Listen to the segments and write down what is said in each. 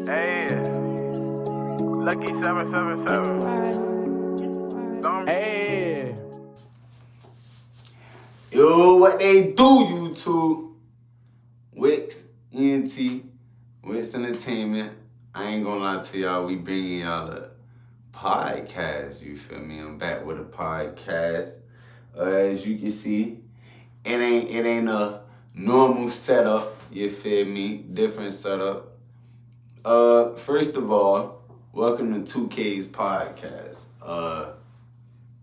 Hey, Lucky 777. Hey. Yo, what they do, YouTube? WikksEnt, Wikks Entertainment. I ain't gonna lie to y'all, we bringing y'all a podcast, you feel me? I'm back with a podcast. As you can see, it ain't a normal setup, you feel me? Different setup. First of all, welcome to 2K's podcast.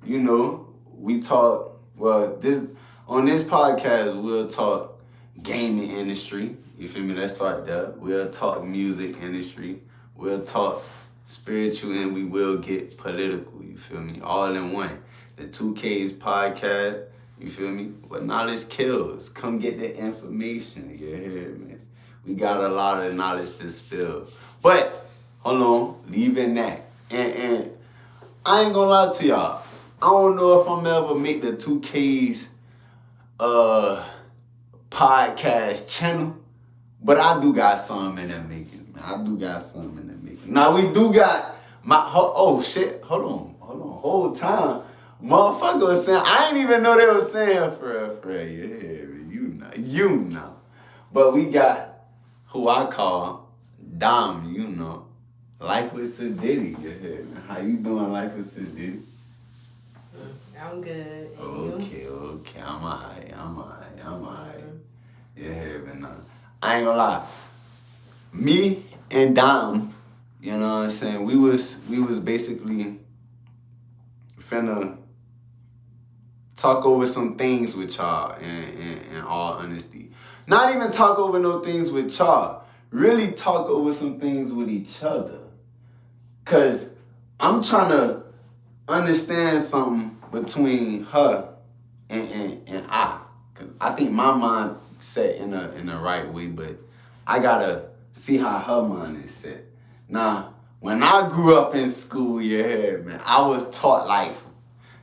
You know, we talk, on this podcast, we'll talk gaming industry. You feel me? Let's start there. We'll talk music industry. We'll talk spiritual, and we will get political. You feel me? All in one. The 2K's podcast. You feel me? What knowledge kills. Come get the information. You hear me? We got a lot of knowledge to spill. But, hold on, leaving that. And I ain't gonna lie to y'all. I don't know if I'm ever make the 2K's podcast channel, but I do got something in the making, man. I do got something in the making. Now, we do got oh shit, hold on. Whole time, motherfucker was saying, I didn't even know they were saying for real. Yeah, you know. But we got who I call Dom, you know. Life with Sadiddy, yeah. How you doing, Life with Sadiddy? I'm good. And Okay, I'm alright. Yeah, but nah. I ain't gonna lie. Me and Dom, you know what I'm saying, we was basically finna talk over some things with y'all in all honesty. Not even talk over no things with y'all. Really talk over some things with each other. Cause I'm trying to understand something between her and I. Cause I think my mind set in the right way, but I gotta see how her mind is set. Now, when I grew up in school, yeah, man, I was taught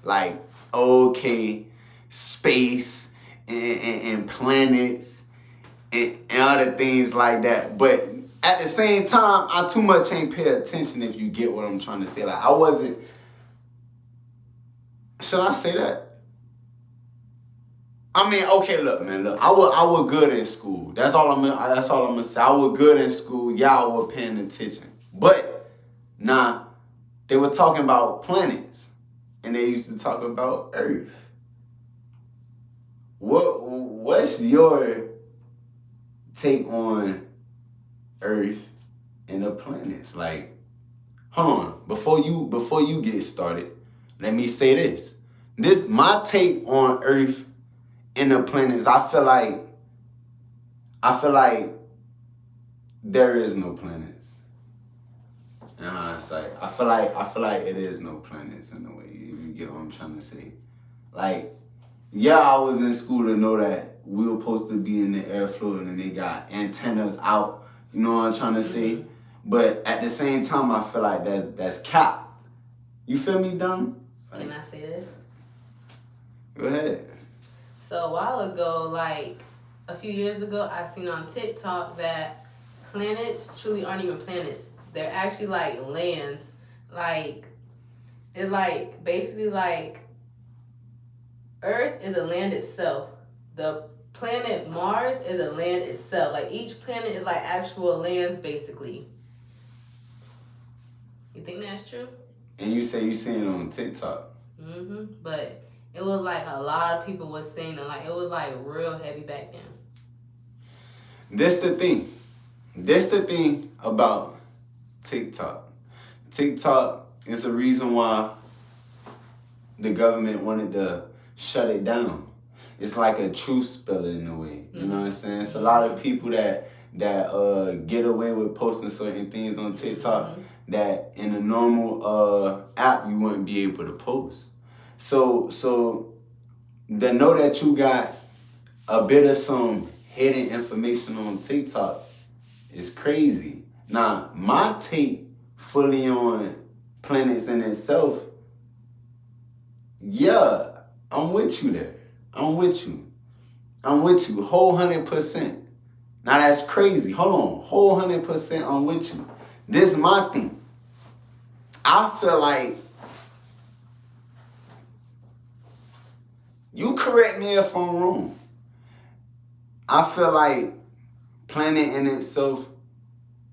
like okay, space and planets and other things like that. But at the same time, I too much ain't pay attention, if you get what I'm trying to say. Like, I wasn't, should I say that? I mean, okay, look, I was good in school. That's all I'm gonna say. I was good in school. Y'all were paying attention. But nah, they were talking about planets, and they used to talk about Earth. What's your take on Earth and the planets? Like, hold on, before you get started, let me say this. My take on Earth and the planets, I feel like there is no planets. In hindsight, I feel like it is no planets in a way, if you get what I'm trying to say. Like, yeah, I was in school to know that we were supposed to be in the airflow and they got antennas out. You know what I'm trying to say? But at the same time, I feel like that's cap. You feel me, Dom? Like, can I say this? Go ahead. So a while ago, like a few years ago, I seen on TikTok that planets truly aren't even planets. They're actually like lands. Like, it's like basically like Earth is a land itself. The planet Mars is a land itself. Like, each planet is like actual lands, basically. You think that's true? And you say you seen it on TikTok. But it was like a lot of people was saying it. Like, it was like real heavy back then. This the thing about TikTok. TikTok is the reason why the government wanted to shut it down. It's like a truth spiller in a way. You know what I'm saying? It's a lot of people that get away with posting certain things on TikTok that in a normal app you wouldn't be able to post. So to know that you got a bit of some hidden information on TikTok is crazy. Now, my take fully on planets in itself, yeah, I'm with you there. I'm with you. Whole 100%. Now that's crazy. Hold on. Whole 100% I'm with you. this is my thing. I feel like, you correct me if I'm wrong. I feel like planet in itself,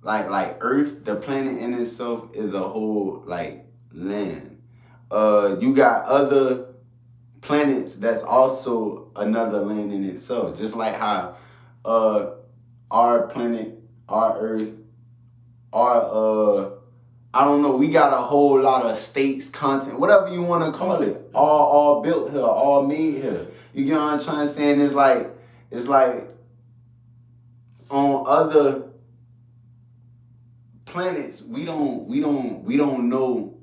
like Earth, the planet in itself is a whole like land. You got other planets that's also another land in itself. Just like how our planet, our Earth, our I don't know, we got a whole lot of states, continent, whatever you want to call it, all built here, all made here. You get what I'm trying to say? And it's like on other planets, we don't know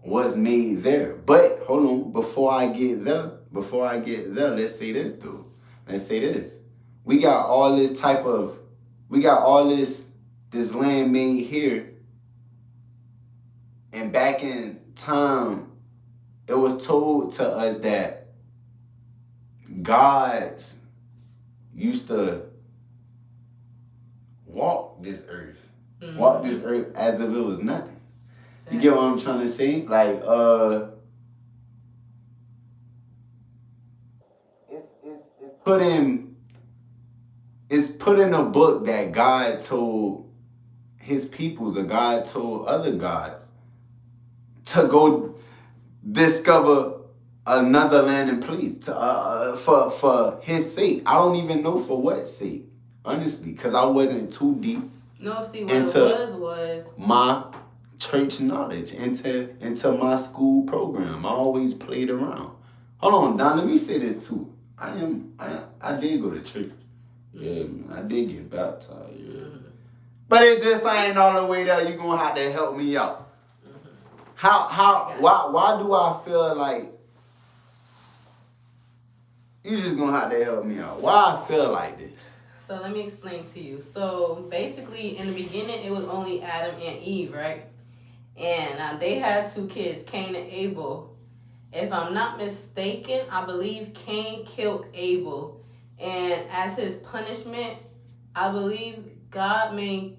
what's made there. But hold on, before I get there, let's say this, dude. Let's say this. We got all this this land made here. And back in time, it was told to us that gods used to walk this earth. Walk this earth as if it was nothing. You get what I'm trying to say? Like, it's put in a book that God told his peoples, or God told other gods to go discover another land and place for his sake. I don't even know for what sake, honestly, because I wasn't too deep. No, see, what it was my church knowledge, into my school program. I always played around. Hold on, Don, let me say this too. I did go to church. Yeah, man, I did get baptized, yeah. But it just ain't all the way there. You're gonna have to help me out. Why do I feel like you just gonna have to help me out? Why I feel like this? So let me explain to you. So basically, in the beginning, it was only Adam and Eve, right? And they had 2 kids, Cain and Abel. If I'm not mistaken, I believe Cain killed Abel. And as his punishment, I believe God made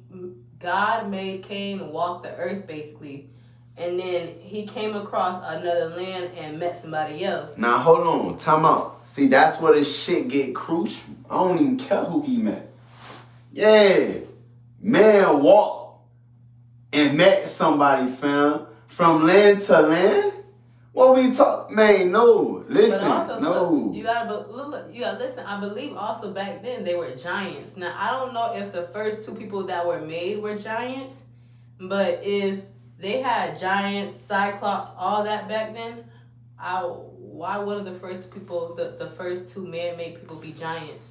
Cain walk the earth, basically. And then he came across another land and met somebody else. Now, hold on. Time out. See, that's where this shit get crucial. I don't even care who he met. Yeah. Man walked and met somebody, fam. From land to land? What we talk? Man, no. Listen, also, no. Look, you gotta listen. I believe also back then they were giants. Now, I don't know if the first 2 people that were made were giants. But if they had giants, cyclops, all that back then, why wouldn't the first people, the first 2 man-made people be giants?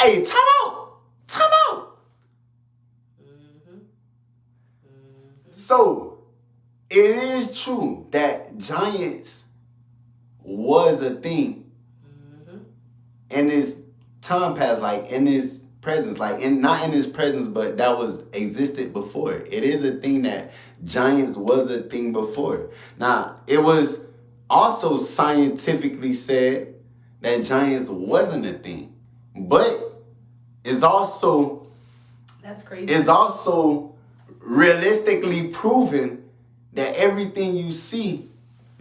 Hey, time out! So, it is true that giants was a thing in this time past, like in this presence, like not in his presence, but that was existed before. It is a thing that giants was a thing before. Now, it was also scientifically said that giants wasn't a thing, but it's also that's crazy. It's also realistically proven that everything you see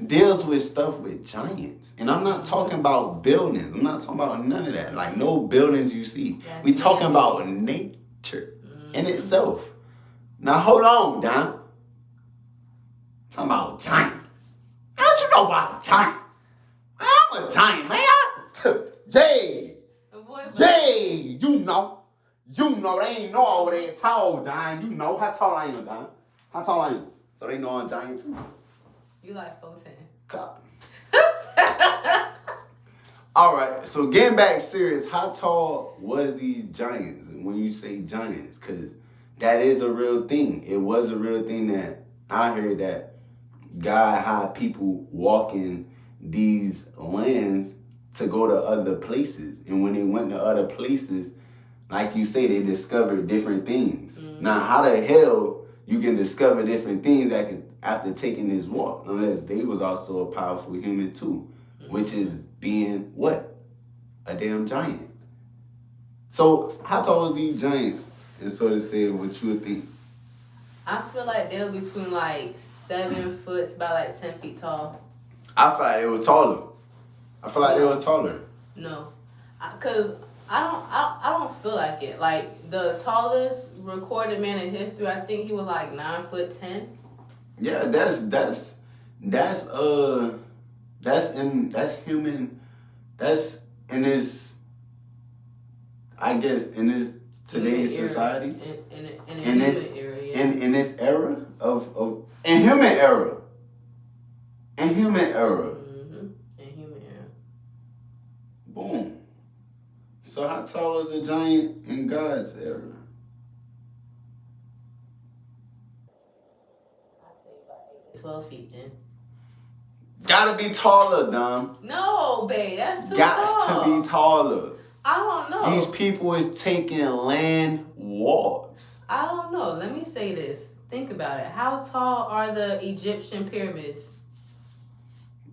deals with stuff with giants. And I'm not talking about buildings. I'm not talking about none of that. Like, no buildings you see. We talking about nature in itself. Now, hold on, Don. Talking about giants. How'd you know about a giant? I'm a giant, man. Yay, you know. They ain't know over there tall, Don. You know. How tall I am, Don? How tall are you? So they know I'm a giant, too. You like 4'10". God. All right, so getting back serious, how tall was these giants? And when you say giants, because that is a real thing. It was a real thing that I heard, that God had people walking these lands to go to other places. And when they went to other places, like you say, they discovered different things. Now, how the hell you can discover different things after taking this walk, unless they was also a powerful human too, which is being what? A damn giant. So how tall are these giants? And sort of say what you would think. I feel like they're between like 7 foot by like 10 feet tall. I feel like they were taller. I feel like they were taller. No, cause I don't feel like it. Like the tallest recorded man in history, I think he was like 9'10". Yeah, that's human. That's in this. I guess in this today's society. In this era, yeah. In this era of in human era. In human era. Mm-hmm. In human era. Boom. So how tall is a giant in God's era? I say like 12 feet then. Gotta be taller, Dom. No, babe, that's too tall. Got to be taller. I don't know. These people is taking land walks. I don't know. Let me say this. Think about it. How tall are the Egyptian pyramids?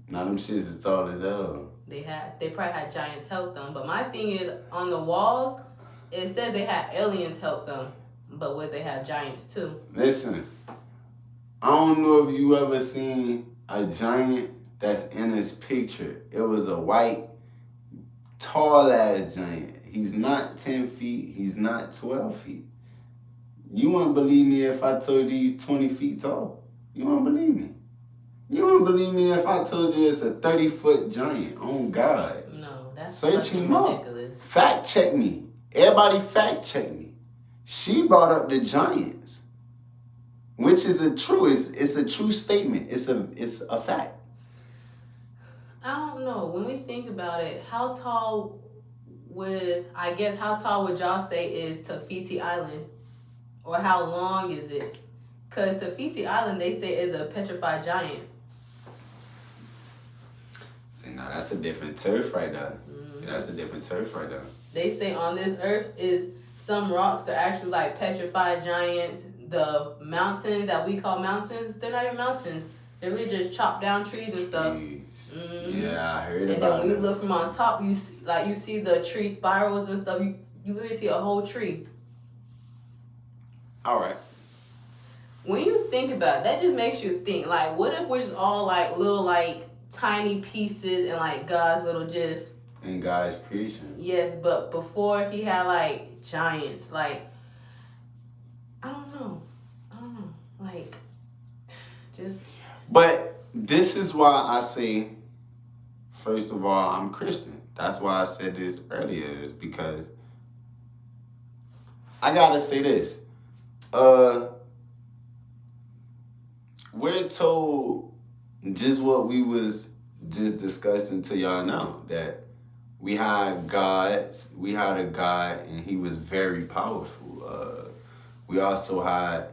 Now them shits is tall as hell. They probably had giants help them. But my thing is, on the walls, it said they had aliens help them. But would they have giants too? Listen, I don't know if you ever seen a giant that's in this picture. It was a white, tall ass giant. He's not 10 feet. He's not 12 feet. You wouldn't believe me if I told you he's 20 feet tall. You wouldn't believe me. You wouldn't believe me if I told you it's a 30-foot giant. Oh, God. No, that's Search him up. ridiculous. Fact check me. Everybody fact check me. She brought up the giants, which is it's a true statement. It's a fact. I don't know. When we think about it, how tall would y'all say is Tafiti Island? Or how long is it? Because Tafiti Island, they say, is a petrified giant. See, now that's a different turf right there. Mm-hmm. See, that's a different turf right there. They say on this earth is some rocks that are actually like petrified giants. The mountains that we call mountains, they're not even mountains. They're really just chopped down trees and stuff. Mm-hmm. Yeah, I heard and about it. And then when you look from on top, you see the tree spirals and stuff. You literally see a whole tree. All right. When you think about it, that just makes you think, like, what if we're just all like little like tiny pieces and like God's little just in God's creation. Yes, but before he had like giants, like I don't know. Like just But this is why I say, first of all, I'm Christian. That's why I said this earlier, is because I gotta say this. We're told just what we was just discussing to y'all now, that we had a God, and he was very powerful. We also had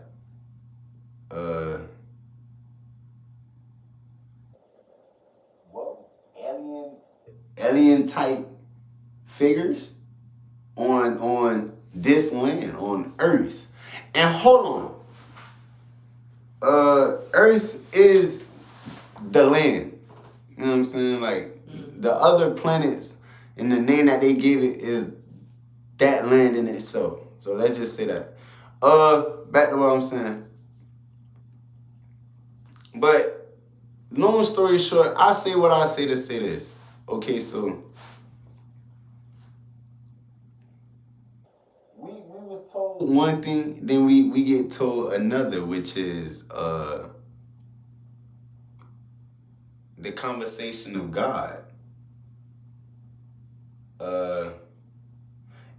alien type figures on this land, on Earth. And hold on. Earth is the land. You know what I'm saying? Like, the other planets and the name that they give it is that land in itself. So let's just say that. Back to what I'm saying. But long story short, I say what I say to say this. Okay, so we was told one thing, then we get told another, which is the conversation of God.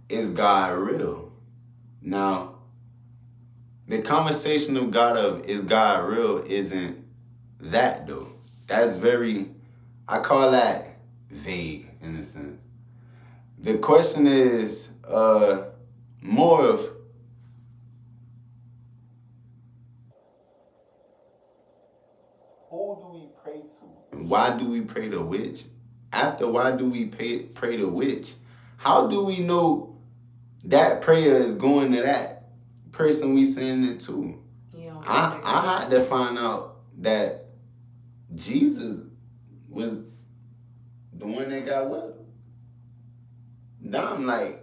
Is God real? Now, the conversation of God of is God real isn't that though. That's I call that vague in a sense. The question is more of who do we pray to? Why do we pray to which? After why do we pray to which? How do we know that prayer is going to that person we send it to? Yeah, I had to find out that Jesus was the one that got whipped. Now I'm like,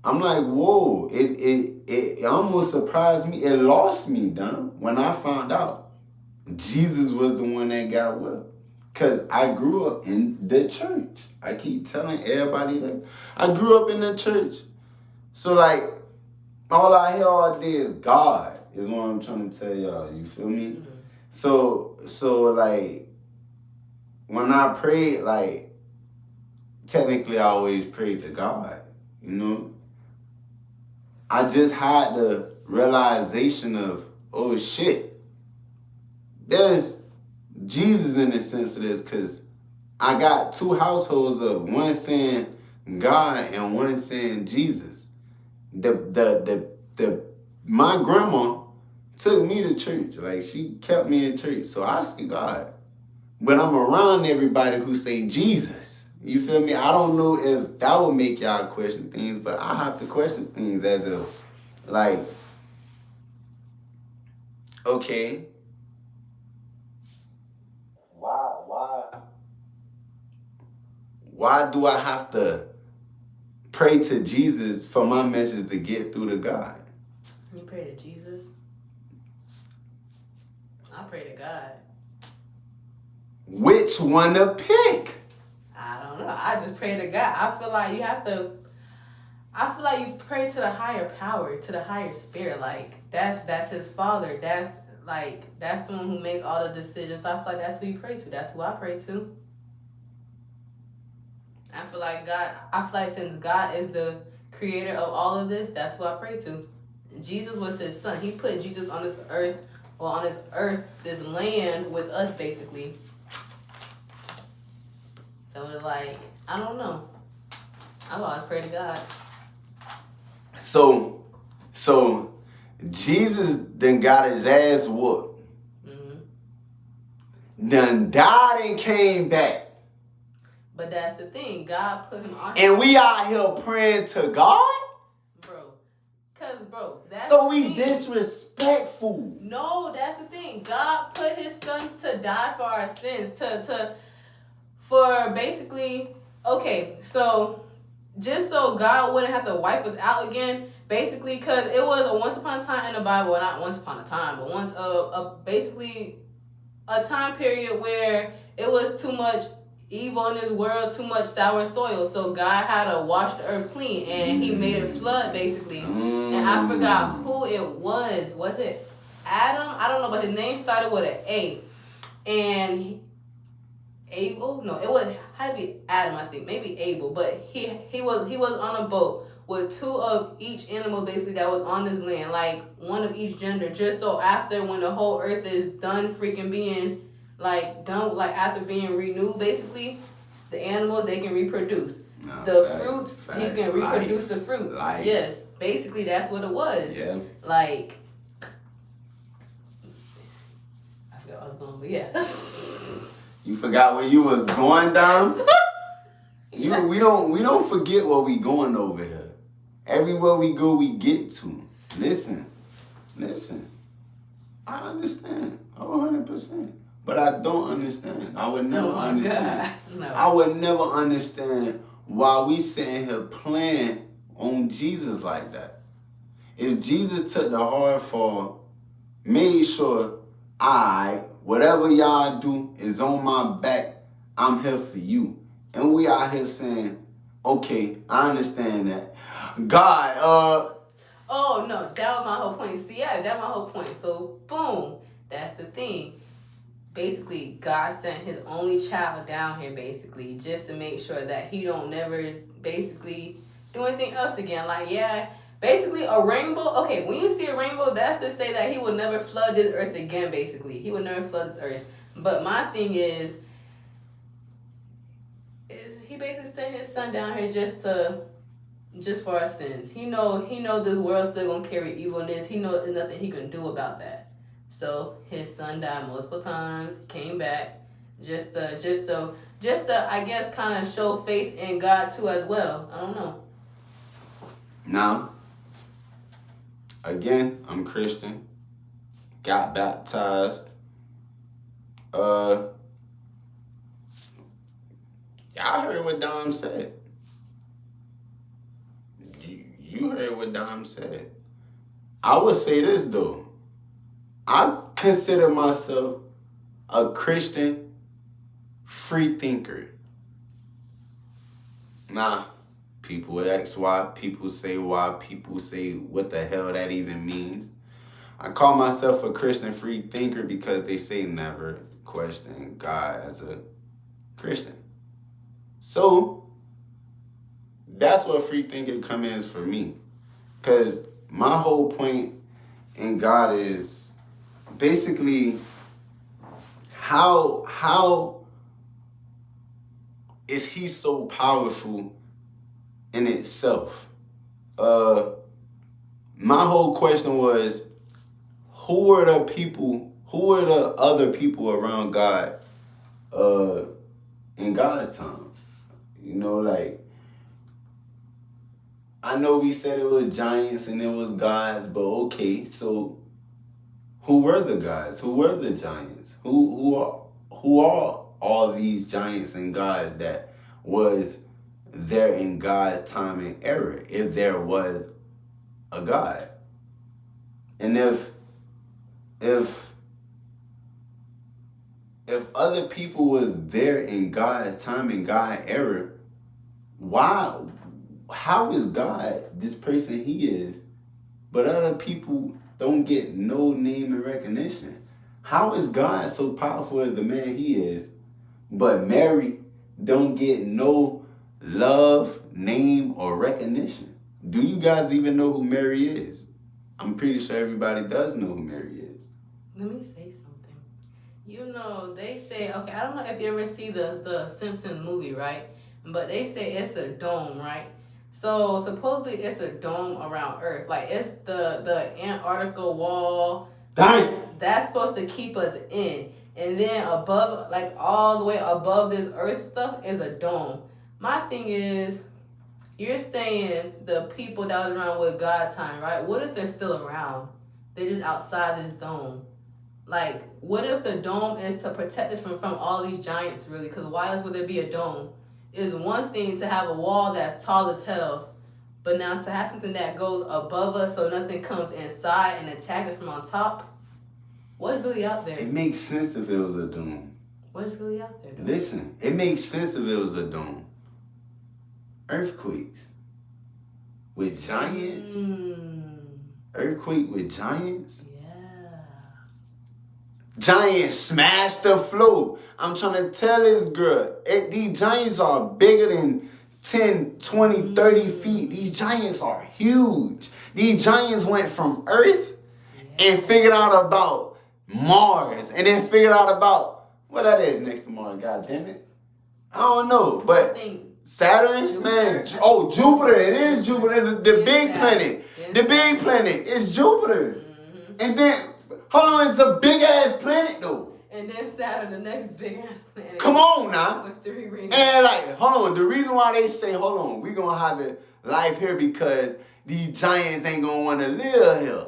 whoa! It it almost surprised me. It lost me, Dom, when I found out Jesus was the one that got well. Because I grew up in the church. I keep telling everybody that. I grew up in the church. So, like, all I hear all day is God, is what I'm trying to tell y'all. You feel me? Mm-hmm. So, like, when I prayed, like, technically I always prayed to God, you know? I just had the realization of, oh, shit, there's Jesus in the sense of this, because I got two households of one saying God and one saying Jesus. My grandma took me to church. Like, she kept me in church. So I see God. But I'm around everybody who say Jesus. You feel me? I don't know if that will make y'all question things, but I have to question things as if, like, okay, why do I have to pray to Jesus for my message to get through to God? You pray to Jesus? I pray to God. Which one to pick? I don't know. I just pray to God. I feel like you pray to the higher power, to the higher spirit. Like, that's his father. That's the one who makes all the decisions. So I feel like that's who you pray to. That's who I pray to. I feel like since God is the creator of all of this, that's who I pray to. Jesus was his son. He put Jesus on this earth, this land with us, basically. So it's like, I don't know. I've always prayed to God. So Jesus then got his ass whooped. Mm-hmm. Done died and came back. But that's the thing. God put him on. And we out here praying to God? Bro, that's so the we thing. Disrespectful. No, that's the thing. God put his son to die for our sins. For basically, okay, so just so God wouldn't have to wipe us out again, basically, because it was a once upon a time in the Bible, well, not once upon a time, but basically a time period where it was too much evil in this world, too much sour soil. So God had to wash the earth clean, and he made it flood, basically. And I forgot who it was. Was it Adam? I don't know, but his name started with an A. And Abel? No, it was, had to be Adam, I think. Maybe Abel. But he was on a boat with two of each animal, basically, that was on this land. Like, one of each gender. Just so after, when the whole earth is done freaking being, after being renewed, basically, the animals, they can reproduce. Fruits, he can reproduce the fruits. Life. Yes, basically, that's what it was. Yeah. Like, I forgot what I was going, but yeah. You forgot where you was going, Dom? Yeah. We don't forget where we going over here. Everywhere we go, we get to. Listen. I understand 100%, but I don't understand. I would never understand. No. I would never understand why we sitting here playing on Jesus like that. If Jesus took the hard fall, made sure whatever y'all do is on my back, I'm here for you. And we out here saying, okay, I understand that. God, Oh, no, that was my whole point. See, yeah, that was my whole point. So, boom, that's the thing. Basically, God sent his only child down here, basically, just to make sure that he don't never, basically, do anything else again. Like, yeah, basically, a rainbow. Okay, when you see a rainbow, that's to say that he will never flood this earth again, basically. He will never flood this earth. But my thing is he basically sent his son down here just for our sins. He know this world's still gonna carry evilness. He know there's nothing he can do about that. So his son died multiple times, came back, just to I guess kind of show faith in God too as well. I don't know. Now, again, I'm Christian. Got baptized. Y'all heard what Dom said. You heard what Dom said. I would say this though. I consider myself a Christian free thinker. Nah, people ask why, people say what the hell that even means. I call myself a Christian free thinker because they say never question God as a Christian. So, that's what free thinking come in for me. Because my whole point in God is basically how is he so powerful in itself? My whole question was, who are the other people around God in God's time? You know, like, I know we said it was giants and it was gods, but okay, so who were the gods? Who were the giants? Who are all these giants and gods that was there in God's time and era, if there was a God? And if other people was there in God's time and God era, how is God this person he is, but other people don't get no name and recognition? How is God so powerful as the man he is, but Mary don't get no love, name, or recognition? Do you guys even know who Mary is? I'm pretty sure everybody does know who Mary is. Let me say something. You know, they say, okay, I don't know if you ever see the Simpsons movie, right? But they say it's a dome, right? So supposedly it's a dome around Earth. Like it's the Antarctica wall. That's supposed to keep us in. And then above, like all the way above this Earth stuff is a dome. My thing is, you're saying the people that was around with God time, right? What if they're still around? They're just outside this dome. Like, what if the dome is to protect us from all these giants, really? Because why else would there be a dome? It's one thing to have a wall that's tall as hell, but now to have something that goes above us so nothing comes inside and attack us from on top, what's really out there? It makes sense if it was a dome. What's really out there, though? Listen, it makes sense if it was a dome. Earthquakes with giants. Earthquake with giants. Giants smash the floor. I'm trying to tell this girl, these giants are bigger than 10, 20, 30 feet. These giants are huge. These giants went from Earth and figured out about Mars, and then figured out about what that is next to Mars. God damn it, I don't know, but Saturn, Jupiter. Man. Oh, Jupiter. It is Jupiter. The big planet. The big planet is Jupiter. Mm-hmm. And then, hold on, it's a big ass planet though. And then Saturn, the next big ass planet. Come on now. With 3 rings. And like, hold on. The reason why they say, hold on, we gonna have the life here because these giants ain't gonna wanna live here.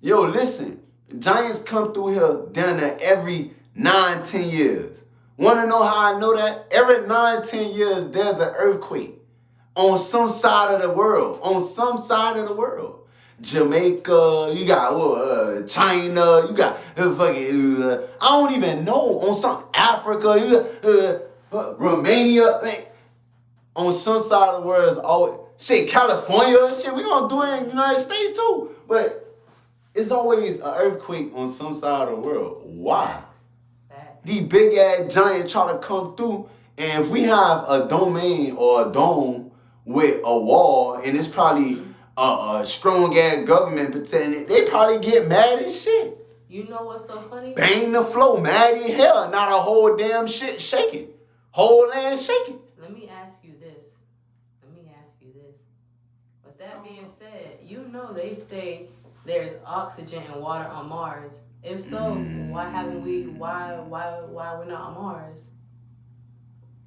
Yo, listen. Giants come through here down there every 9, 10 years. Want to know how I know that? Every 9, 10 years, there's an earthquake on some side of the world. On some side of the world. Jamaica, you got China, you got fucking, I don't even know. On some Africa, you got Romania. Like, on some side of the world, it's always, shit, California, shit, we gonna do it in the United States too. But it's always an earthquake on some side of the world. Why? These big ass giants try to come through, and if we have a domain or a dome with a wall, and it's probably a strong ass government protecting it, they probably get mad as shit. You know what's so funny? Bang the floor, mad as hell. Not a whole damn shit shaking. Whole land shaking. Let me ask you this. With that being said, you know they say there's oxygen and water on Mars. If so, why we're not on Mars?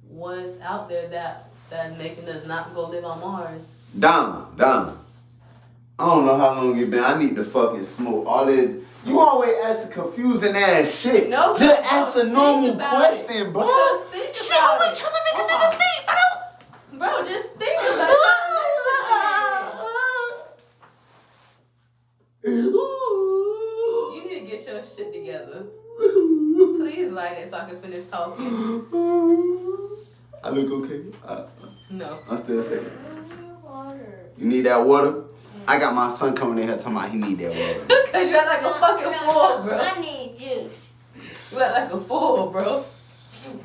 What's out there that's making us not go live on Mars? Down. I don't know how long you been. I need to fucking smoke all this. You always ask confusing ass shit. No, just ask a normal question, bro. Just think shit, about I'm trying to make another thing, bro. Bro, just think about it. You need to get your shit together. Please light it so I can finish talking. I look okay? No. I'm still sexy. You need that water? I got my son coming in here talking about he need that water. Cause you act like a fucking fool, bro. I need juice. You act like a fool, bro.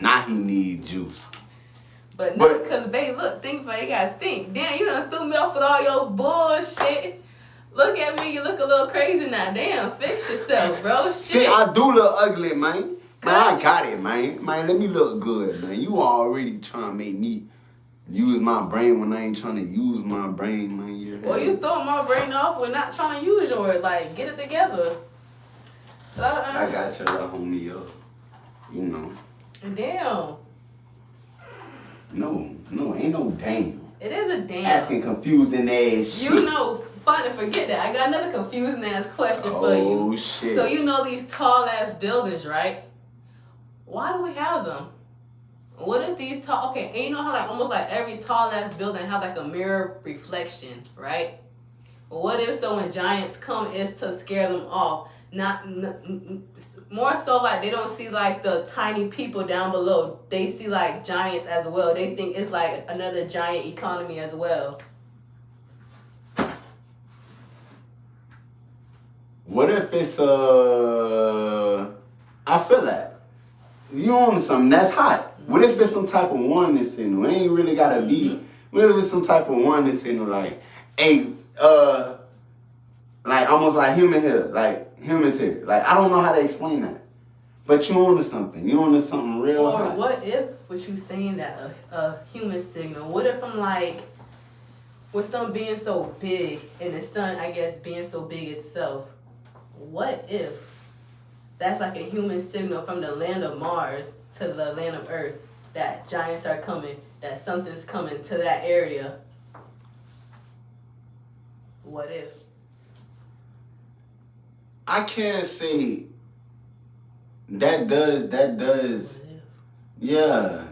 Now he need juice. But no, cause babe, look, think about it. You gotta think. Damn, you done threw me off with all your bullshit. Look at me, you look a little crazy now. Damn, fix yourself, bro. Shit. See, I do look ugly, man. Man, I got it, man. Man, let me look good, man. You already trying to make me use my brain when I ain't trying to use my brain, man. Well, you throwing my brain off when not trying to use yours. Like, get it together. I got your little homie up. You know. Damn. No, ain't no damn. It is a damn. Asking confusing ass shit. You know, fine to forget that. I got another confusing ass question for you. Oh, shit. So you know these tall ass buildings, right? Why do we have them? What if these tall, okay, and you know how like almost like every tall ass building has like a mirror reflection, right? What if so when giants come is to scare them off? More so like they don't see like the tiny people down below. They see like giants as well. They think it's like another giant economy as well. What if it's I feel that. You on something that's hot. What if it's some type of oneness signal? It ain't really gotta be. What if it's some type of oneness signal like, hey, like almost like human here, like humans here. Like I don't know how to explain that. But you onto something. You onto something real Or hot. what if what you saying that a human signal? What if I'm like with them being so big and the sun, I guess, being so big itself, what if that's like a human signal from the land of Mars to the land of Earth that giants are coming, that something's coming to that area? What if? I can't say that does, yeah.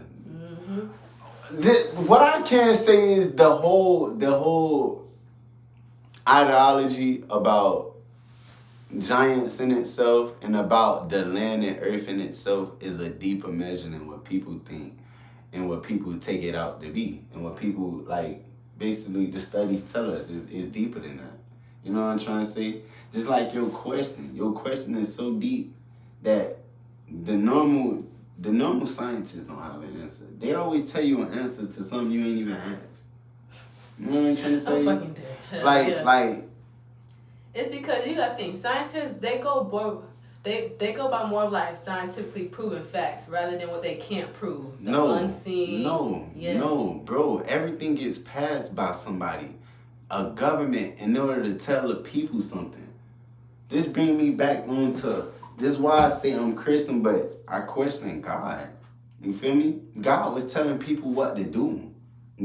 What I can say is the whole ideology about giants in itself and about the land and earth in itself is a deeper measure than what people think and what people take it out to be and what people like basically the studies tell us is deeper than that. You know what I'm trying to say? Just like your question is so deep that the normal scientists don't have an answer. They always tell you an answer to something you ain't even asked. You know what I'm trying to tell you? Fucking dead. Like it's because you gotta think scientists they go by more of like scientifically proven facts rather than what they can't prove. Unseen. No, bro. Everything gets passed by somebody, a government, in order to tell the people something. This brings me back onto this is why I say I'm Christian, but I question God. You feel me? God was telling people what to do.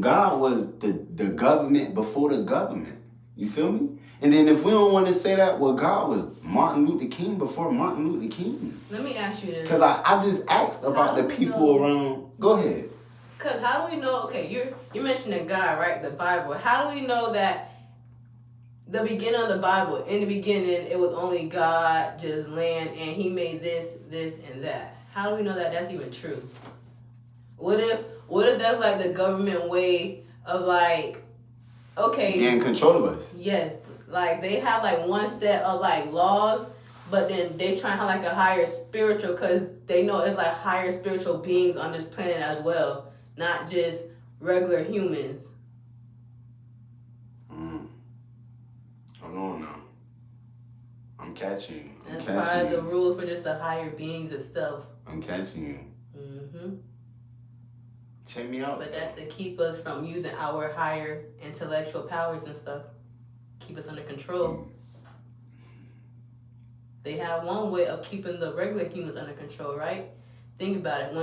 God was the government before the government. You feel me? And then if we don't want to say that, well, God was Martin Luther King before Martin Luther King. Let me ask you this. Because I just asked about the people around. Go ahead. Because how do we know, okay, you mentioned the God, right? The Bible. How do we know that the beginning of the Bible, in the beginning, it was only God, just land, and he made this, and that? How do we know that that's even true? What if that's like the government way of like, okay. Getting control of us. Yes. Like they have like one set of like laws, but then they try and have like a higher spiritual because they know it's like higher spiritual beings on this planet as well, not just regular humans. Hold on now. I'm catching you. That's part of the rules for just the higher beings itself. I'm catching you. Mm-hmm. Check me out. But that's to keep us from using our higher intellectual powers and stuff. Keep us under control. They have one way of keeping the regular humans under control, right? Think about it.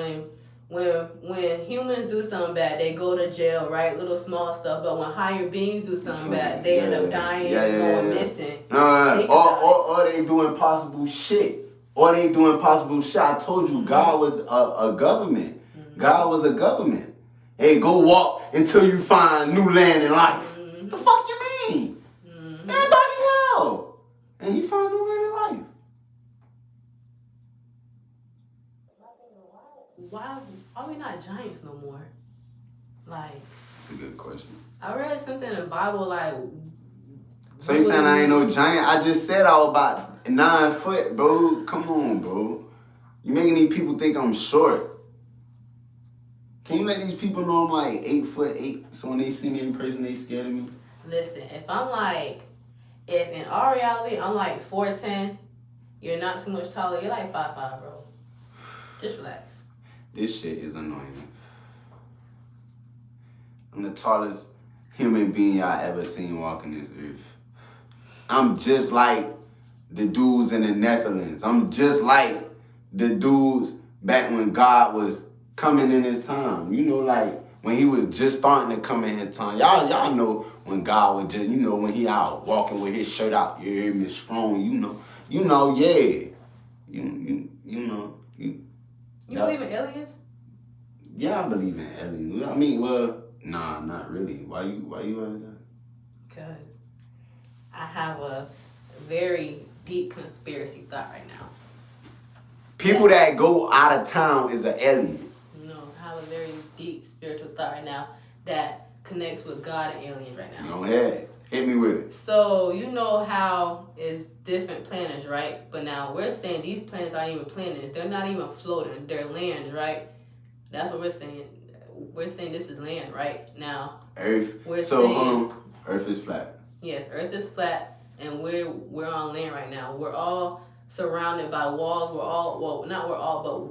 When humans do something bad, they go to jail, right? Little small stuff. But when higher beings do something bad, they end up dying and going missing. Or they do impossible shit. I told you, God was a government. Mm-hmm. God was a government. Hey, go walk until you find new land in life. Mm-hmm. The fuck you mean? Mm-hmm. Everybody's hell. And he found no way in life. Why are we not giants no more? Like, That's a good question. I read something in the Bible like. So you saying I ain't no giant? I just said I was about 9 foot, bro. Come on, bro. You making these people think I'm short. Can you let these people know I'm like 8'8", so when they see me in person, they scared of me? Listen, if in our reality I'm like 4'10", you're not too much taller. You're like 5'5", bro. Just relax. This shit is annoying. I'm the tallest human being y'all ever seen walking this earth. I'm just like the dudes in the Netherlands. I'm just like the dudes back when God was coming in his time. You know, like when he was just starting to come in his time. Y'all know when God was just, when he out walking with his shirt out, you hear me, strong, yeah. You believe in aliens? Yeah, I believe in aliens. I mean, well, nah, not really. Why you ask that? Because I have a very deep conspiracy thought right now. People that go out of town is an alien. No, I have a very deep spiritual thought right now that connects with God and aliens right now. Go ahead. Hit me with it. So, you know how it's different planets, right? But now we're saying these planets aren't even planets. They're not even floating. They're lands, right? That's what we're saying. We're saying this is land, right? Now, Earth. Earth is flat. Yes, Earth is flat, and we're on land right now. We're all surrounded by walls.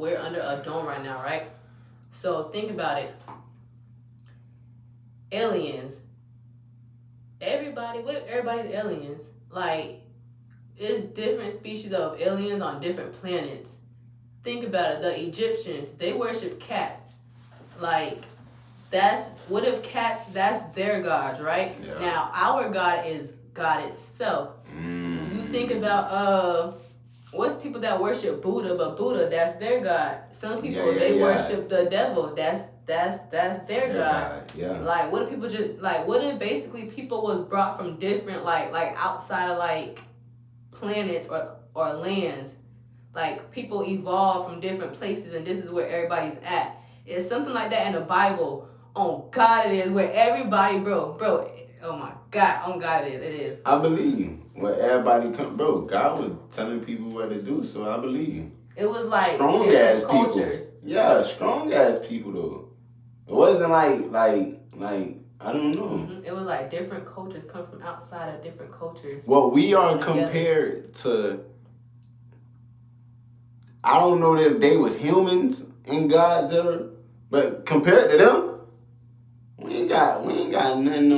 We're under a dome right now, right? So think about it. Aliens. What if everybody's aliens? Like, it's different species of aliens on different planets. Think about it. The Egyptians, they worship cats. Like, what if cats, that's their gods, right? Yeah. Now, our God is God itself. You think about, what's people that worship Buddha, but Buddha, that's their God. Some people, worship the devil. That's their God. Yeah. Like, what if people what if basically people was brought from different, like outside of, like, planets or lands? Like, people evolved from different places, and this is where everybody's at. It's something like that in the Bible. Oh, God, it is. Where everybody, bro, oh, my God. Oh, God, it is. I believe you. Where everybody come, bro, God was telling people what to do, so I believe you. It was like strong-ass cultures. People. Yeah, strong-ass people, though. It wasn't like I don't know. Mm-hmm. It was like different cultures come from outside of different cultures. Well, we are compared to... I don't know if they was humans in God's era, but compared to them, we ain't got nothing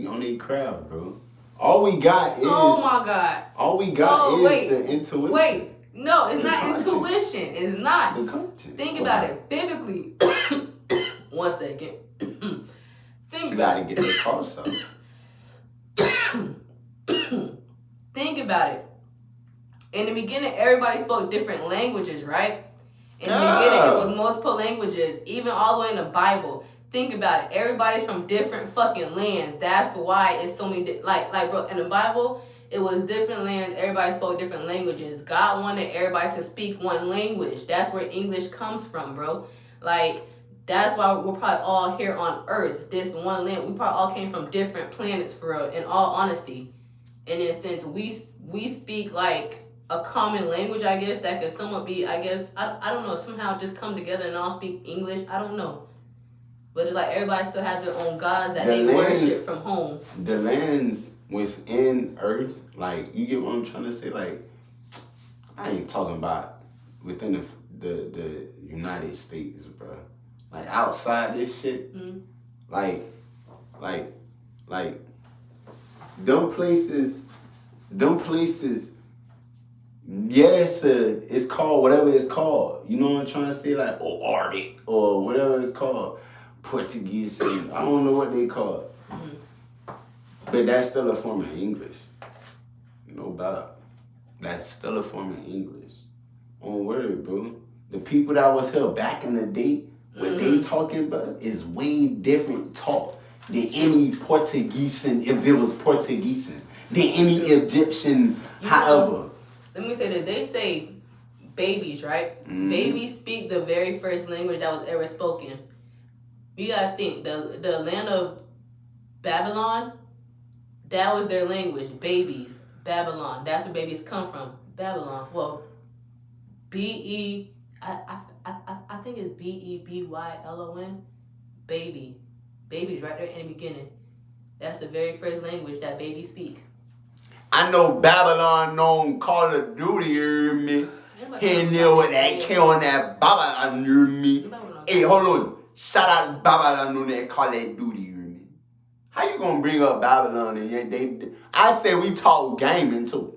on their crowd, bro. All we got is... Oh, my God. All we got is the intuition. Wait. No, it's not intuition. It's not. The conscience. Think about it. Biblically. 1 second. Think about it. Get their costs up. Think about it. In the beginning, everybody spoke different languages, right? In the beginning, it was multiple languages, even all the way in the Bible. Think about it. Everybody's from different fucking lands. That's why it's so many... Like, bro, in the Bible, it was different lands. Everybody spoke different languages. God wanted everybody to speak one language. That's where English comes from, bro. Like, that's why we're probably all here on Earth, this one land. We probably all came from different planets, for real, in all honesty. And then since we speak, like, a common language, I guess, that could somewhat be, I guess, I don't know, somehow just come together and all speak English. I don't know. But it's like everybody still has their own gods that they worship from home. The lands within Earth, like, you get what I'm trying to say? Like, I ain't talking about within the United States, bro. Like, outside this shit, like, them places, yes, it's called whatever it's called. You know what I'm trying to say? Like, or Arctic, or whatever it's called. Portuguese, and I don't know what they call it. But that's still a form of English. No doubt. That's still a form of English. On word, bro. The people that was here back in the day, what they talking about is way different talk than any Portuguese, if it was Portuguese. than any Egyptian, however. Let me say this. They say babies, right? Mm-hmm. Babies speak the very first language that was ever spoken. You gotta think, the land of Babylon, that was their language. Babies, Babylon. That's where babies come from. Babylon. Well, I think it's Bebylon. Baby. Baby's right there in the beginning. That's the very first language that babies speak. I know Babylon known Call of Duty, you hear me? He knew what that killing that Babylon, you hear me? Hey, hold on. Shout out Babylon on that Call of Duty, you hear me? How you gonna bring up Babylon and yet I say we talk gaming too.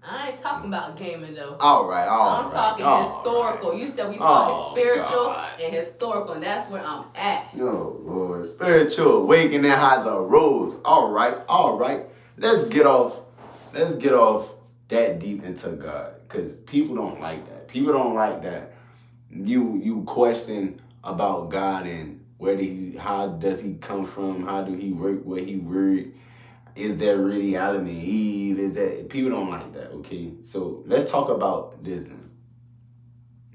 I ain't talking about gaming though. All right. I'm talking historical. Right. You said we talking spiritual and historical, and that's where I'm at. Yo, Lord. Spiritual awakening has arose. All right. Let's get off that deep into God. Because people don't like that. People don't like that. You question about God and how does he come from? How do he work? Where he work? Is there really Adam and Eve? Is that people don't like that? Okay, so let's talk about this then.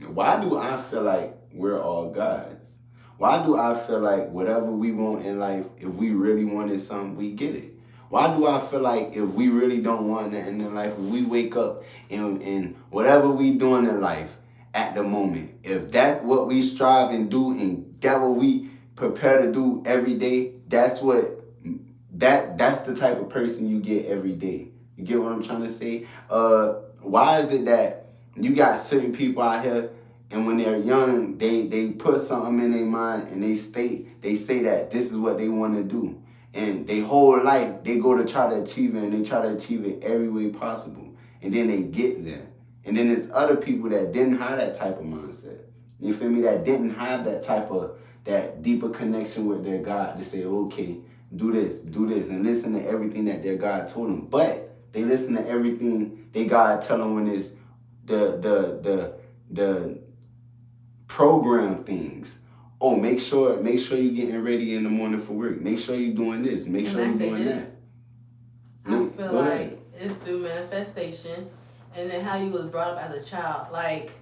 Why do I feel like we're all gods? Why do I feel like whatever we want in life, if we really wanted something, we get it? Why do I feel like if we really don't want nothing in life, if we wake up and whatever we doing in life at the moment, if that's what we strive and do and that what we prepare to do every day, that's the type of person you get every day. You get what I'm trying to say? Why is it that you got certain people out here and when they're young, they put something in their mind and they say that this is what they want to do. And their whole life, they go to try to achieve it and they try to achieve it every way possible. And then they get there. And then there's other people that didn't have that type of mindset. You feel me? That didn't have that deeper connection with their God to say, okay, do this, and listen to everything that their God told them. But they listen to everything they God tell them when it's the program things. Oh, make sure you getting ready in the morning for work. Make sure you doing this. Make sure you doing that. I feel like it's through manifestation, and then how you was brought up as a child. Like,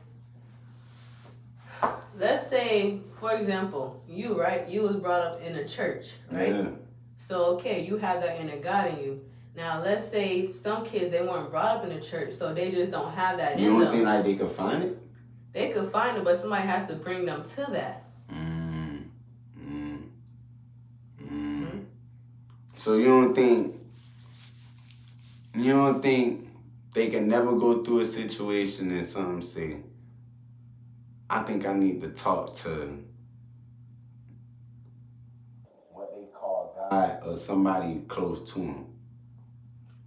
let's say, for example, you, right? You was brought up in a church, right? Yeah. So, okay, you have that inner God in you. Now, let's say some kids, they weren't brought up in a church, so they just don't have that in them. You don't think like they could find it? They could find it, but somebody has to bring them to that. So you don't think they can never go through a situation and something say, I think I need to talk to what they call God or somebody close to him.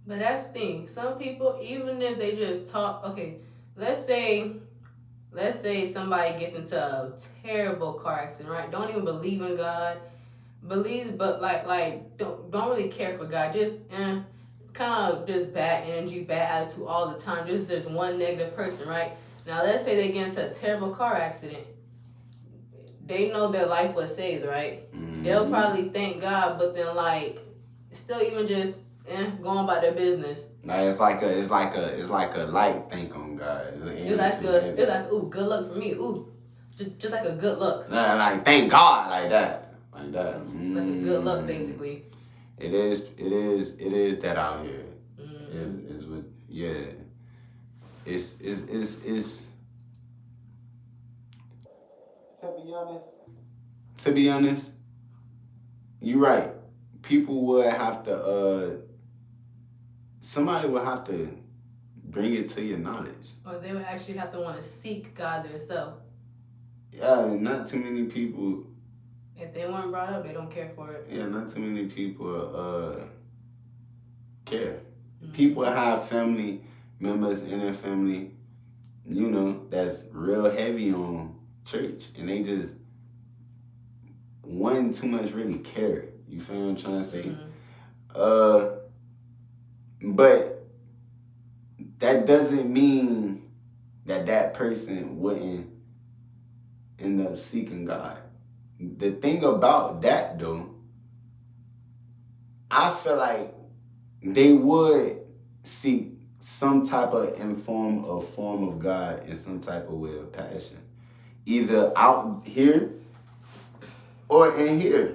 But that's the thing. Some people, even if they just talk, okay, let's say somebody gets into a terrible car accident, right? Don't even believe in God. But don't really care for God. Just kind of just bad energy, bad attitude all the time. Just one negative person, right? Now let's say they get into a terrible car accident. They know their life was saved, right? Mm-hmm. They'll probably thank God, but then still even just going about their business. Like it's like a light thank on God. It's like ooh, good luck for me. Ooh, just like a good luck. Nah, like thank God like that. Like that. Like a good luck, basically. It is that out here. Is with It's to be honest, you're right. People would have to somebody would have to bring it to your knowledge. Or they would actually have to want to seek God themselves. Yeah, not too many people. If they weren't brought up, they don't care for it. Yeah, not too many people care. Mm-hmm. People have family members in their family, that's real heavy on church. And they just wouldn't too much really care. You feel what I'm trying to say? Mm-hmm. But that doesn't mean that person wouldn't end up seeking God. The thing about that, though, I feel like they would seek some type of form of God in some type of way of passion. Either out here or in here.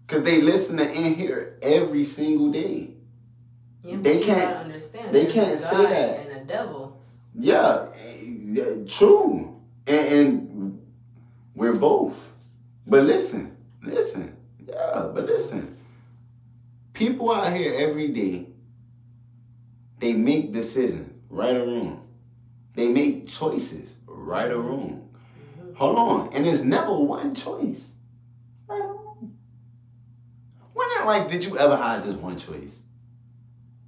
Because they listen to in here every single day. Yeah, they you can't gotta understand. they There's can't a say God that. and a devil. Yeah, true. And we're both. But listen. Yeah, but listen. People out here every day, they make decisions, right or wrong. They make choices, right or wrong. Hold on. And it's never one choice. Right or wrong. When in life did you ever have just one choice?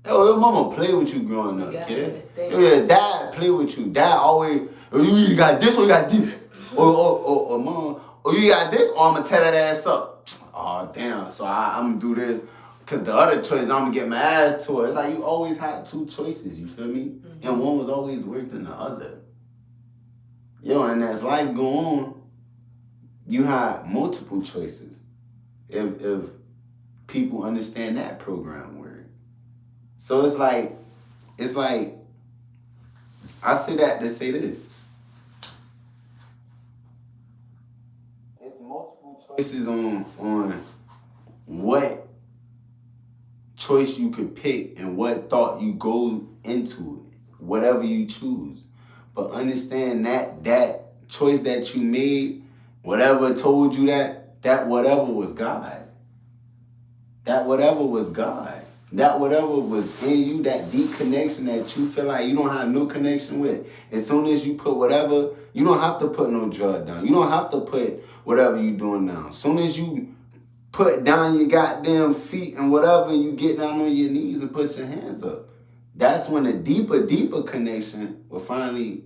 Yo, your mama play with you growing up, kid. Your dad play with you. Dad always, oh, you either got this or you got this. Or mom, or you got this or I'm going to tear that ass up. Oh, damn. So I'm going to do this. Because the other choice, I'm going to get my ass to it. It's like you always had two choices, you feel me? Mm-hmm. And one was always worse than the other. Yo, and as life go on, you have multiple choices. If people understand that program word. So it's like, I say that to say this. It's multiple choices on what choice you could pick and what thought you go into it, whatever you choose. But understand that choice that you made, whatever told you that whatever was God. That whatever was God. That whatever was in you, that deep connection that you feel like you don't have no connection with. As soon as you put whatever, you don't have to put no drug down. You don't have to put whatever you doing down. As soon as you put down your goddamn feet and whatever, and you get down on your knees and put your hands up. That's when a deeper connection will finally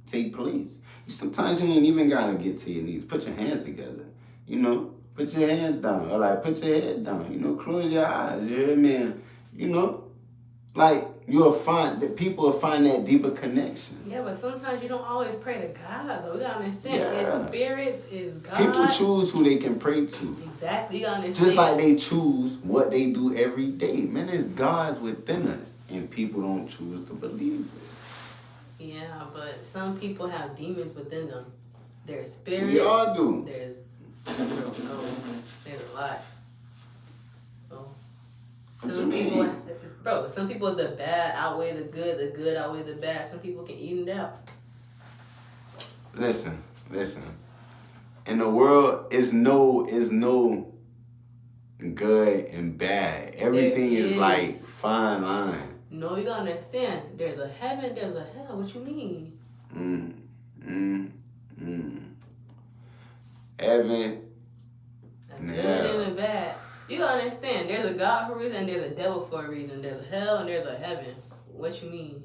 take place. Sometimes you ain't even gotta get to your knees. Put your hands together, you know? Put your hands down, or like put your head down, you know, close your eyes, you hear me? You know? Like, you'll find that people will find that deeper connection. Yeah, but sometimes you don't always pray to God, though. You gotta understand. Yeah. It's spirits, is God. People choose who they can pray to. Exactly, you gotta understand. Just like they choose what they do every day. Man, there's God's within us, and people don't choose to believe it. Yeah, but some people have demons within them. There's spirits. We all do. There's a lot. So, some people the bad outweigh the good outweigh the bad. Some people can even it out. Listen. In the world is no good and bad. Everything is like fine line. No, you gotta understand. There's a heaven, there's a hell. What you mean? Heaven. The good and the bad. You gotta understand. There's a God for a reason and there's a devil for a reason. There's a hell and there's a heaven. What you mean?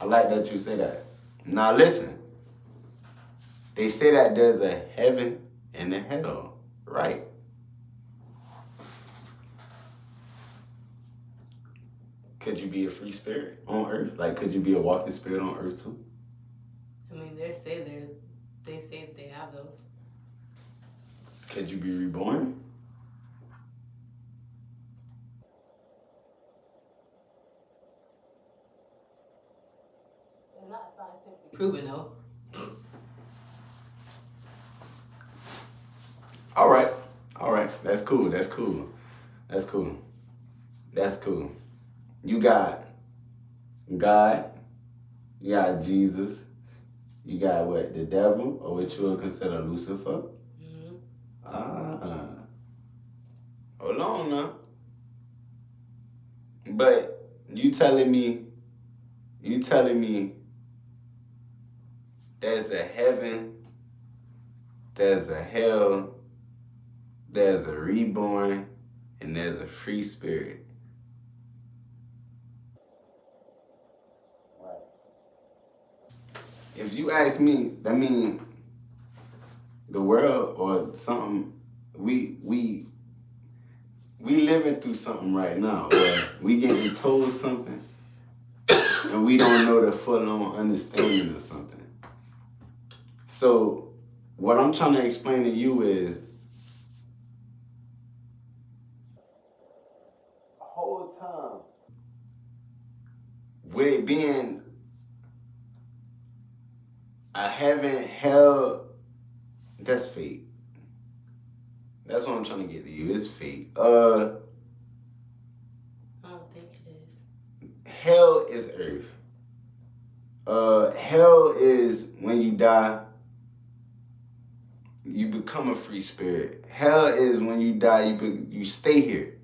I like that you say that. Now listen. They say that there's a heaven and a hell, right? Could you be a free spirit on earth? Like, could you be a walking spirit on earth too? I mean, they say they have those. Could you be reborn? It's not scientifically proven, though. All right. That's cool. You got God. You got Jesus. You got what? The devil, or what you would consider Lucifer. Hold on now. But you telling me there's a heaven, there's a hell, there's a reborn, and there's a free spirit. Right. If you ask me, I mean, the world or something, we living through something right now, or we getting told something, and we don't know the full-on understanding of something. So, what I'm trying to explain to you is, with it being a heaven, hell, that's fate. That's what I'm trying to get to you. It's fate. I don't think it is. Hell is earth. Hell is when you die, you become a free spirit. Hell is when you die, you stay here.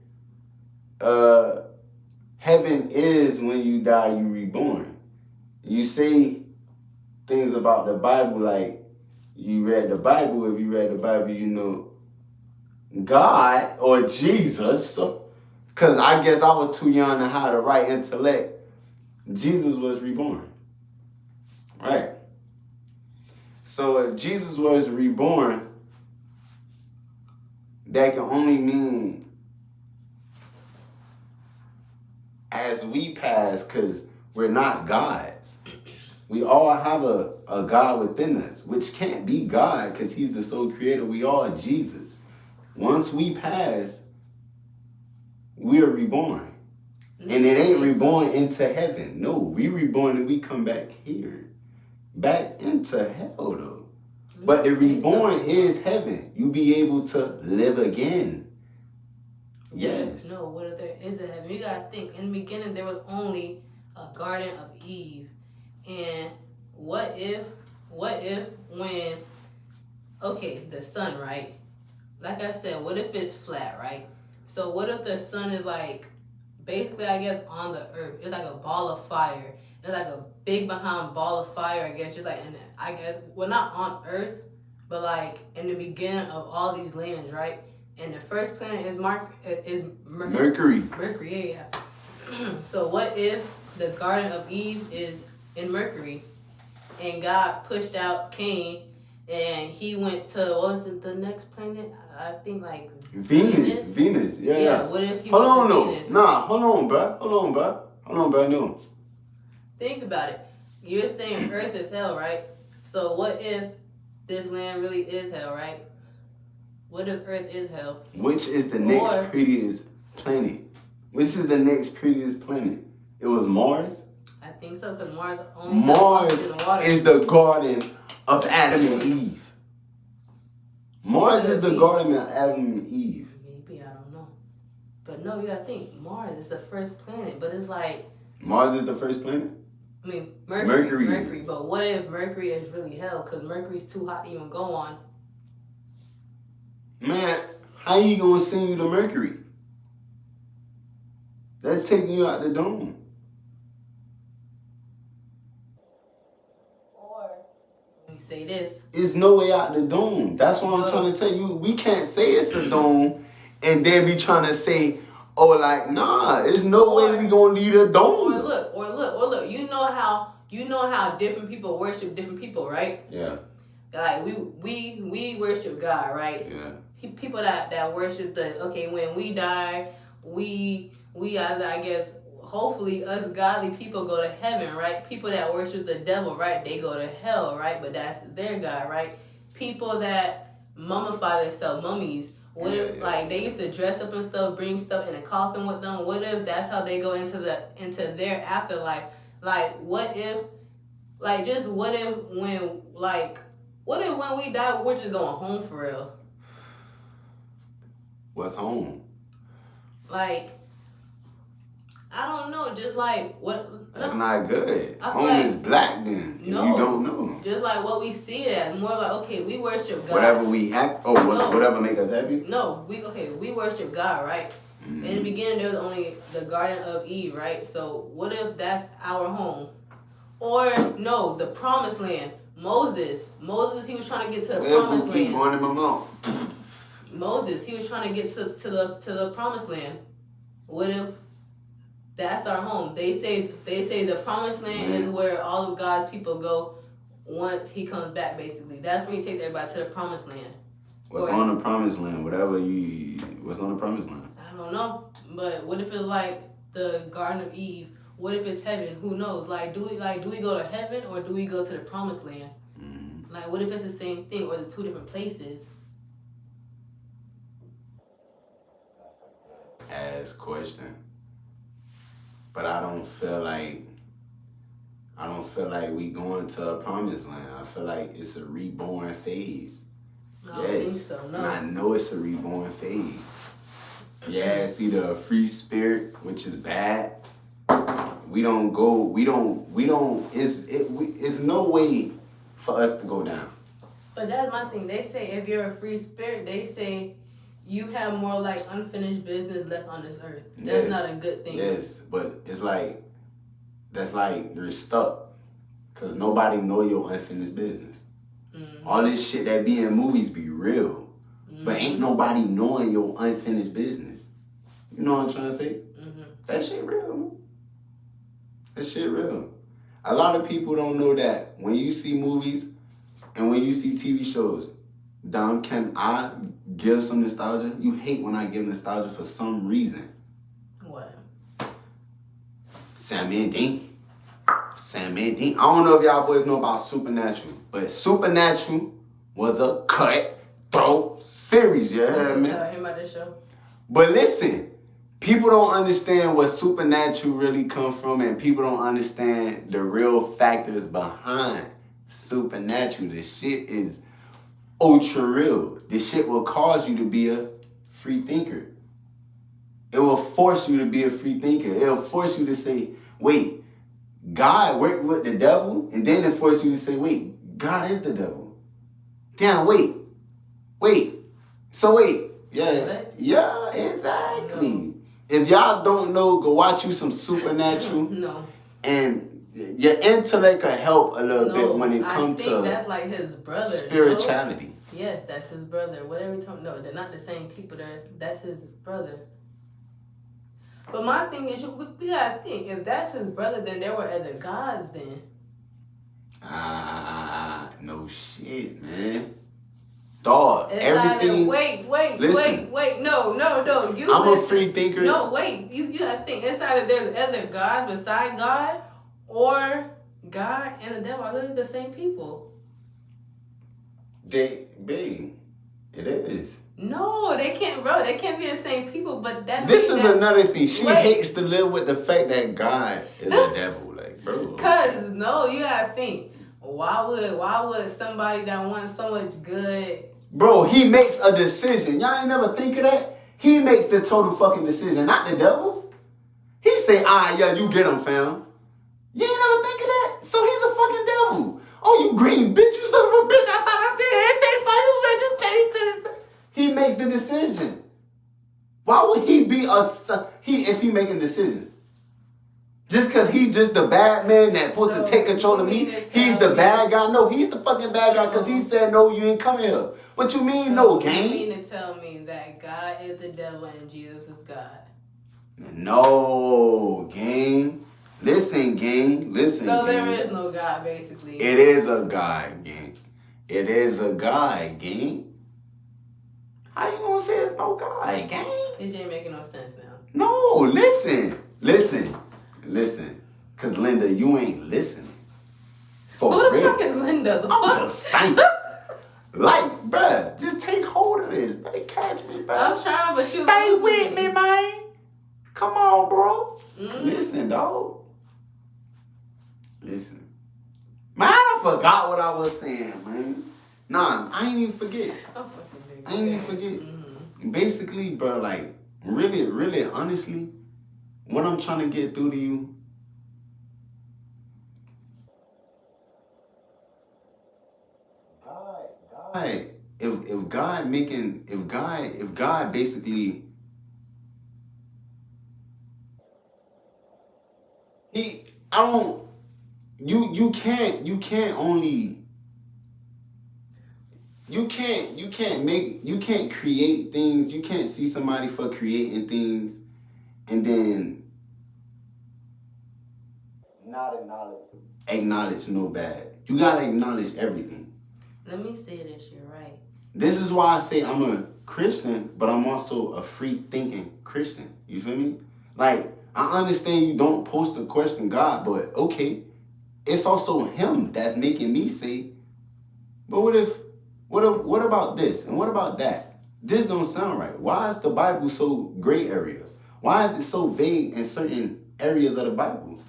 Heaven is when you die, you reborn. You say things about the Bible like you read the Bible. If you read the Bible, you know God or Jesus. Because I guess I was too young to have the right intellect. Jesus was reborn. Right? So if Jesus was reborn, that can only mean as we pass, because we're not gods. We all have a God within us, which can't be God because he's the sole creator. We all are Jesus. Once we pass, we are reborn. And it ain't reborn into heaven. No, we reborn and we come back here. Back into hell, though. But the reborn is heaven. You be able to live again. Yes. No, what if there is a heaven? You gotta think. In the beginning, there was only a Garden of Eve. And what if when, okay, the sun, right? Like I said, what if it's flat, right? So what if the sun is like, basically, I guess, on the earth? It's like a ball of fire. It's like a big behind ball of fire, I guess, just like, and I guess, well, not on earth, but like in the beginning of all these lands, right? And the first planet is Mercury. Mercury, yeah. So what if the Garden of Eve is in Mercury, and God pushed out Cain, and he went to, what was the next planet? I think like Venus. Yeah. What if he hold went on, to no. Venus? Nah, hold on, bro. No. Think about it. You're saying Earth is hell, right? So what if this land really is hell, right? What if Earth is hell? Which is the next prettiest planet? Which is the next prettiest planet? It was Mars? I think so, because Mars only Mars in the water. is the garden of Adam and Eve. Mars is the garden of Adam and Eve. Maybe, I don't know. But no, you gotta think. Mars is the first planet, but it's like... Mars is the first planet? I mean, Mercury. But what if Mercury is really hell? Because Mercury's too hot to even go on. Man, how you gonna send you to Mercury? That's taking you out the dome. Or, let me say this. It's no way out the dome. That's what I'm trying to tell you. We can't say it's a dome and then be trying to say, oh, like, nah, there's no way we gonna leave a dome. Or look. You know how different people worship different people, right? Yeah. Like we worship God, right? Yeah. People that worship when we die, we I guess hopefully us godly people go to heaven, right? People that worship the devil, right? They go to hell, right? But that's their God, right? People that mummify themselves, mummies. What if like they used to dress up and stuff, bring stuff in a coffin with them? What if that's how they go into their afterlife? Like what if when we die we're just going home for real? What's home? Like I don't know, just like what. That's not good. Home is black then. No, you don't know. Just like what we see it as, more like okay, we worship God. Whatever we have, whatever make us happy. No, we worship God, right? Mm-hmm. In the beginning, there was only the Garden of Eve, right? So what if that's our home? Or no, the Promised Land. Moses, he was trying to get to the Promised Land. Keep going in my mouth. Moses, he was trying to get to the Promised Land. What if that's our home? They say the Promised Land is where all of God's people go once he comes back, basically. That's when he takes everybody to the Promised Land. What's on the Promised Land? What's on the Promised Land? I don't know. But what if it's like the Garden of Eve? What if it's heaven? Who knows? Like, do we go to heaven or do we go to the Promised Land? Mm-hmm. Like, what if it's the same thing or the two different places? Ask question. But I don't feel like I don't feel like we going to a promised land. I feel like it's a reborn phase. I don't think so, no. And I know it's a reborn phase. Yeah, it's either a free spirit, which is bad. It's no way for us to go down. But that's my thing. They say if you're a free spirit, they say you have more like unfinished business left on this earth. That's not a good thing. Yes, but it's like, that's like you're stuck. Because nobody know your unfinished business. Mm-hmm. All this shit that be in movies be real. Mm-hmm. But ain't nobody knowing your unfinished business. You know what I'm trying to say? Mm-hmm. That shit real, man. That shit real. A lot of people don't know that when you see movies and when you see TV shows, Dom, can I give some nostalgia? You hate when I give nostalgia for some reason. What? Sam and Dean. I don't know if y'all boys know about Supernatural, but Supernatural was a cutthroat series, you heard me? Tell him about this show. But listen, people don't understand where Supernatural really come from, and people don't understand the real factors behind Supernatural. The shit is ultra real. This shit will cause you to be a free thinker. It will force you to be a free thinker. It'll force you to say, wait, God worked with the devil, and then it forced you to say, wait, God is the devil. Damn, wait. So wait. Yeah, exactly. No. If y'all don't know, go watch you some Supernatural. No. And your intellect can help a little bit when it comes to that's like his brother. Spirituality. No? Yes, that's his brother. Whatever you talking, no, they're not the same people. That's his brother. But my thing is, we gotta think, if that's his brother, then there were other gods then. No shit, man. Dog, everything. Wait, no. I'm a free thinker. No, wait, you gotta think. It's either there's other gods beside God, or God and the devil are literally the same people. It is. No, they can't, bro. They can't be the same people. But this is another thing. She hates to live with the fact that God is the devil, like, bro. Cause no, you gotta think. Why would somebody that wants so much good? Bro, he makes a decision. Y'all ain't never think of that. He makes the total fucking decision, not the devil. He say, yeah, you get him, fam. You ain't never think of that. So he's a fucking devil. Oh, you green bitch, you son of a bitch. I thought I did everything for you, man. He makes the decision. Why would he be if he making decisions? Just because he's just the bad man that's supposed to take control of me, he's the bad guy? No, he's the fucking bad guy because he said, no, you ain't coming here. What you mean, no, gang? You mean to tell me that God is the devil and Jesus is God? No, gang. Listen, gang. Listen, so there is no God, basically. It is a God, gang. It is a God, gang. How you gonna say it's no God, gang? It ain't making no sense now. No, listen. Cause Linda, you ain't listening. For real. Who the real. fuck is Linda? I'm just saying. Like, bruh, just take hold of this. Better catch me, bruh. I'm trying, but stay with me, man. Come on, bro. Mm-hmm. Listen, dog. Listen. Man, I forgot what I was saying, man. Nah, I ain't even forget. Mm-hmm. Basically, bro, like, really, honestly, what I'm trying to get through to you, if God basically, you can't create things. You can't see somebody for creating things and then not acknowledge no bad. You gotta acknowledge everything. Let me say this, you're right. This is why I say I'm a Christian, but I'm also a free thinking Christian. You feel me? Like, I understand you don't post to question God, but okay. It's also him that's making me say, but what about this? And what about that? This don't sound right. Why is the Bible so gray area? Why is it so vague in certain areas of the Bible?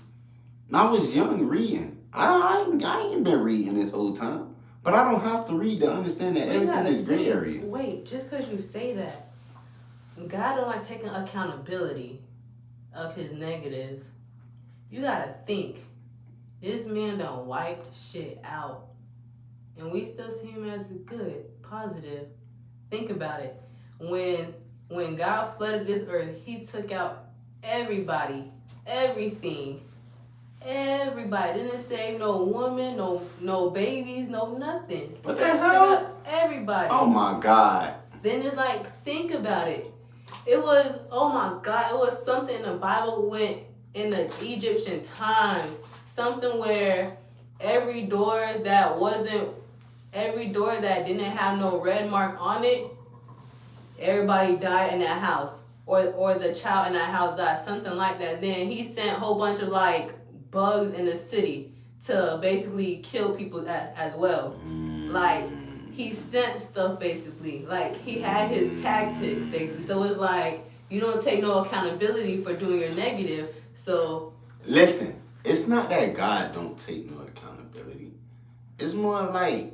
I was young reading. I ain't been reading this whole time. But I don't have to read to understand that everything is gray area. Wait, just because you say that, God don't like taking accountability of his negatives. You gotta think. This man done wiped shit out. And we still see him as good, positive. Think about it. When God flooded this earth, he took out everybody, everything. Everybody. Didn't save no woman, no babies, no nothing. What the hell? Everybody. Oh my God. Then it's like, think about it. It was, oh my God, it was something in the Bible went in the Egyptian times. Something where every door that didn't have no red mark on it, everybody died in that house. Or the child in that house died. Something like that. Then he sent a whole bunch of like bugs in the city to basically kill people as well. Like, he sent stuff basically. Like, he had his tactics basically. So it's like, you don't take no accountability for doing your negative. So listen, it's not that God don't take no accountability. It's more like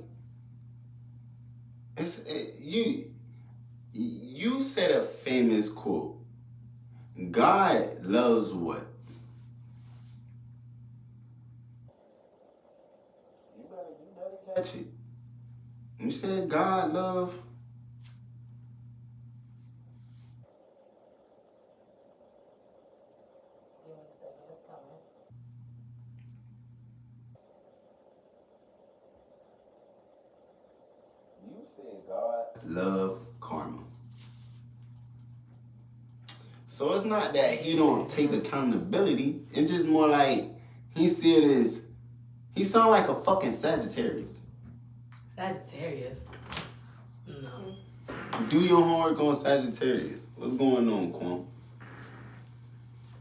you said a famous quote. God loves what? You better catch it. You said God love. You said God love karma. So it's not that he don't take accountability. It's just more like he see it as, he sound like a fucking Sagittarius. Sagittarius? No. Do your homework on Sagittarius. What's going on, Quan?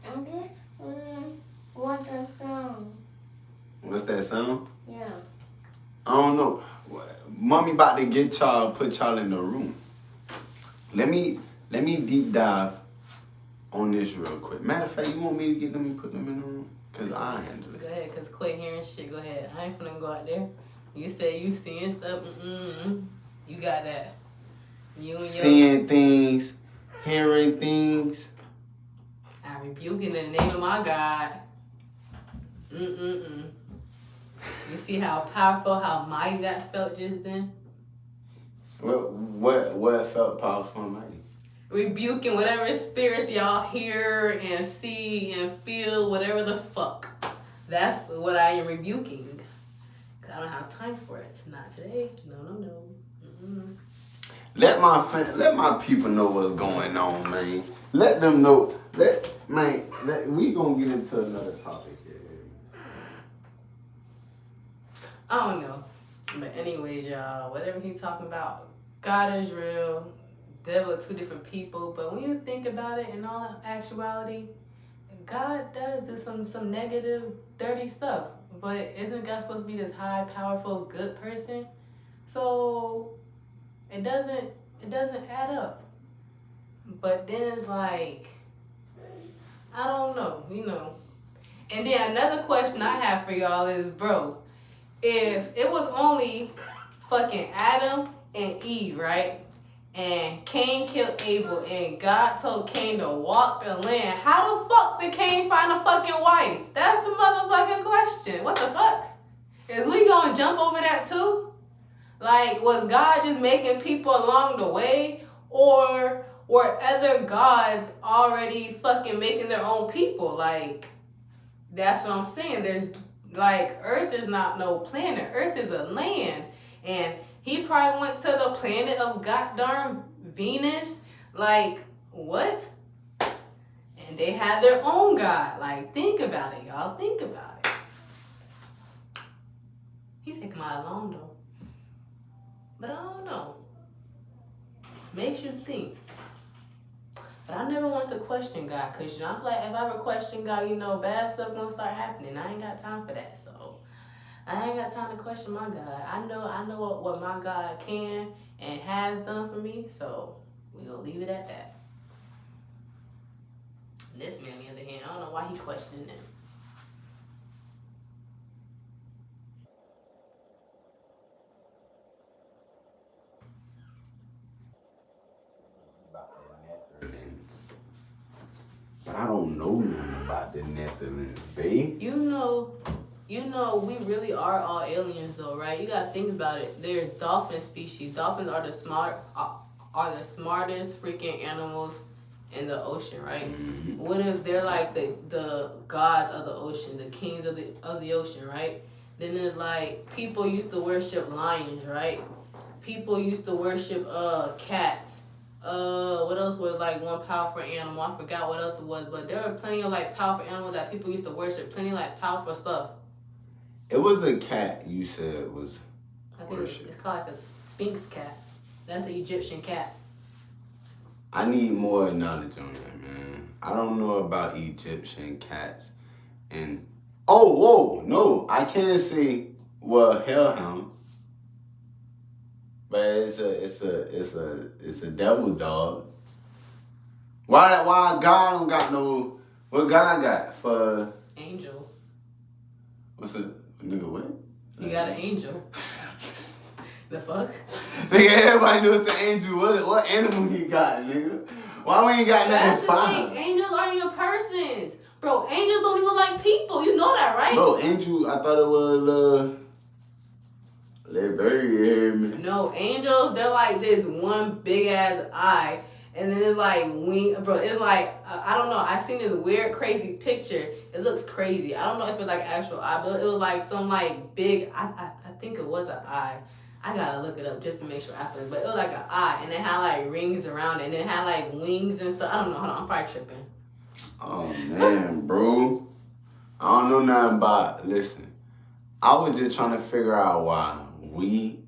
I'm just what the sound. What's that sound? Yeah. I don't know. Mommy about to get y'all, put y'all in the room. Let me deep dive on this real quick. Matter of fact, you want me to get them and put them in the room? Because I handle it. Go ahead, because quit hearing shit. Go ahead. I ain't finna go out there. You say you seeing stuff. You got that. You and seeing things, hearing things. I rebuke in the name of my God. You see how powerful, how mighty that felt just then? What felt powerful and mighty? Rebuking whatever spirits y'all hear and see and feel, whatever the fuck. That's what I am rebuking. Cause I don't have time for it. Not today. No. Let my people know what's going on, man. Let them know. We gonna get into another topic here. I don't know. But anyways, y'all, whatever he talking about, God is real. Devil, two different people. But when you think about it, in all actuality, God does do some negative, dirty stuff. But isn't God supposed to be this high, powerful, good person? So it doesn't add up. But then it's like, I don't know, And then another question I have for y'all is, bro, if it was only fucking Adam and Eve, right? And Cain killed Abel, and God told Cain to walk the land. How the fuck did Cain find a fucking wife? That's the motherfucking question. What the fuck? Is we gonna jump over that too? Like, was God just making people along the way? Or were other gods already fucking making their own people? Like, that's what I'm saying. There's, like, Earth is not no planet. Earth is a land. And he probably went to the planet of goddamn Venus. Like, what? And they had their own God. Like, think about it, y'all. Think about it. He's taking my alone, though. But I don't know. Makes you think. But I never want to question God. Because, I feel like if I ever question God, bad stuff going to start happening. I ain't got time for that, so I ain't got time to question my God. I know what my God can and has done for me, so we're going to leave it at that. This man, on the other hand, I don't know why he questioning him. I don't know nothing about the Netherlands, babe. You know, we really are all aliens, though, right? You gotta think about it. There's dolphin species. Dolphins are the smartest freaking animals in the ocean, right? Mm-hmm. What if they're like the gods of the ocean, the kings of the ocean, right? Then there's like people used to worship lions, right? People used to worship cats. What else was like one powerful animal? I forgot what else it was, but there were plenty of like powerful animals that people used to worship. Plenty of like powerful stuff. It was a cat you said was I think it's called like a Sphinx cat. That's an Egyptian cat. I need more knowledge on that, man. I don't know about Egyptian cats. And no, I can't say hellhounds. But it's a devil dog. Why God don't got no? What God got for Angels. What's a nigga what? You got an angel. The fuck? Nigga, everybody knows it's an angel. What animal he got, nigga? Why we ain't got nothing That's the fine? thing. Angels aren't even persons. Bro, angels don't even look like people. You know that, right? Bro, angel, I thought it was let bury here, man. No, angels, they're like this one big ass eye. And then it's like wing, bro. It's like I don't know. I seen this weird, crazy picture. It looks crazy. I don't know if it's like actual eye, but it was like some like big. I think it was an eye. I gotta look it up just to make sure after. But it was like an eye, and it had like rings around it, and it had like wings and stuff. I don't know. Hold on, I'm probably tripping. Oh man, bro. I don't know nothing about. Listen, I was just trying to figure out why we,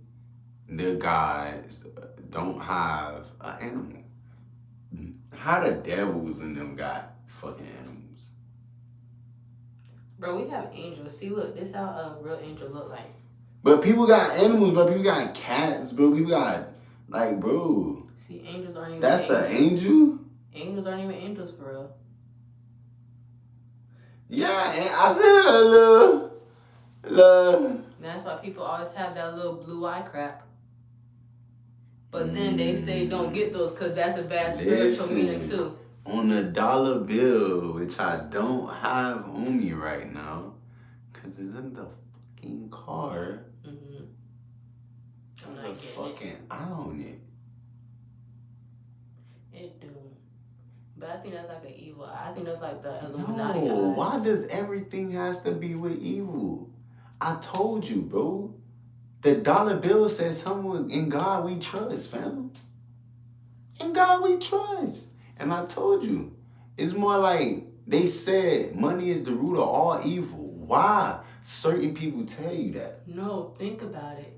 the guys, don't have an animal. How the devils and them got fucking animals? Bro, we have angels. See, look, this how a real angel look like. But people got animals, bro. People got cats, bro. People got, like, bro. See, angels aren't even That's angels. an angel? Angels aren't even angels for real. Yeah, and I said a little. That's why people always have that little blue eye crap. But then they say don't get those because that's a bad spiritual meaning too. On a dollar bill, which I don't have on me right now, because it's in the fucking car. Mm-hmm. I'm The not getting fucking eye on it. It do. But I think that's like an evil eye. I think that's like the Illuminati No, eye. why does everything has to be with evil? I told you, bro. The dollar bill says someone in God we trust, fam. In God we trust. And I told you, it's more like they said money is the root of all evil. Why? Certain people tell you that. No, think about it.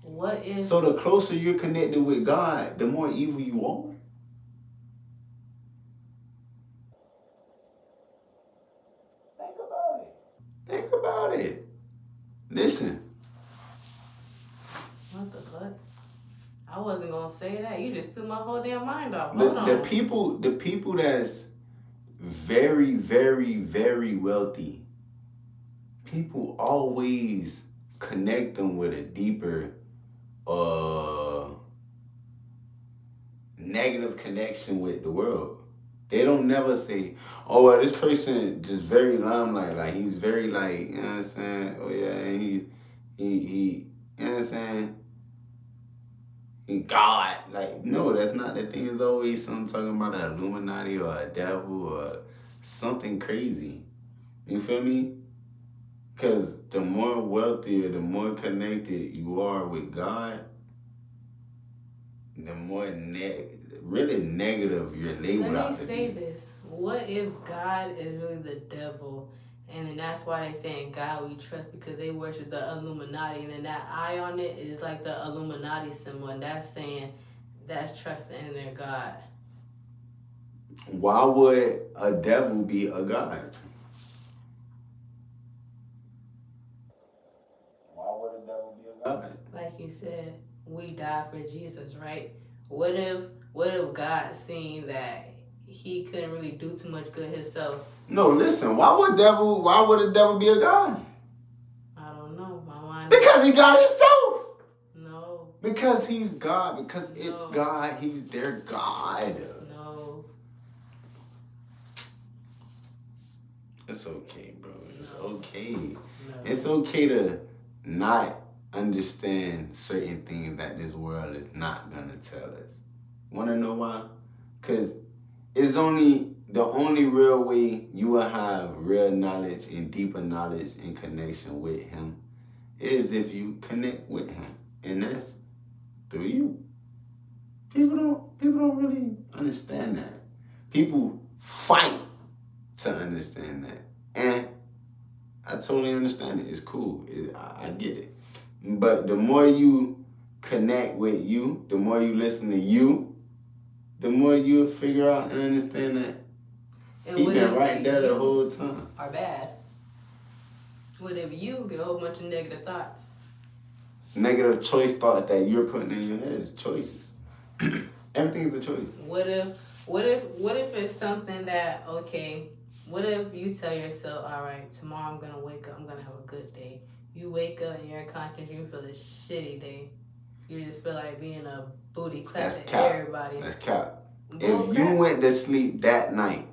What if... So the closer you're connected with God, the more evil you are. Think about it. Listen. What the fuck? I wasn't gonna say that. You just threw my whole damn mind off. The people that's very, very, very wealthy, people always connect them with a deeper negative connection with the world. They don't never say, oh, well, this person just very limelight. Like, he's very, like, you know what I'm saying? Oh, yeah, and he you know what I'm saying? God. Like, no, that's not the thing. It's always something talking about an Illuminati or a devil or something crazy. You feel me? Because the more wealthy or the more connected you are with God, the more really negative you're labeled out to be. Let me say this. What if God is really the devil? And then that's why they say in God we trust, because they worship the Illuminati. And then that eye on it is like the Illuminati symbol. And that's saying that's trusting in their God. Why would a devil be a God? Why would a devil be a God? Like you said, we died for Jesus, right? What if God seen that he couldn't really do too much good himself? No, listen, why would a devil be a God? I don't know. My mind. Because he God himself. No. Because he's God. Because it's No. God. He's their God. No. It's okay, bro. It's No. okay. No. It's okay to not understand certain things that this world is not gonna tell us. Wanna know why? Cause it's only the only real way you will have real knowledge and deeper knowledge and connection with him is if you connect with him. And that's through you. People don't really understand that. People fight to understand that. And I totally understand it. It's cool. I get it. But the more you connect with you, the more you listen to you, the more you'll figure out and understand that And he what been if right there the you whole time. are bad? What if you get a whole bunch of negative thoughts? It's negative choice thoughts that you're putting in your head. It's choices. Everything's a choice. What if it's something that, okay, what if you tell yourself, all right, tomorrow I'm gonna wake up, I'm gonna have a good day. You wake up and your conscience, you feel a shitty day. You just feel like being a booty That's clapping cap. everybody. That's cap. Bull If crap. you went to sleep that night,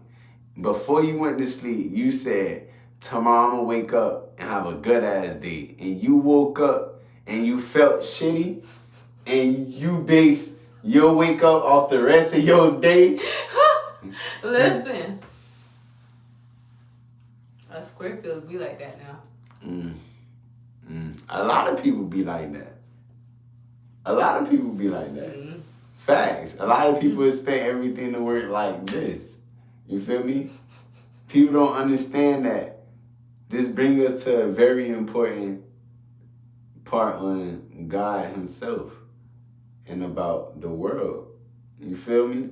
before you went to sleep, you said, tomorrow I'm gonna wake up and have a good ass day. And you woke up and you felt shitty and you based your wake up off the rest of your day. Listen. Us Squarefields be like that now. A lot of people be like that. A lot of people be like that. Mm-hmm. Facts. A lot of people expect everything to work like this. You feel me? People don't understand that this brings us to a very important part on God himself and about the world. You feel me?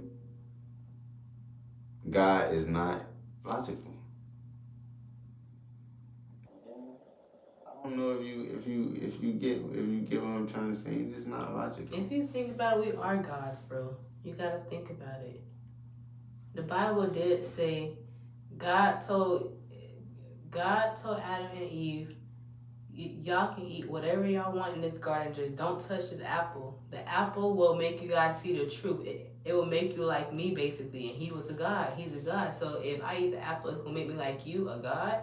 God is not logical. I don't know if you get what I'm trying to say. It's just not logical. If you think about it, we are gods, bro. You gotta think about it. The Bible did say God told Adam and Eve, y'all can eat whatever y'all want in this garden, just don't touch this apple. The apple will make you guys see the truth. It will make you like me, basically. And he was a God. He's a God. So if I eat the apple, it's going to make me like you, a God.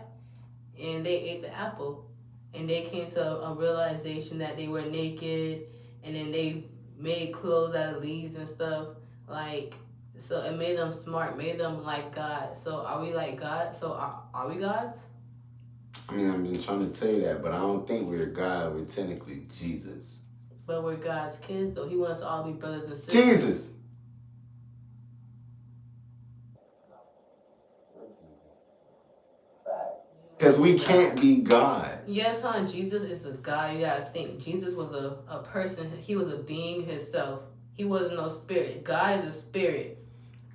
And they ate the apple. And they came to a realization that they were naked. And then they made clothes out of leaves and stuff. Like, so it made them smart, made them like God. So are we like God? So are we gods? I mean, I've been trying to tell you that, but I don't think we're God. We're technically Jesus. But we're God's kids, though. He wants us to all be brothers and sisters. Jesus! Because we can't be God. Yes, hon. Jesus is a God. You gotta think. Jesus was a person. He was a being himself. He wasn't no spirit. God is a spirit.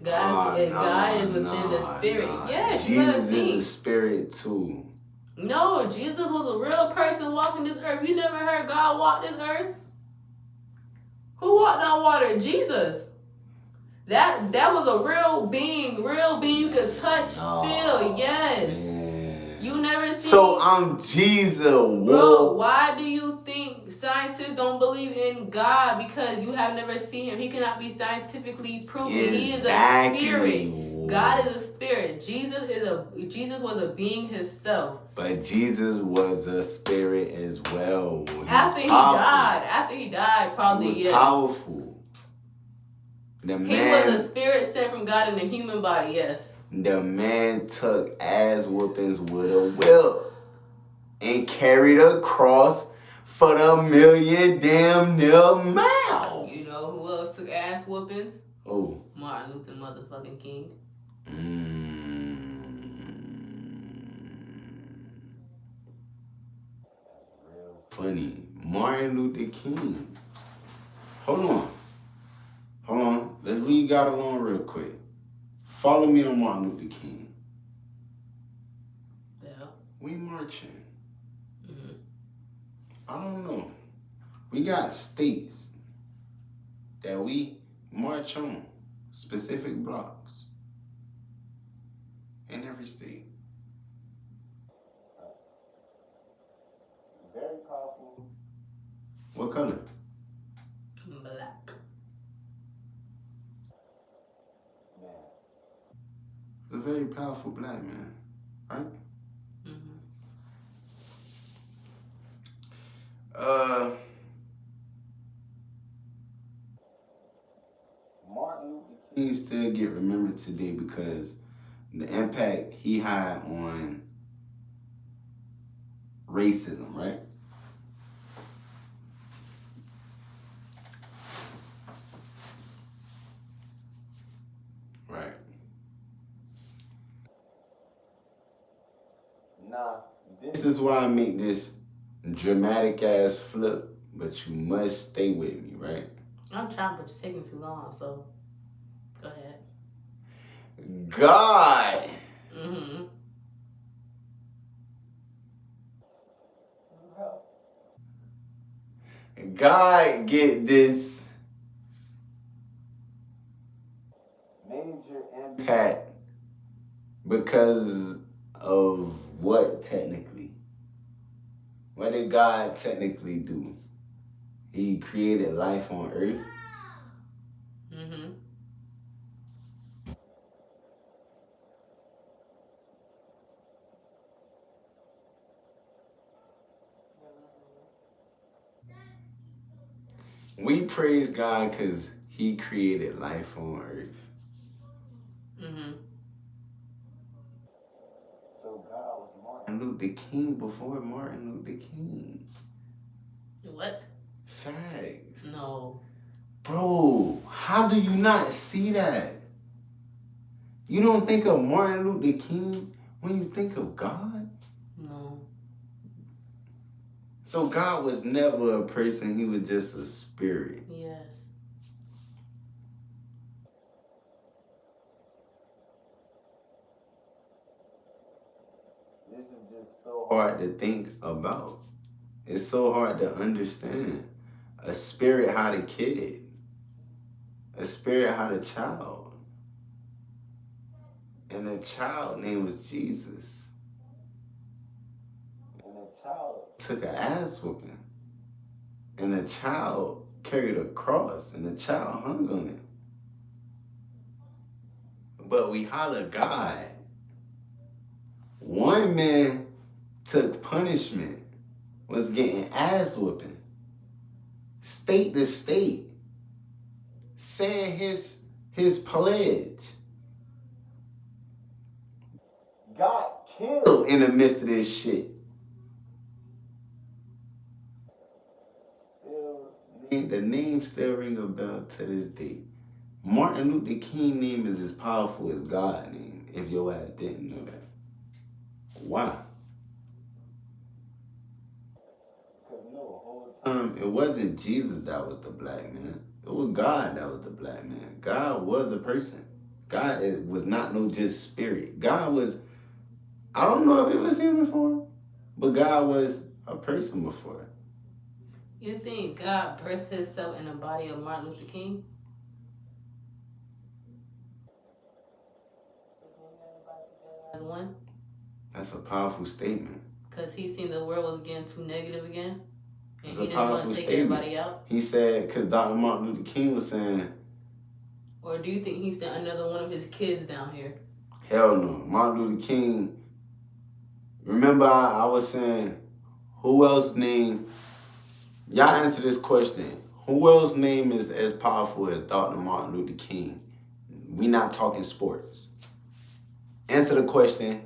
God is within the spirit. Yes, you gotta Jesus think. is a spirit too. No, Jesus was a real person walking this earth. You never heard God walk this earth? Who walked on water? Jesus. That was a real being you could touch, feel. Yes. Man. You never seen. So I'm Jesus. Whoa. Bro, why do you think scientists don't believe in God? Because you have never seen him. He cannot be scientifically proven. Exactly. He is a spirit. God is a spirit. Jesus was a being himself. But Jesus was a spirit as well. After he died, probably, he was powerful. He was a spirit sent from God in a human body, yes. The man took ass whoopings with a whip and carried a cross for the million damn near miles. You know who else took ass whoopings? Oh. Martin Luther motherfucking King. Funny. Martin Luther King. Hold on. Let's leave God alone real quick. Follow me on Martin Luther King. Yeah. We marching. Mm-hmm. I don't know. We got states that we march on, specific blocks in every state. Very powerful. What color? Black. A very powerful black man. right? Mm-hmm. Martin Luther King still get remembered today because the impact he had on racism, right? Right. Nah, this is why I make this dramatic ass flip, but you must stay with me, right? I'm trying, but it's taking too long, so go ahead. God. Mm-hmm. God get this major impact because of what technically? What did God technically do? He created life on earth. Mm-hmm. We praise God because he created life on earth. Mm-hmm. So God was Martin Luther King before Martin Luther King. What? Facts. No. Bro, how do you not see that? You don't think of Martin Luther King when you think of God? No. So God was never a person, he was just a spirit. Yes. This is just so hard to think about. It's so hard to understand. A spirit had a kid. A spirit had a child. And the child name was Jesus. And the child took an ass whooping. And the child carried a cross. And the child hung on it. But we holler God. One man took punishment, was getting ass whooping, state to state, saying his pledge. Got killed in the midst of this shit. The name still ring a bell to this day. Martin Luther King name is as powerful as God name, if your ass didn't know that. Why? It wasn't Jesus that was the black man. It was God that was the black man. God was a person. God was not no just spirit. God was, I don't know if it was him before, but God was a person before. You think God birthed himself in the body of Martin Luther King? As one? That's a powerful statement. Because he seen the world was getting too negative again? And It's he a didn't want powerful to take statement. everybody out? He said, because Dr. Martin Luther King was saying, Or do you think he sent another one of his kids down here? hell no. Martin Luther King, remember I was saying, who else named, y'all answer this question. Who else name is as powerful as Dr. Martin Luther King? We not talking sports. Answer the question.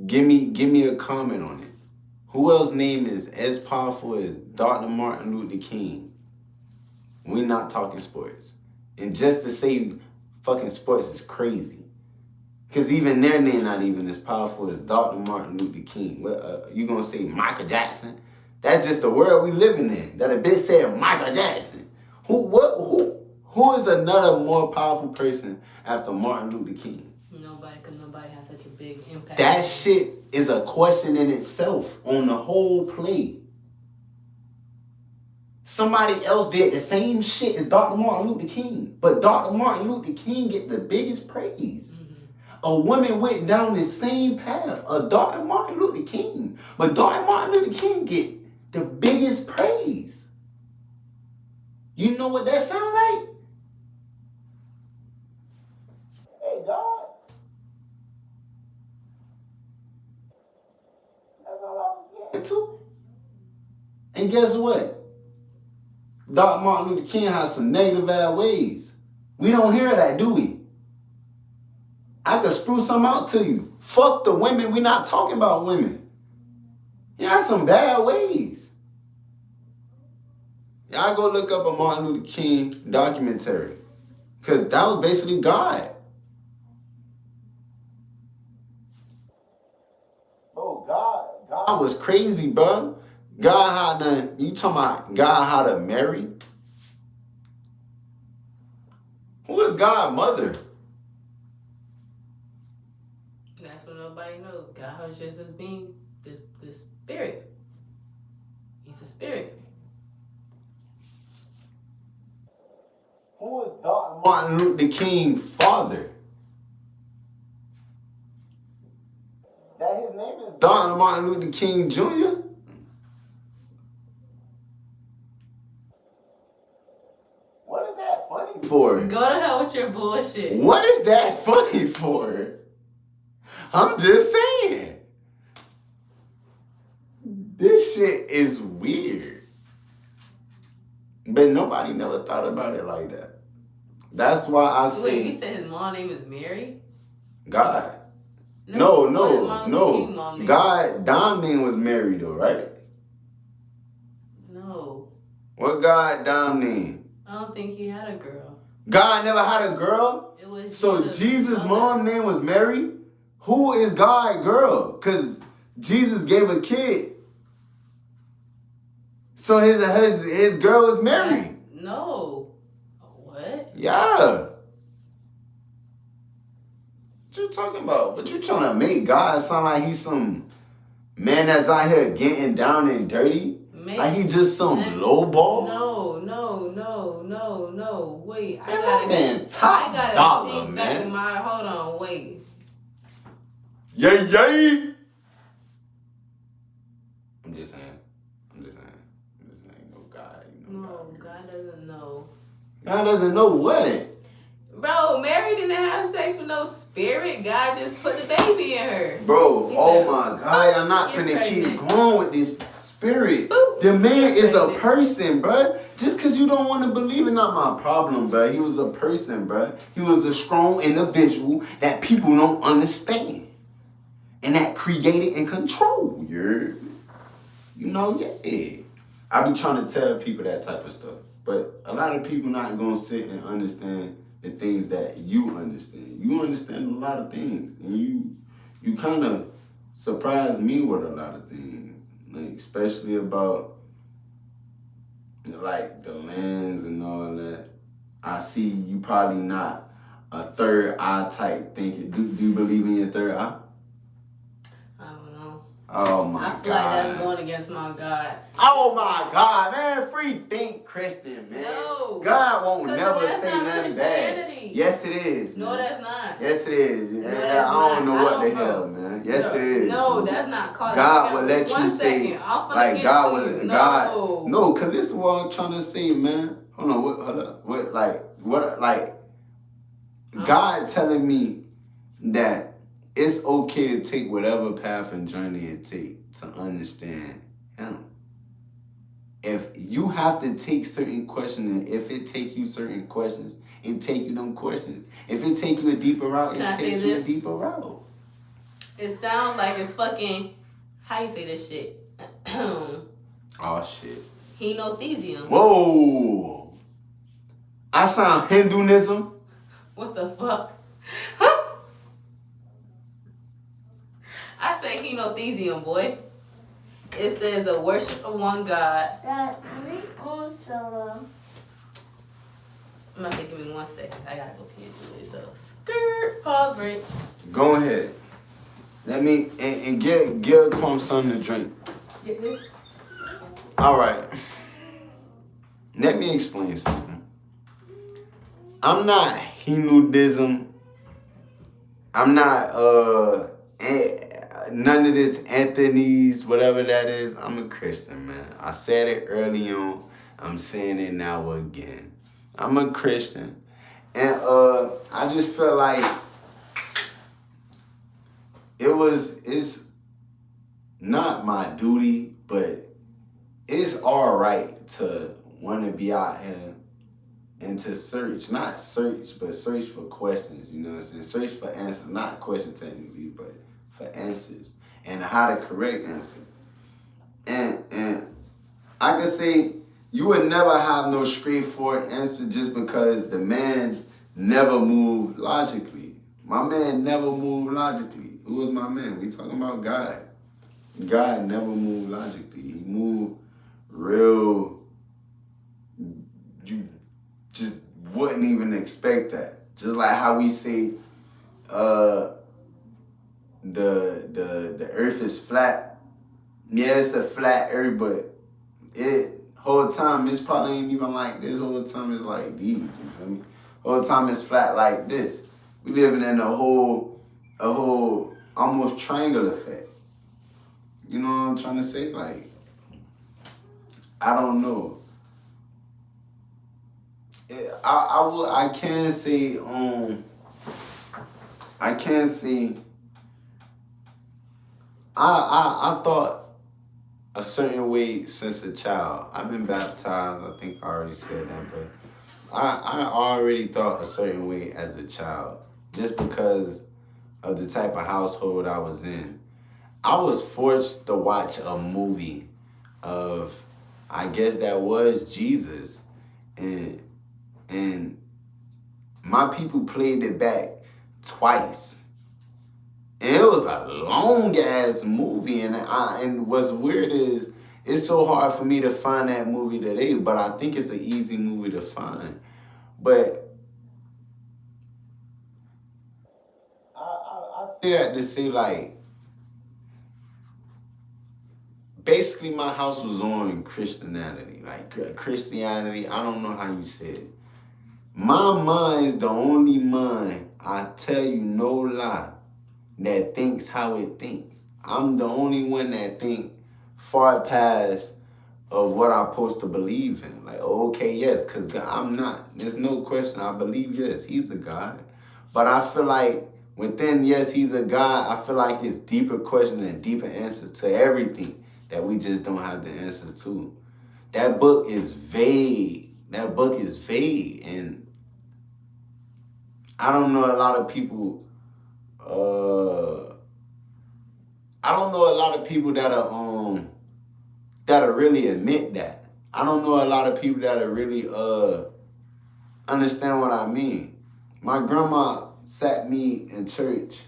Give me a comment on it. Who else name is as powerful as Dr. Martin Luther King? We not talking sports. And just to say fucking sports is crazy. Because even their name not even as powerful as Dr. Martin Luther King. Well, you gonna say Michael Jackson? That's just the world we living in. That a bitch said Michael Jackson. Who is another more powerful person after Martin Luther King? Nobody, because nobody has such a big impact. That shit is a question in itself on the whole play. Somebody else did the same shit as Dr. Martin Luther King. But Dr. Martin Luther King get the biggest praise. Mm-hmm. A woman went down the same path of Dr. Martin Luther King. But Dr. Martin Luther King get the biggest praise. You know what that sound like? Hey, God. too. And guess what? Dr. Martin Luther King has some negative ass ways. We don't hear that, do we? I could spruce some out to you. Fuck the women. We not talking about women. He has some bad ways. Y'all go look up a Martin Luther King documentary. Because that was basically God. Bro, God was crazy, bro. God had to, you talking about God had to marry? Who is God's mother? That's what nobody knows. God was just as being this spirit. He's a spirit. Who is Dr. Martin Luther King's father? That his name is Dr. Martin Luther King Jr.? What is that funny for? Go to hell with your bullshit. What is that funny for? I'm just saying. This shit is weird. But nobody never thought about it like that. That's why I say... Wait, you said his mom name is Mary? God. No. God, Dom name was Mary though, right? No. What God Dom name? I don't think he had a girl. God never had a girl? It was So Jesus' mom name was Mary? Who is God girl? Because Jesus gave a kid. So his girl is Mary. No. What? Yeah. What you talking about? What you trying to make God sound like he's some man that's out here getting down and dirty? Like he just some low ball? No. Wait, I gotta think back in my. Hold on, wait. Yay! I'm just saying. No God. No, God doesn't know. God doesn't know what? Bro, Mary didn't have sex with no spirit. God just put the baby in her. Bro, He oh said, my God, I'm not "You're finna keep pregnant." going with this spirit. Boop. The man You're is a pregnant. person, bruh. Just because you don't want to believe it, not my problem, bruh. He was a person, bruh. He was a strong individual that people don't understand. And that created and control. You know, yeah. I be trying to tell people that type of stuff. But a lot of people not going to sit and understand the things that you understand. You understand a lot of things. And you kind of surprise me with a lot of things. Like, especially about, like, the lands and all that. I see you probably not a third eye type thinking. Do you believe in your third eye? I don't know. Oh my God. I feel like that's going against my God. Oh my God, man. Free think Christian, man. No. God won't 'Cause never that's say not nothing bad. Christianity. Yes, it is. No, man. that's not. Yes, it is. No, I that's don't know not. what I the don't hell, know. man. Yes, it is. No, dude. that's not called. God will let you One say, second. I'm finna like get God to will. you. God, no, cause this is what I'm trying to say, man. Hold on, hold up, God telling me that it's okay to take whatever path and journey it take to understand Him. If you have to take certain questions, and if it take you certain questions, it take you them questions. If it take you a deeper route, it takes you a deeper route. It sounds like it's fucking. How you say this shit? Oh shit. Henotheism. Whoa. I sound Hinduism. What the fuck? Huh? I say henotheism, boy. It says the worship of one God. That me also. I'm not thinking, give me 1 second. I gotta go pee and do this. So, skirt, pause, break. Go ahead. Let me and give Kwam something to drink. Get this? All right. Let me explain something. I'm not Hinduism. I'm not none of this Anthony's, whatever that is. I'm a Christian, man. I said it early on. I'm saying it now again. I'm a Christian. And I just feel like it's not my duty, but it's all right to want to be out here and to search, not search, but search for questions, you know what I'm saying? Search for answers, not questions technically, but for answers and how to correct answer. And I could say you would never have no straightforward answer just because the man never moved logically. My man never moved logically. Who was my man? We talking about God. God never moved logically. He moved real. You just wouldn't even expect that. Just like how we say the earth is flat. Yeah, it's a flat earth, but it whole time it's probably ain't even like this. Whole time it's like these. You feel me? Whole time it's flat like this. We living in a whole almost triangle effect. You know what I'm trying to say? Like, I don't know. I can say I thought a certain way since a child. I've been baptized. I think I already said that, but I already thought a certain way as a child just because of the type of household I was in. I was forced to watch a movie of, I guess that was Jesus, and my people played it back twice. And it was a long ass movie, and what's weird is it's so hard for me to find that movie today, but I think it's an easy movie to find. But I say that to say, like, basically my house was on Christianity, like Christianity. I don't know how you say it. My mind's the only mind, I tell you no lie, that thinks how it thinks. I'm the only one that think far past of what I'm supposed to believe in. Like, okay, yes, because I'm not. There's no question. I believe, yes, he's a God. But I feel like within, yes, he's a God, I feel like it's deeper questions and deeper answers to everything that we just don't have the answers to. That book is vague. That book is vague. And I don't know a lot of people that'll really admit that. I don't know a lot of people that'll really understand what I mean. My grandma sat me in church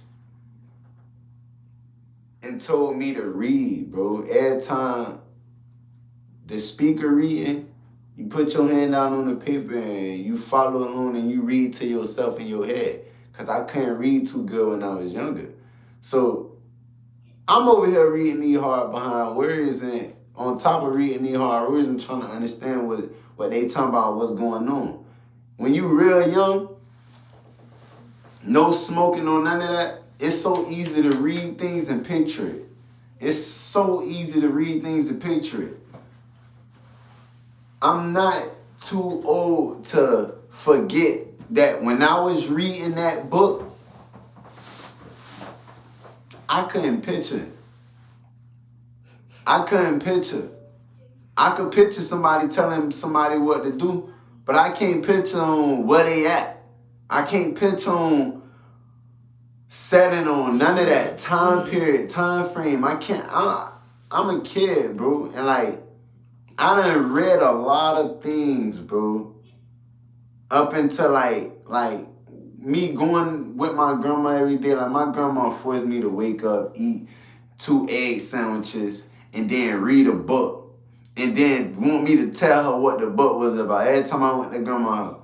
and told me to read, bro. Every time the speaker reading, you put your hand down on the paper and you follow along and you read to yourself in your head. Because I couldn't read too good when I was younger. So I'm over here reading these hard behind words, and on top of reading these hard words and trying to understand what they talking about, what's going on. When you real young, no smoking or none of that, it's so easy to read things and picture it. It's so easy to read things and picture it. I'm not too old to forget that when I was reading that book, I couldn't picture. I couldn't picture. I could picture somebody telling somebody what to do, but I can't picture on where they at. I can't picture on setting on none of that time period, time frame. I can't. I'm a kid, bro, and like I done read a lot of things, bro. Up until like me going with my grandma every day. Like my grandma forced me to wake up, eat 2 egg sandwiches, and then read a book. And then want me to tell her what the book was about. Every time I went to grandma's house,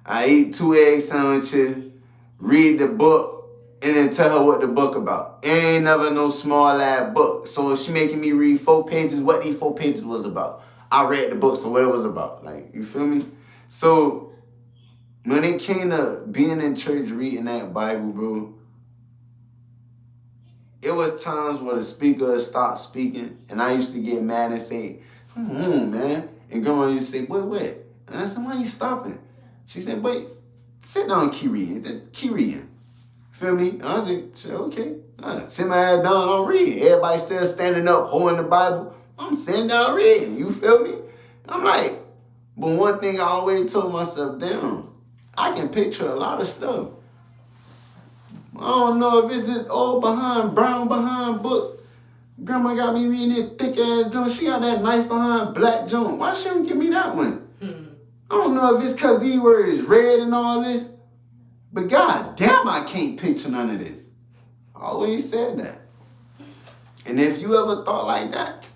I eat 2 egg sandwiches, read the book, and then tell her what the book about. It ain't never no small ass book. So she making me read 4 pages, what these 4 pages was about. I read the book, so what it was about. Like, you feel me? So when it came to being in church reading that Bible, bro, it was times where the speaker stopped speaking, and I used to get mad and say, come on, man. And grandma used to say, wait. And I said, why you stopping? She said, wait, sit down, keep reading. Keep reading. Feel me? I was like, okay. Sit my ass down, I'm reading. Everybody still standing up, holding the Bible. I'm sitting down reading. You feel me? I'm like, but one thing I always told myself, damn, I can picture a lot of stuff. I don't know if it's this old brown behind book. Grandma got me reading that thick ass joint. She got that nice behind black joint. Why she don't give me that one? I don't know if it's because these words red and all this. But god damn, I can't picture none of this. I always said that. And if you ever thought like that,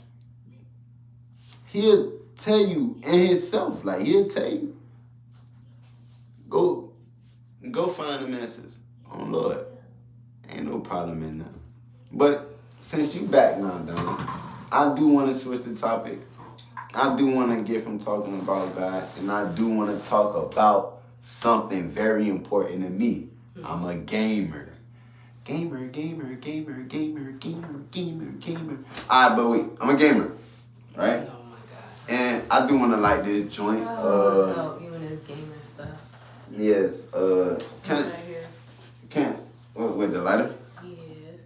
he'll tell you in himself. Like, he'll tell you, go find the answers. Oh, Lord. Ain't no problem in that. But since you back now, Don, I do want to switch the topic. I do want to get from talking about God, and I do want to talk about something very important to me. I'm a gamer. Gamer. All right, but wait. I'm a gamer, right? Oh, my God. And I do want to light this joint. Oh, you and this gamer stuff. Yes. With the lighter? Yes.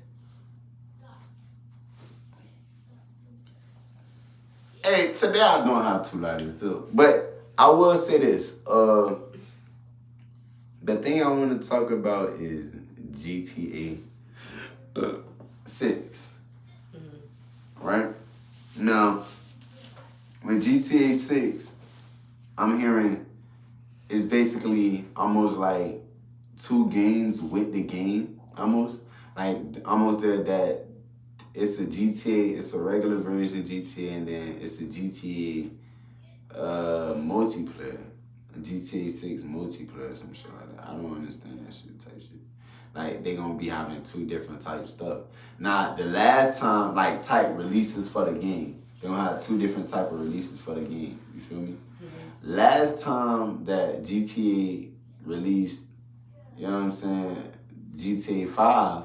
Hey, today I don't have two lighters, too. But I will say this. The thing I want to talk about is GTA 6. Right? Now, with GTA 6, I'm hearing it's basically almost like 2 games with the game, almost. Like, almost that it's a GTA, it's a regular version of GTA, and then it's a GTA multiplayer. A GTA 6 multiplayer or some shit like that. I don't understand that shit type shit. Like, they gonna be having 2 different type stuff. Now, the last time, like, type releases for the game, they gonna have 2 different type of releases for the game. You feel me? Mm-hmm. Last time that GTA released, you know what I'm saying, GTA 5,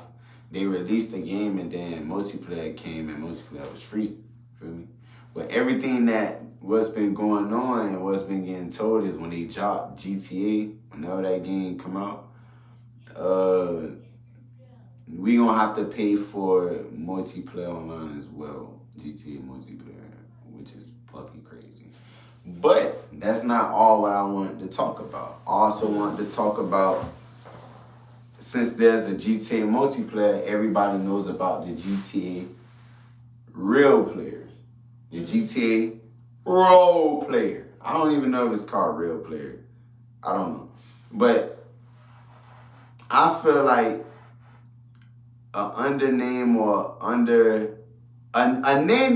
they released the game and then multiplayer came and multiplayer was free. Feel me? But everything that what's been going on and what's been getting told is when they drop GTA, whenever that game come out, we gonna have to pay for multiplayer online as well. GTA multiplayer, which is fucking crazy. But that's not all what I wanted to talk about. I also wanted to talk about, since there's a GTA multiplayer, everybody knows about the GTA real player. The GTA role player. I don't even know if it's called real player. I don't know. But I feel like a name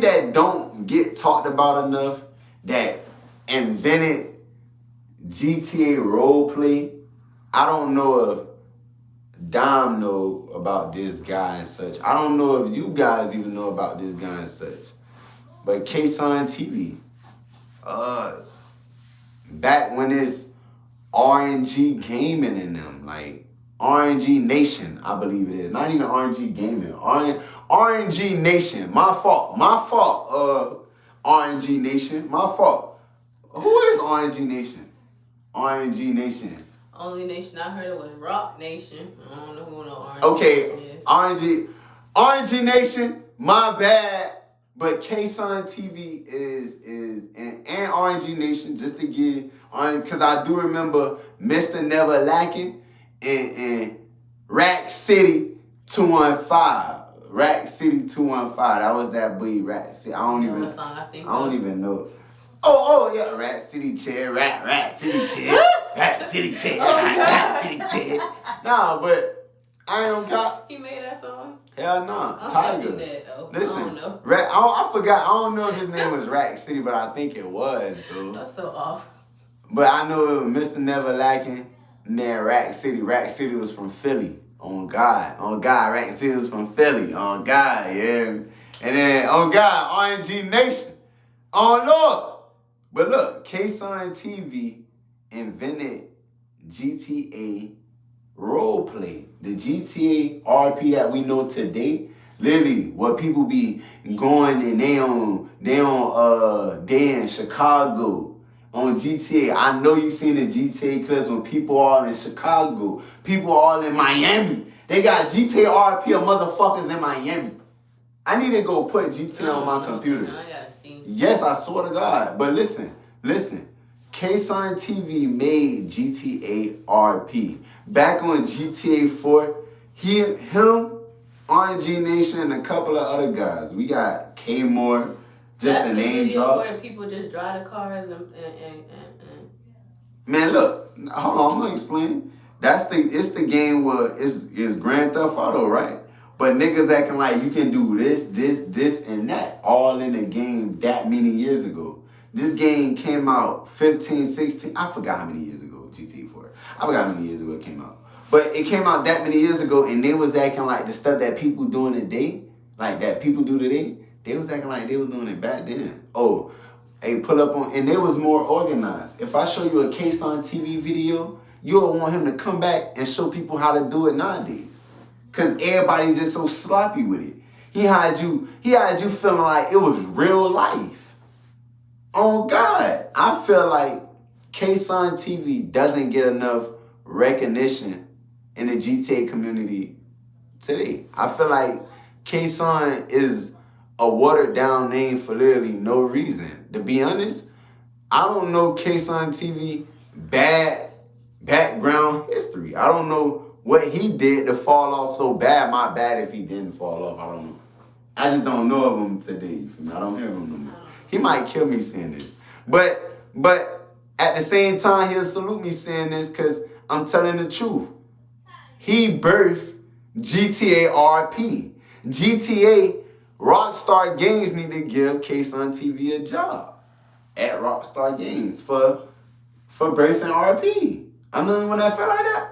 that don't get talked about enough, that invented GTA roleplay. I don't know if Dom know about this guy and such. I don't know if you guys even know about this guy and such. But GtaRp, back when it's RNG gaming in them, like RNG Nation, I believe it is. Not even RNG gaming. RNG Nation. My fault. RNG Nation. My fault. Who is RNG Nation? RNG Nation. Only nation I heard it was Rock Nation. I don't know who no RNG Okay, is. RNG Nation, my bad. But GtaRp is and RNG Nation, just to give, because I do remember Mr. Never Lacking and Rack City 215. Rack City 215. That was that boy Rack City. I don't even know. Oh yeah, Rat City Chair, Rat City Chair, Rat City Chair, Rat City Chair. Nah, but I ain't got. He made that song? Hell no, Tiger. Listen, I don't know. I forgot. I don't know if his name was Rack City, but I think it was, dude. That's so off. But I know it was Mr. Never Lacking, and then Rack City. Rack City was from Philly. On God, Rack City was from Philly. On God, yeah. And then on God, RNG Nation. On Lord. But look, GtaRp invented GTA roleplay. The GTA RP that we know today, literally what people be going and they in Chicago on GTA. I know you seen the GTA clips when people all in Chicago, people all in Miami. They got GtaRp motherfuckers in Miami. I need to go put GTA on my computer. I gotta see. Yes, I swear to God. But listen. K-Sun TV made GtaRp. Back on GTA 4, him, RNG Nation, and a couple of other guys. We got K-More, just the name drop. Where the people just drive the cars and. Man, look, hold on, I'm gonna explain. It's the game where it's Grand Theft Auto, right? But niggas acting like you can do this, and that all in a game that many years ago. This game came out 15, 16, I forgot how many years ago, GTA 4. I forgot how many years ago it came out. But it came out that many years ago, and they was acting like the stuff that people doing today, like that people do today, they was acting like they was doing it back then. Oh, hey, pull up on, and they was more organized. If I show you a K-Sun TV video, you'll want him to come back and show people how to do it nowadays. Cause everybody's just so sloppy with it. He had you feeling like it was real life. Oh God, I feel like K-Sun TV doesn't get enough recognition in the GTA community today. I feel like K-Sun is a watered down name for literally no reason. To be honest, I don't know K-Sun TV bad background history. I don't know what he did to fall off so bad. My bad if he didn't fall off. I don't know. I just don't know of him today. You feel me? I don't hear him no more. He might kill me saying this. But at the same time, he'll salute me saying this because I'm telling the truth. He birthed GtaRp. GTA, Rockstar Games need to give K-Sun TV a job at Rockstar Games for birthing RP. I'm the only one that felt like that.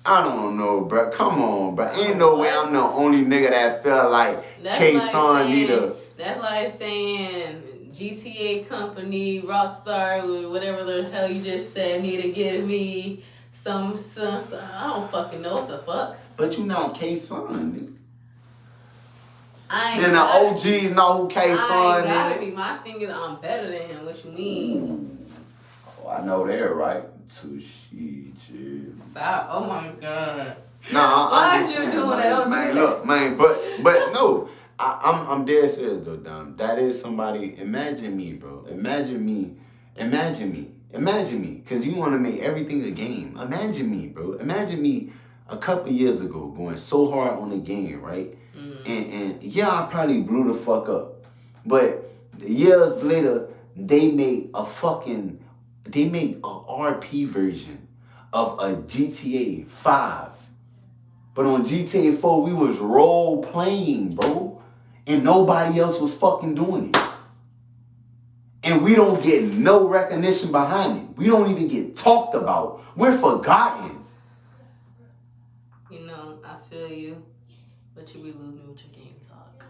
I don't know, bro. Come on, bro. Ain't no way I'm the only nigga that felt like K-Sun need a... That's like saying GTA company, Rockstar, whatever the hell you just said, need to give me some I don't fucking know what the fuck. But you not K-Sun, nigga. I ain't then the OGs know who K-Sun is. Gotta be. My thing is I'm better than him. What you mean? Ooh. Oh, I know they're right. Touche, Stop. Oh my God. Nah, why I'm are you saying, doing man, that? Man, look, man, but no. I'm dead serious though, Dom. That is somebody. Imagine me, bro. Imagine me. Cause you want to make everything a game. Imagine me, bro. Imagine me a couple years ago going so hard on the game, right? Mm-hmm. And yeah, I probably blew the fuck up. But years later, they made a RP version of a GTA 5. But on GTA 4, we was role playing, bro. And nobody else was fucking doing it. And we don't get no recognition behind it. We don't even get talked about. We're forgotten. You know, I feel you. But you be losing me with your game talk.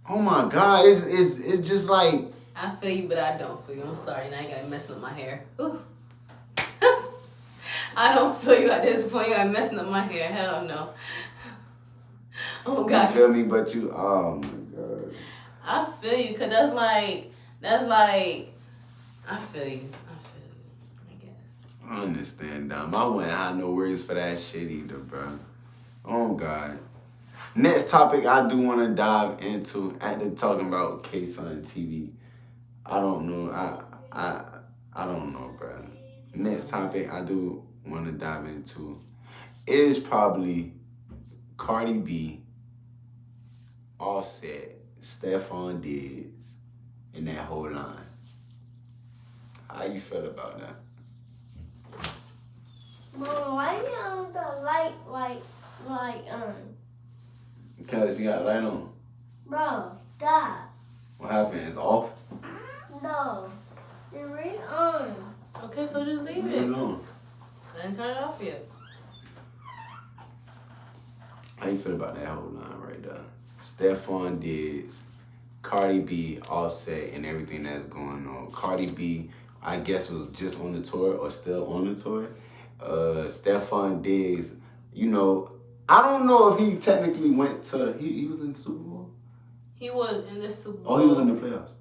Oh my God, it's just like... I feel you, but I don't feel you. I'm sorry. Now you got me messing up my hair. Ooh. I don't feel you at this point. You got me messing up my hair. Hell no. Oh God. You feel me? But you... Oh my God. I feel you, because that's like... I feel you. I guess. I understand, Dom. I wouldn't have no words for that shit either, bro. Oh, God. Next topic I do want to dive into, after talking about K-Sun TV. I don't know. I don't know, bro. Next topic I do want to dive into is probably Cardi B, Offset, Stephon Diggs, and that whole line. How you feel about that? Mom, why you on the light Because you got a light on. Bro, stop. What happened? It's off? No. It's really on. Okay, so just leave Leave it. it on. I didn't turn it off yet. How you feel about that whole line right there? Stephon Diggs, Cardi B, Offset, and everything that's going on. Cardi B, I guess, was just on the tour or still on the tour. Stephon Diggs, you know, I don't know if he technically went to, he was in the Super Bowl? He was in the Super Bowl. Oh, he was in the playoffs.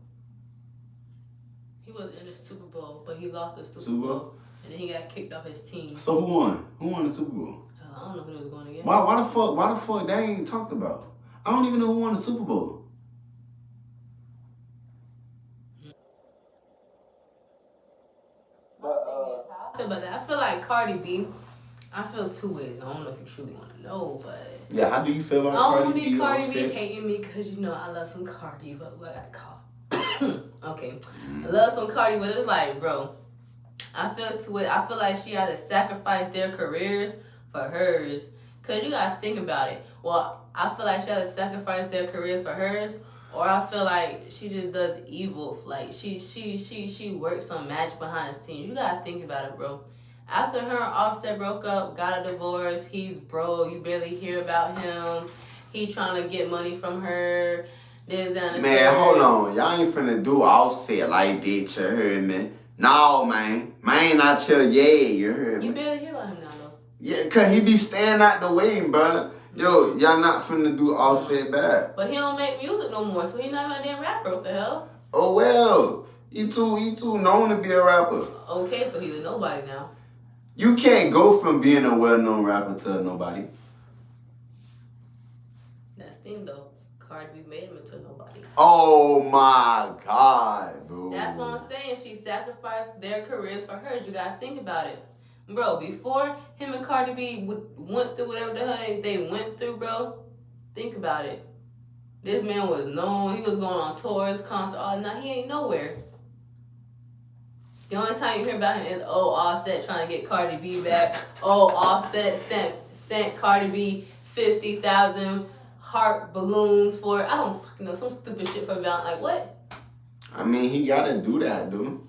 He was in the Super Bowl, but he lost the Super Bowl? Bowl. And then he got kicked off his team. So who won? Who won the Super Bowl? I don't know who they was going against. Why the fuck they ain't talked about? I don't even know who won the Super Bowl. But I feel like Cardi B, I feel two ways. I don't know if you truly want to know, but Yeah, how do you feel about I Cardi don't B? need Cardi B hating me because you know I love some Cardi, but what I cough. Okay, I love some Cardi, but it's like, bro, I feel two ways. I feel like she had to sacrifice their careers for hers. Cause you gotta think about it. Well, I feel like she had to sacrifice their careers for hers. Or I feel like she just does evil. Like she works some magic behind the scenes. You gotta think about it, bro. After her and Offset broke up, got a divorce, he's broke. You barely hear about him. He trying to get money from her. This, that, and Man, hold on. Y'all ain't finna do Offset like that, you heard me? No, man. Man, not your you heard me? You barely hear about him now, though. Yeah, cause he be staying out the way, bro. Yo, y'all not finna do Offset bad. But he don't make music no more, so he not even a damn rapper. What the hell? Oh well, he too known to be a rapper. Okay, so he's a nobody now. You can't go from being a well-known rapper to a nobody. That's the thing, though. Cardi B made him into a nobody. Oh my God, bro. That's what I'm saying. She sacrificed their careers for hers. You gotta think about it. Bro, before him and Cardi B went through whatever the hell they went through, bro, think about it. This man was known. He was going on tours, concerts, all that. He ain't nowhere. The only time you hear about him is, oh, Offset trying to get Cardi B back. Oh, Offset sent Cardi B 50,000 heart balloons for, I don't fucking know, some stupid shit for Valentine. Like, what? I mean, he gotta do that, dude.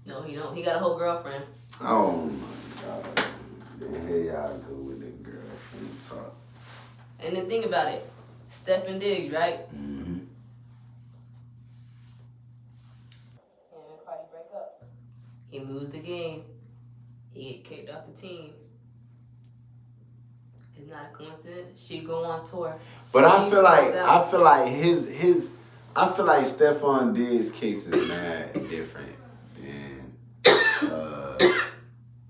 No, he don't. He got a whole girlfriend. Oh my God. Then here y'all go with the girlfriend talk. And then think about it. Stephen Diggs, right? Mm-hmm. Him and Cardi break up. He lose the game. He get kicked off the team. It's not a coincidence. She go on tour. But I She feel sold like out. I feel like Stephon Diggs' case is mad different than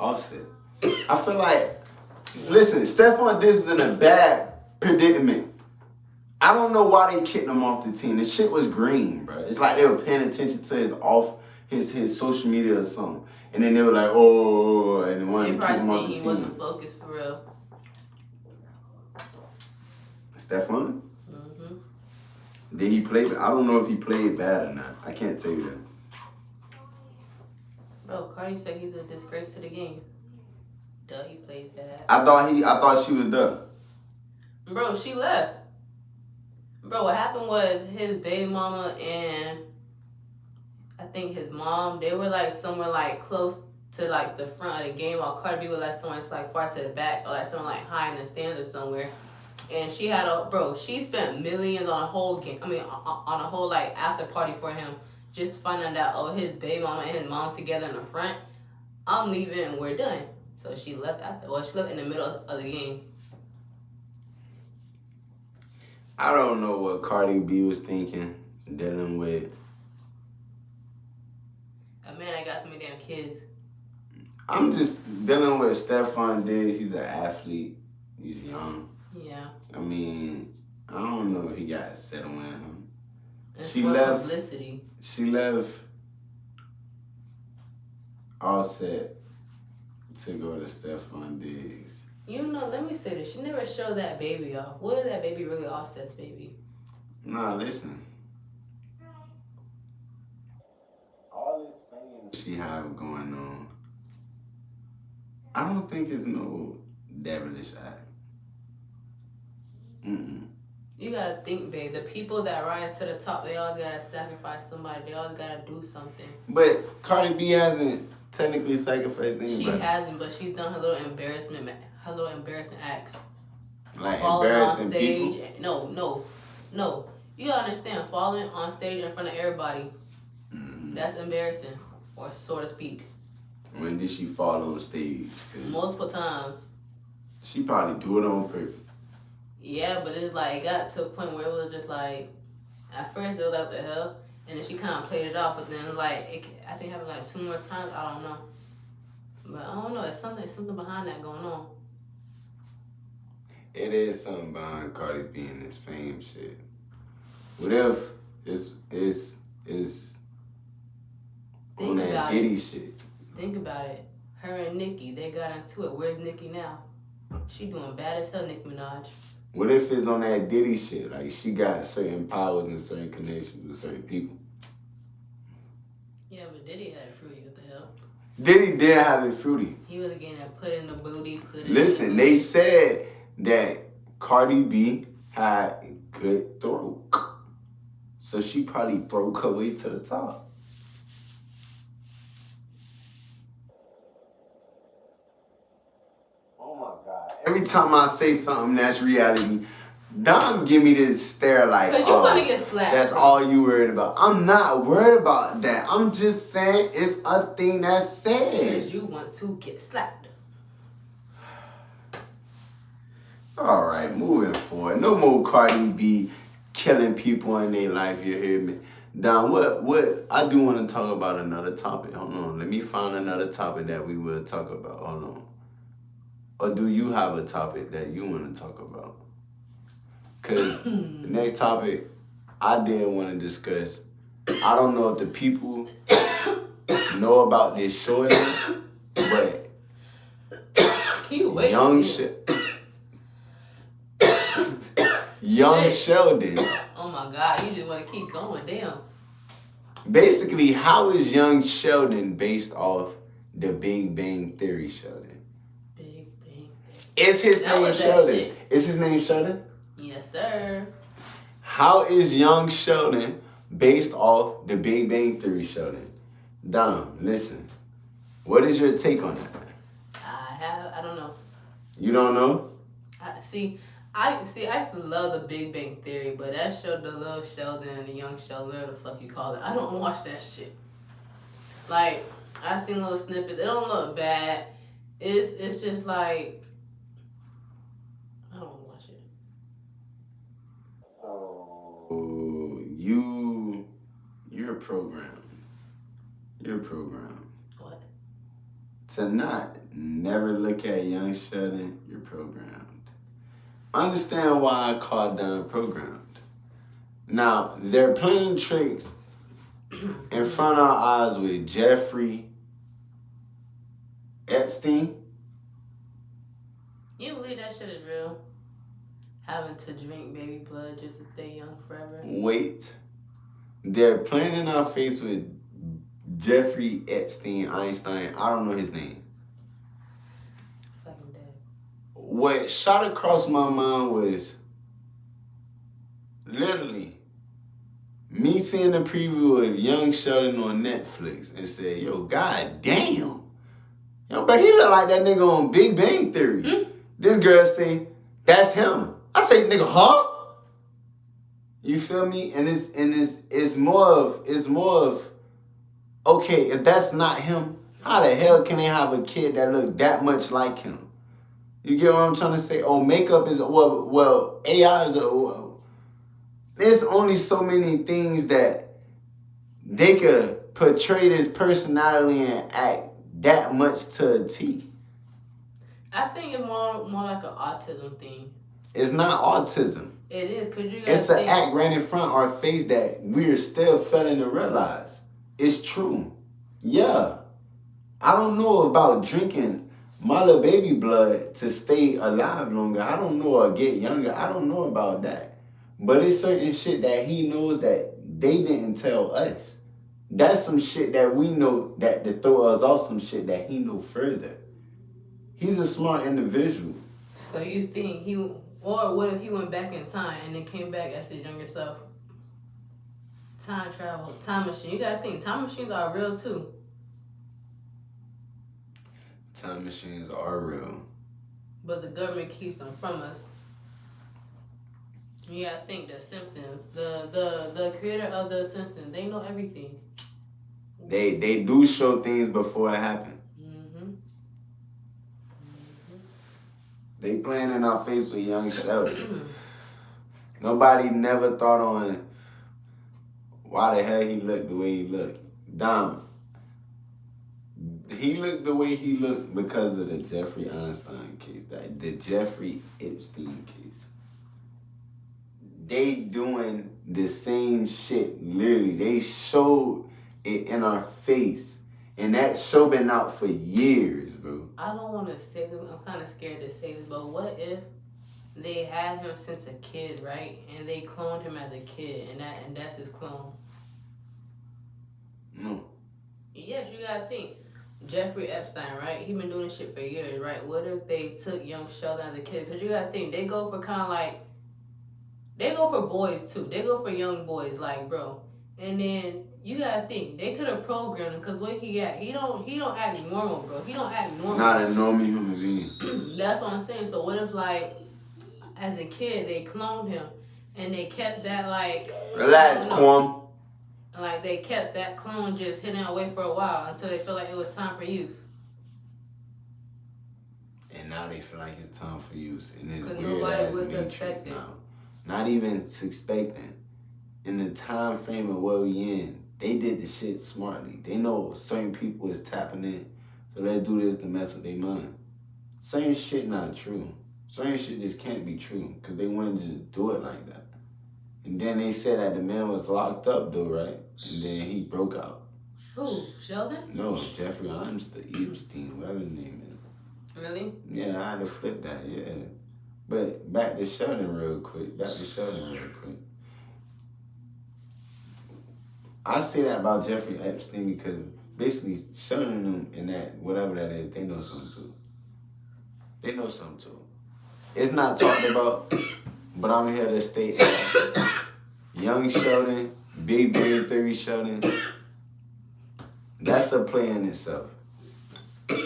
Offset. I feel like, listen, Stephon Diggs is in a bad predicament. I don't know why they kicked him off the team. The shit was green, bro. It's like they were paying attention to his social media or something. And then they were like, oh, and they wanted They to keep him probably off the seen team. he wasn't focused for real. Stephon? Mm-hmm. Did he play? I don't know if he played bad or not. I can't tell you that. Bro, Cardi said he's a disgrace to the game. Duh, he played bad. I thought she was done. Bro, she left. Bro, what happened was his baby mama and I think his mom, they were like somewhere like close to like the front of the game while Cardi B was like somewhere like far to the back or like somewhere like high in the stands or somewhere. And she had she spent millions on a whole game, on a whole like after party for him just to find out, oh, his baby mama and his mom together in the front. I'm leaving and we're done. So she left she left in the middle of the game. I don't know what Cardi B was thinking, dealing with. A man that got so many damn kids. I'm just dealing with Stephon Diggs. He's an athlete. He's young. Yeah. I mean, I don't know if he got settled in him. It's She for left. publicity. She left Offset to go to Stephon Diggs. You know, let me say this. She never showed that baby off. What is that baby really Offset's baby? Nah, listen. All this fame she have going on, I don't think it's no devilish act. You gotta think, babe. The people that rise to the top, they always gotta sacrifice somebody. They always gotta do something. But Cardi B hasn't technically sacrificed anybody. She hasn't, but she's done her little embarrassing acts. Like Falling embarrassing on stage. people. No. You gotta understand, falling on stage in front of everybody, that's embarrassing, or so to speak. When did she fall on stage? 'Cause Multiple times. she probably do it on purpose. Yeah, but it's like, it got to a point where it was just like, at first it was like, the hell? And then she kind of played it off, but then it's like, I think it happened like 2 more times, I don't know. But I don't know, it's something behind that going on. It is something behind Cardi B and this fame shit. What if it's on Think that about Diddy it. shit? Think about it. Her and Nicki, they got into it. Where's Nicki now? She doing bad as hell, Nicki Minaj. What if it's on that Diddy shit? Like, she got certain powers and certain connections with certain people. Yeah, but Diddy had fruity. What the hell? Diddy did have it fruity. He was getting that put in the booty. Listen, they said that Cardi B had a good throat. So she probably broke her way to the top. Oh my God. Every time I say something that's reality, Dom give me this stare like, Because you're going to get slapped. that's all you worried about. I'm not worried about that. I'm just saying it's a thing that's said. Because you want to get slapped. All right, moving forward. No more Cardi B killing people in their life, you hear me? Don, what I do want to talk about another topic. Hold on. Let me find another topic that we will talk about. Hold on. Or do you have a topic that you want to talk about? Because the next topic I did want to discuss, I don't know if the people know about this show, but Can you wait? Young Sheldon. Oh my God, you just want to keep going. Damn. Basically, how is Young Sheldon based off the Big Bang Theory Sheldon? Big Bang. Is his That name was that Sheldon? shit. Is his name Sheldon? Yes, sir. How is Young Sheldon based off the Big Bang Theory Sheldon? Dom, listen. What is your take on that? I don't know. You don't know? I used to love the Big Bang Theory, but that show, the little Sheldon and the young Sheldon, whatever the fuck you call it, I don't watch that shit. Like, I've seen little snippets. It don't look bad. It's just like, I don't watch it. So you're programmed. You're programmed. What? To never look at Young Sheldon, you're programmed. Understand why I call them programmed. Now, they're playing tricks in front of our eyes with Jeffrey Epstein. You believe that shit is real? Having to drink baby blood just to stay young forever? Wait. They're playing in our face with Jeffrey Epstein, Einstein. I don't know his name. Fucking dead. What shot across my mind was literally me seeing the preview of Young Sheldon on Netflix and said, yo, god damn. Yo, but he look like that nigga on Big Bang Theory. Mm. This girl say, that's him. I say, nigga, huh? You feel me? And it's more of, okay, if that's not him, how the hell can they have a kid that look that much like him? You get what I'm trying to say? Oh, makeup is, well, AI is, there's only so many things that they could portray this personality and act that much to a T. I think it's more like an autism thing. It's not autism. It is, because you gotta It's an act right in front of our face that we're still failing to realize. It's true. Yeah. I don't know about drinking my little baby blood to stay alive longer. I don't know, or get younger. I don't know about that. But it's certain shit that he knows that they didn't tell us. That's some shit that we know that to throw us off some shit that he know further. He's a smart individual. So you think or what if he went back in time and then came back as his younger self? Time travel, time machine. You gotta think, time machines are real too. Time machines are real. But the government keeps them from us. You gotta think, the Simpsons, the creator of the Simpsons, they know everything. They do show things before it happens. They playing in our face with Young Sheldon. Nobody never thought on why the hell he looked the way he looked. Dom, he looked the way he looked because of the Jeffrey Einstein case, the Jeffrey Epstein case. They doing the same shit, literally. They showed it in our face. And that show been out for years, bro. I don't want to say this. I'm kind of scared to say this, but what if they had him since a kid, right? And they cloned him as a kid, and that's his clone. No. Yes, you gotta think. Jeffrey Epstein, right? He been doing this shit for years, right? What if they took young Sheldon as a kid? Because you gotta think, they go for kind of like, they go for boys too. They go for young boys, like, bro. And then you gotta think, they could have programmed him, because what he at? He don't act normal, bro. He don't act normal. Not a normal human being. That's what I'm saying. So what if, like, as a kid, they cloned him, and they kept that, like... Relax, Kwam. Like, they kept that clone just hidden away for a while until they feel like it was time for use. And now they feel like it's time for use. And it's Because weird nobody as was Matrix suspecting. now. Not even suspecting. In the time frame of where we in, they did the shit smartly. They know certain people is tapping in. So let's do this to mess with their mind. Certain shit not true. Certain shit just can't be true. Because they wanted to do it like that. And then they said that the man was locked up though, right? And then he broke out. Who? Sheldon? No, Jeffrey Epstein, whatever his name is. Really? Yeah, I had to flip that, yeah. But back to Sheldon real quick. I say that about Jeffrey Epstein because basically Sheldon and that, whatever that is, they know something too. It's not talked about, but I'm here to state that young Sheldon, Big Bang Theory Sheldon, that's a play in itself.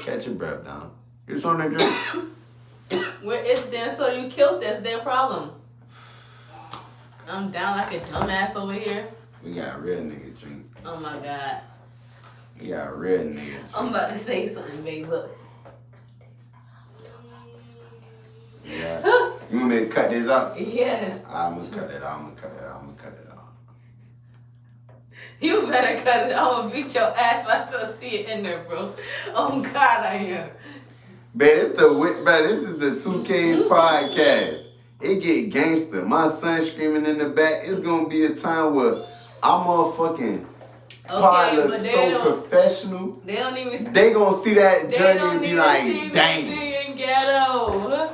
Catch your breath down. You're just on that drink. Where is Dan? So you killed this damn problem. I'm down like a dumbass over here. We got a real nigga drink. Oh my God. We got a real nigga drink. I'm about to say something, babe. Look. Yeah. You want me to cut this out? Yes. I'm gonna cut it out. You better cut it. I'm gonna beat your ass if I still see it in there, bro. Oh God, I am. Man, this is the 2Ks podcast. It get gangster. My son screaming in the back. It's gonna be a time where I'm motherfucking probably look so professional. They don't even. They gonna see that journey and be like, dang. In ghetto.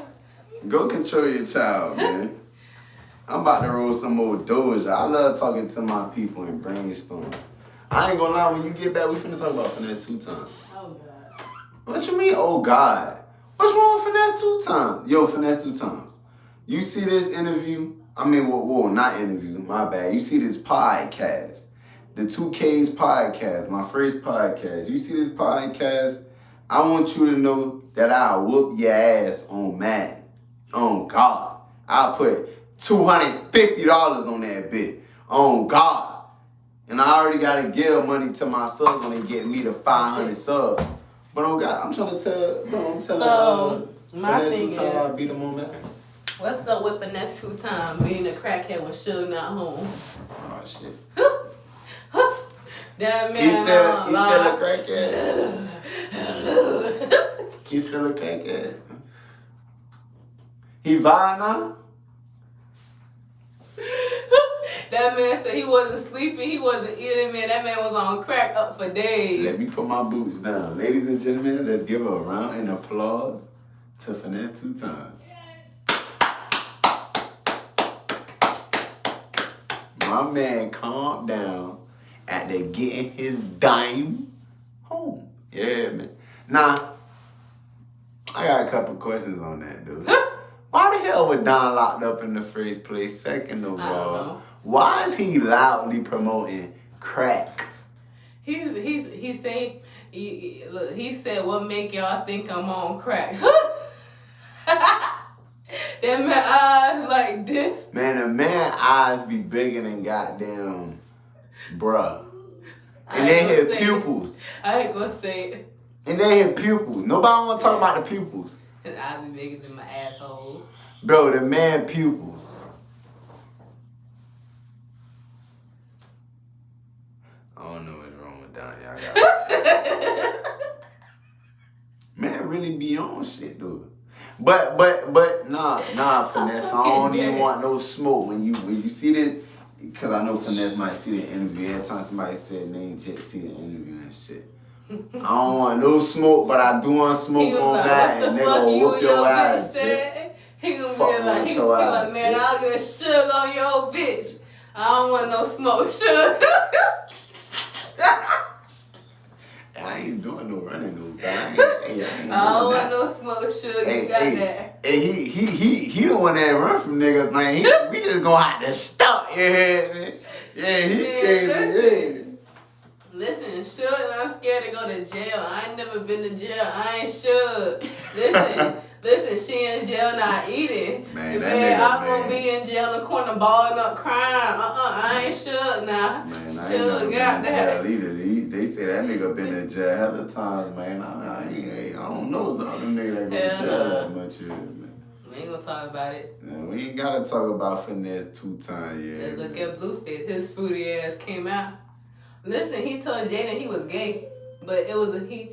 Go control your child, man. I'm about to roll some more Doja. I love talking to my people and brainstorm. I ain't gonna lie, when you get back, we finna talk about Finesse 2 times. Oh God. What you mean, oh God? What's wrong with Finesse 2 times? Yo, Finesse 2 times. You see this interview? I mean, well, not interview, my bad. You see this podcast. The 2Ks podcast, my first podcast. You see this podcast? I want you to know that I'll whoop your ass on Madden. On God. I'll put $250 on that bit. On God. And I already got to give money to my subs when they get me to 500 subs. But on God, I'm trying to tell, bro, I'm telling my thing is, I beat them on that. What's up with Finesse 2 times being a crackhead when Suge not home? Oh, shit. That man. He's still a crackhead. He's still a crackhead. He vibe now? That man said he wasn't sleeping, he wasn't eating, man. That man was on crack up for days. Let me put my boots down. Ladies and gentlemen, let's give a round of applause to Finesse 2 times. My man calmed down after getting his dime home. Yeah, man. Now, I got a couple questions on that, dude. Why the hell was Don locked up in the first place? Second of all, why is he loudly promoting crack? He said, what make y'all think I'm on crack? That man eyes like this. Man, the man eyes be bigger than goddamn bruh. And then his pupils. I ain't gonna say it. And then his pupils. Nobody wanna talk about the pupils. His eyes be bigger than my asshole. Bro, the man pupils. I don't know what's wrong with Don, y'all. really be on shit though. But nah, Finesse. I don't even want no smoke when you see this, because I know Finesse might see the interview. Every time somebody said name Jet see the interview and shit. I don't want no smoke, but I do want smoke on that, and they gonna whoop your ass. He gonna be like, man, I'll get sugar on your bitch. I don't want no smoke, sugar. I ain't doing no running though. I don't want no smoke, sugar. You got that. Hey, he the one that run from niggas, man. We just gonna have to stop your head, man. Yeah, he crazy. Listen, Suge and I'm scared to go to jail. I ain't never been to jail. I ain't Suge. Listen, she in jail not eating. Man, I'm gonna be in jail in the corner balling up crying. I ain't Suge now. Man, I ain't Suge never been got in that. jail either. They say that nigga been in jail hella times, man. I don't know some other nigga that go to jail that much, man. We ain't gonna talk about it. Yeah, we ain't gotta talk about Finesse 2 times, yeah. Look at Blueface. His fruity ass came out. Listen, he told Jaden he was gay, but it was it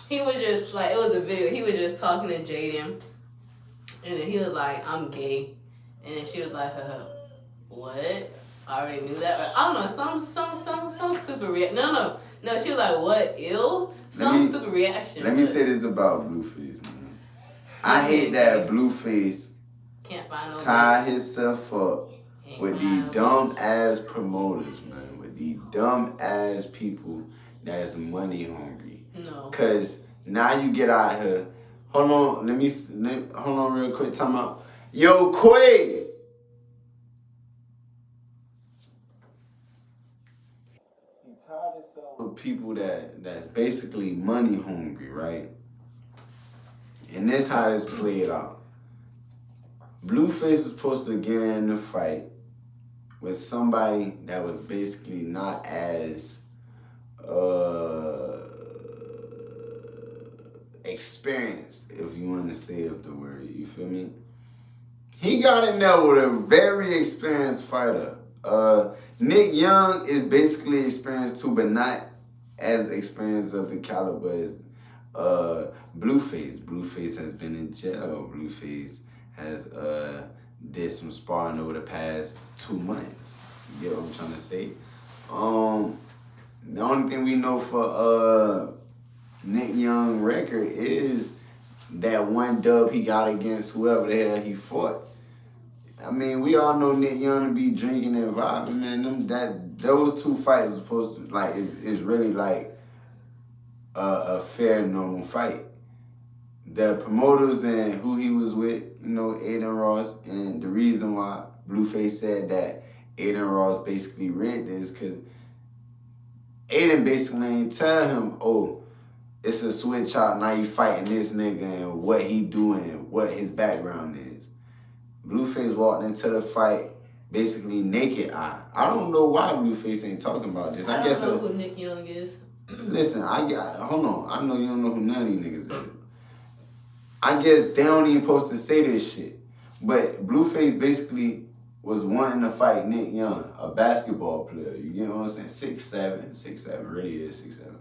was a video. He was just talking to Jaden, and then he was like, "I'm gay," and then she was like, "What? I already knew that." But I don't know, some stupid reaction. No. She was like, "What? Ew?" Stupid reaction. Let me say this about Blueface, man. I hate that Blueface can't find no tie himself up with these dumb ass promoters, man. These dumb ass people that's money hungry. No. Cause now you get out here. Hold on, hold on real quick. Time out. Yo, Quay. He tied himself with people that's basically money hungry, right? And this how this played out. Blueface was supposed to get in the fight with somebody that was basically not as experienced, if you want to say of the word, you feel me? He got in there with a very experienced fighter. Nick Young is basically experienced too, but not as experienced of the caliber as Blueface. Blueface has been in jail. Blueface has did some sparring over the past 2 months. You get what I'm trying to say? The only thing we know for Nick Young record is that one dub he got against whoever the hell he fought. I mean, we all know Nick Young to be drinking and vibing, man. Those 2 fights are supposed to, like, is really like a fair, normal fight. The promoters and who he was with, you know, Aiden Ross, and the reason why Blueface said that Aiden Ross basically rigged this because Aiden basically ain't tell him, oh, it's a switch out, now you fighting this nigga and what he doing, what his background is. Blueface walked into the fight basically naked eye. I don't know why Blueface ain't talking about this. I don't know who Nick Young is. Listen, hold on. I know you don't know who none of these niggas is. I guess they don't even supposed to say this shit. But Blueface basically was wanting to fight Nick Young, a basketball player. You know what I'm saying? 6'7", really is 6'7".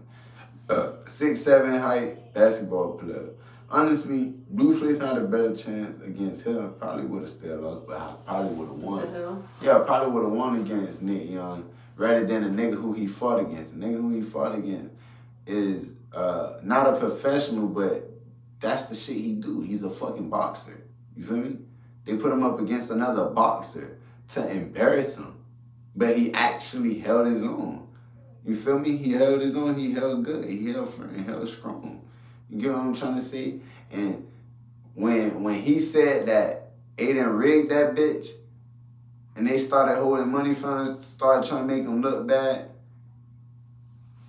6'7" height, basketball player. Honestly, Blueface had a better chance against him. Probably would have still lost, but I probably would have won. Yeah, I probably would have won against Nick Young rather than the nigga who he fought against. The nigga who he fought against is not a professional, but that's the shit he do. He's a fucking boxer. You feel me? They put him up against another boxer to embarrass him. But he actually held his own. You feel me? He held his own. He held good. He held firm. He held strong. You get what I'm trying to say? And when he said that Aiden rigged that bitch and they started holding money funds, started trying to make him look bad,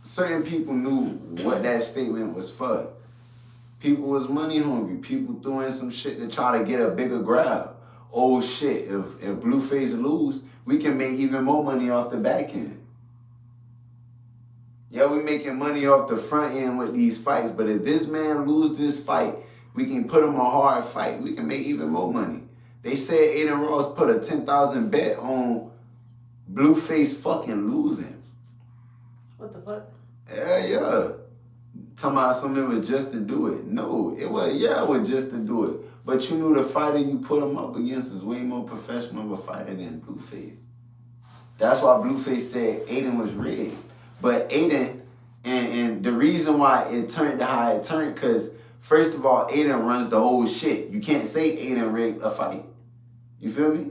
certain people knew what that statement was for. People was money hungry. People threw in some shit to try to get a bigger grab. Oh shit, if Blueface lose, we can make even more money off the back end. Yeah, we making money off the front end with these fights, but if this man lose this fight, we can put him a hard fight. We can make even more money. They said Aiden Ross put a 10,000 bet on Blueface fucking losing. What the fuck? Yeah. talking about something it was just to do it. No, it was just to do it. But you knew the fighter you put him up against is way more professional of a fighter than Blueface. That's why Blueface said Aiden was rigged. But Aiden, and the reason why it turned to how it turned, because first of all, Aiden runs the whole shit. You can't say Aiden rigged a fight. You feel me?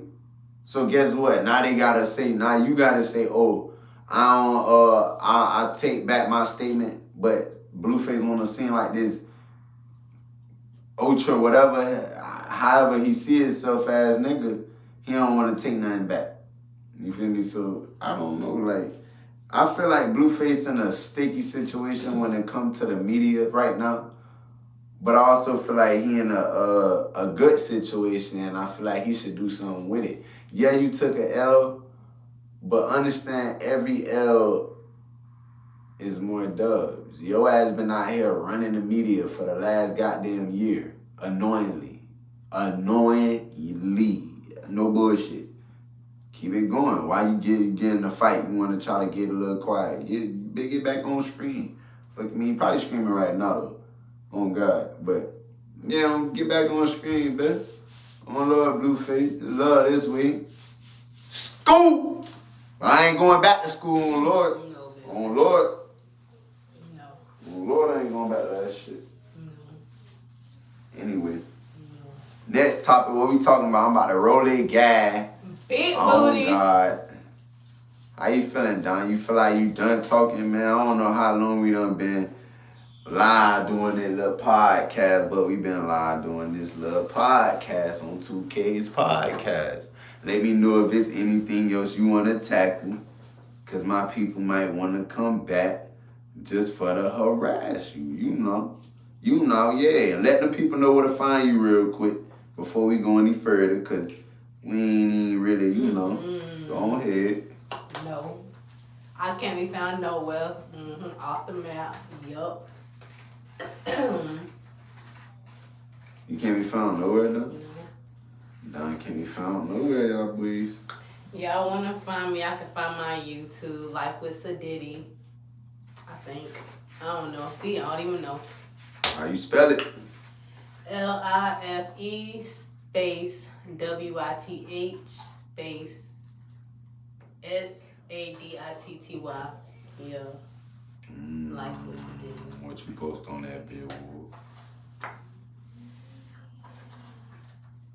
So guess what? Now you gotta say, oh, I take back my statement, but Blueface wanna seem like this ultra whatever, however he see himself as nigga, he don't wanna take nothing back. You feel me? So I don't know, like, I feel like Blueface in a sticky situation when it comes to the media right now. But I also feel like he in a good situation, and I feel like he should do something with it. Yeah, you took an L, but understand every L is more dubs. Your ass been out here running the media for the last goddamn year. Annoyingly. No bullshit. Keep it going. Why you get in a fight, you want to try to get a little quiet. Get back on screen. Fuck me, probably screaming right now though. On God. But yeah, get back on screen, man. On Lord Blueface. Love this week. School! But I ain't going back to school on Lord. No, baby. On Lord. No. On Lord, I ain't going back to that shit. No. Anyway. No. Next topic, what we talking about? I'm about to roll it, guy. Big Oh, booty. God. How you feeling, Don? You feel like you done talking, man? I don't know how long we done been live doing this little podcast, but we been live doing this little podcast on 2K's podcast. Let me know if it's anything else you want to tackle, because my people might want to come back just for the harass you, you know, yeah. And let the people know where to find you real quick before we go any further, because we ain't even really, go ahead. No. I can't be found nowhere. Off the map. Yup. You can't be found nowhere, though? Don can't be found nowhere, y'all boys. Y'all want to find me, I can find my YouTube, Life with Sadiddy. I think. I don't know. See, I don't even know. How you spell it? LIFE space WITH space SADITTY. Yeah. Life with Sadiddy. What you post on that video?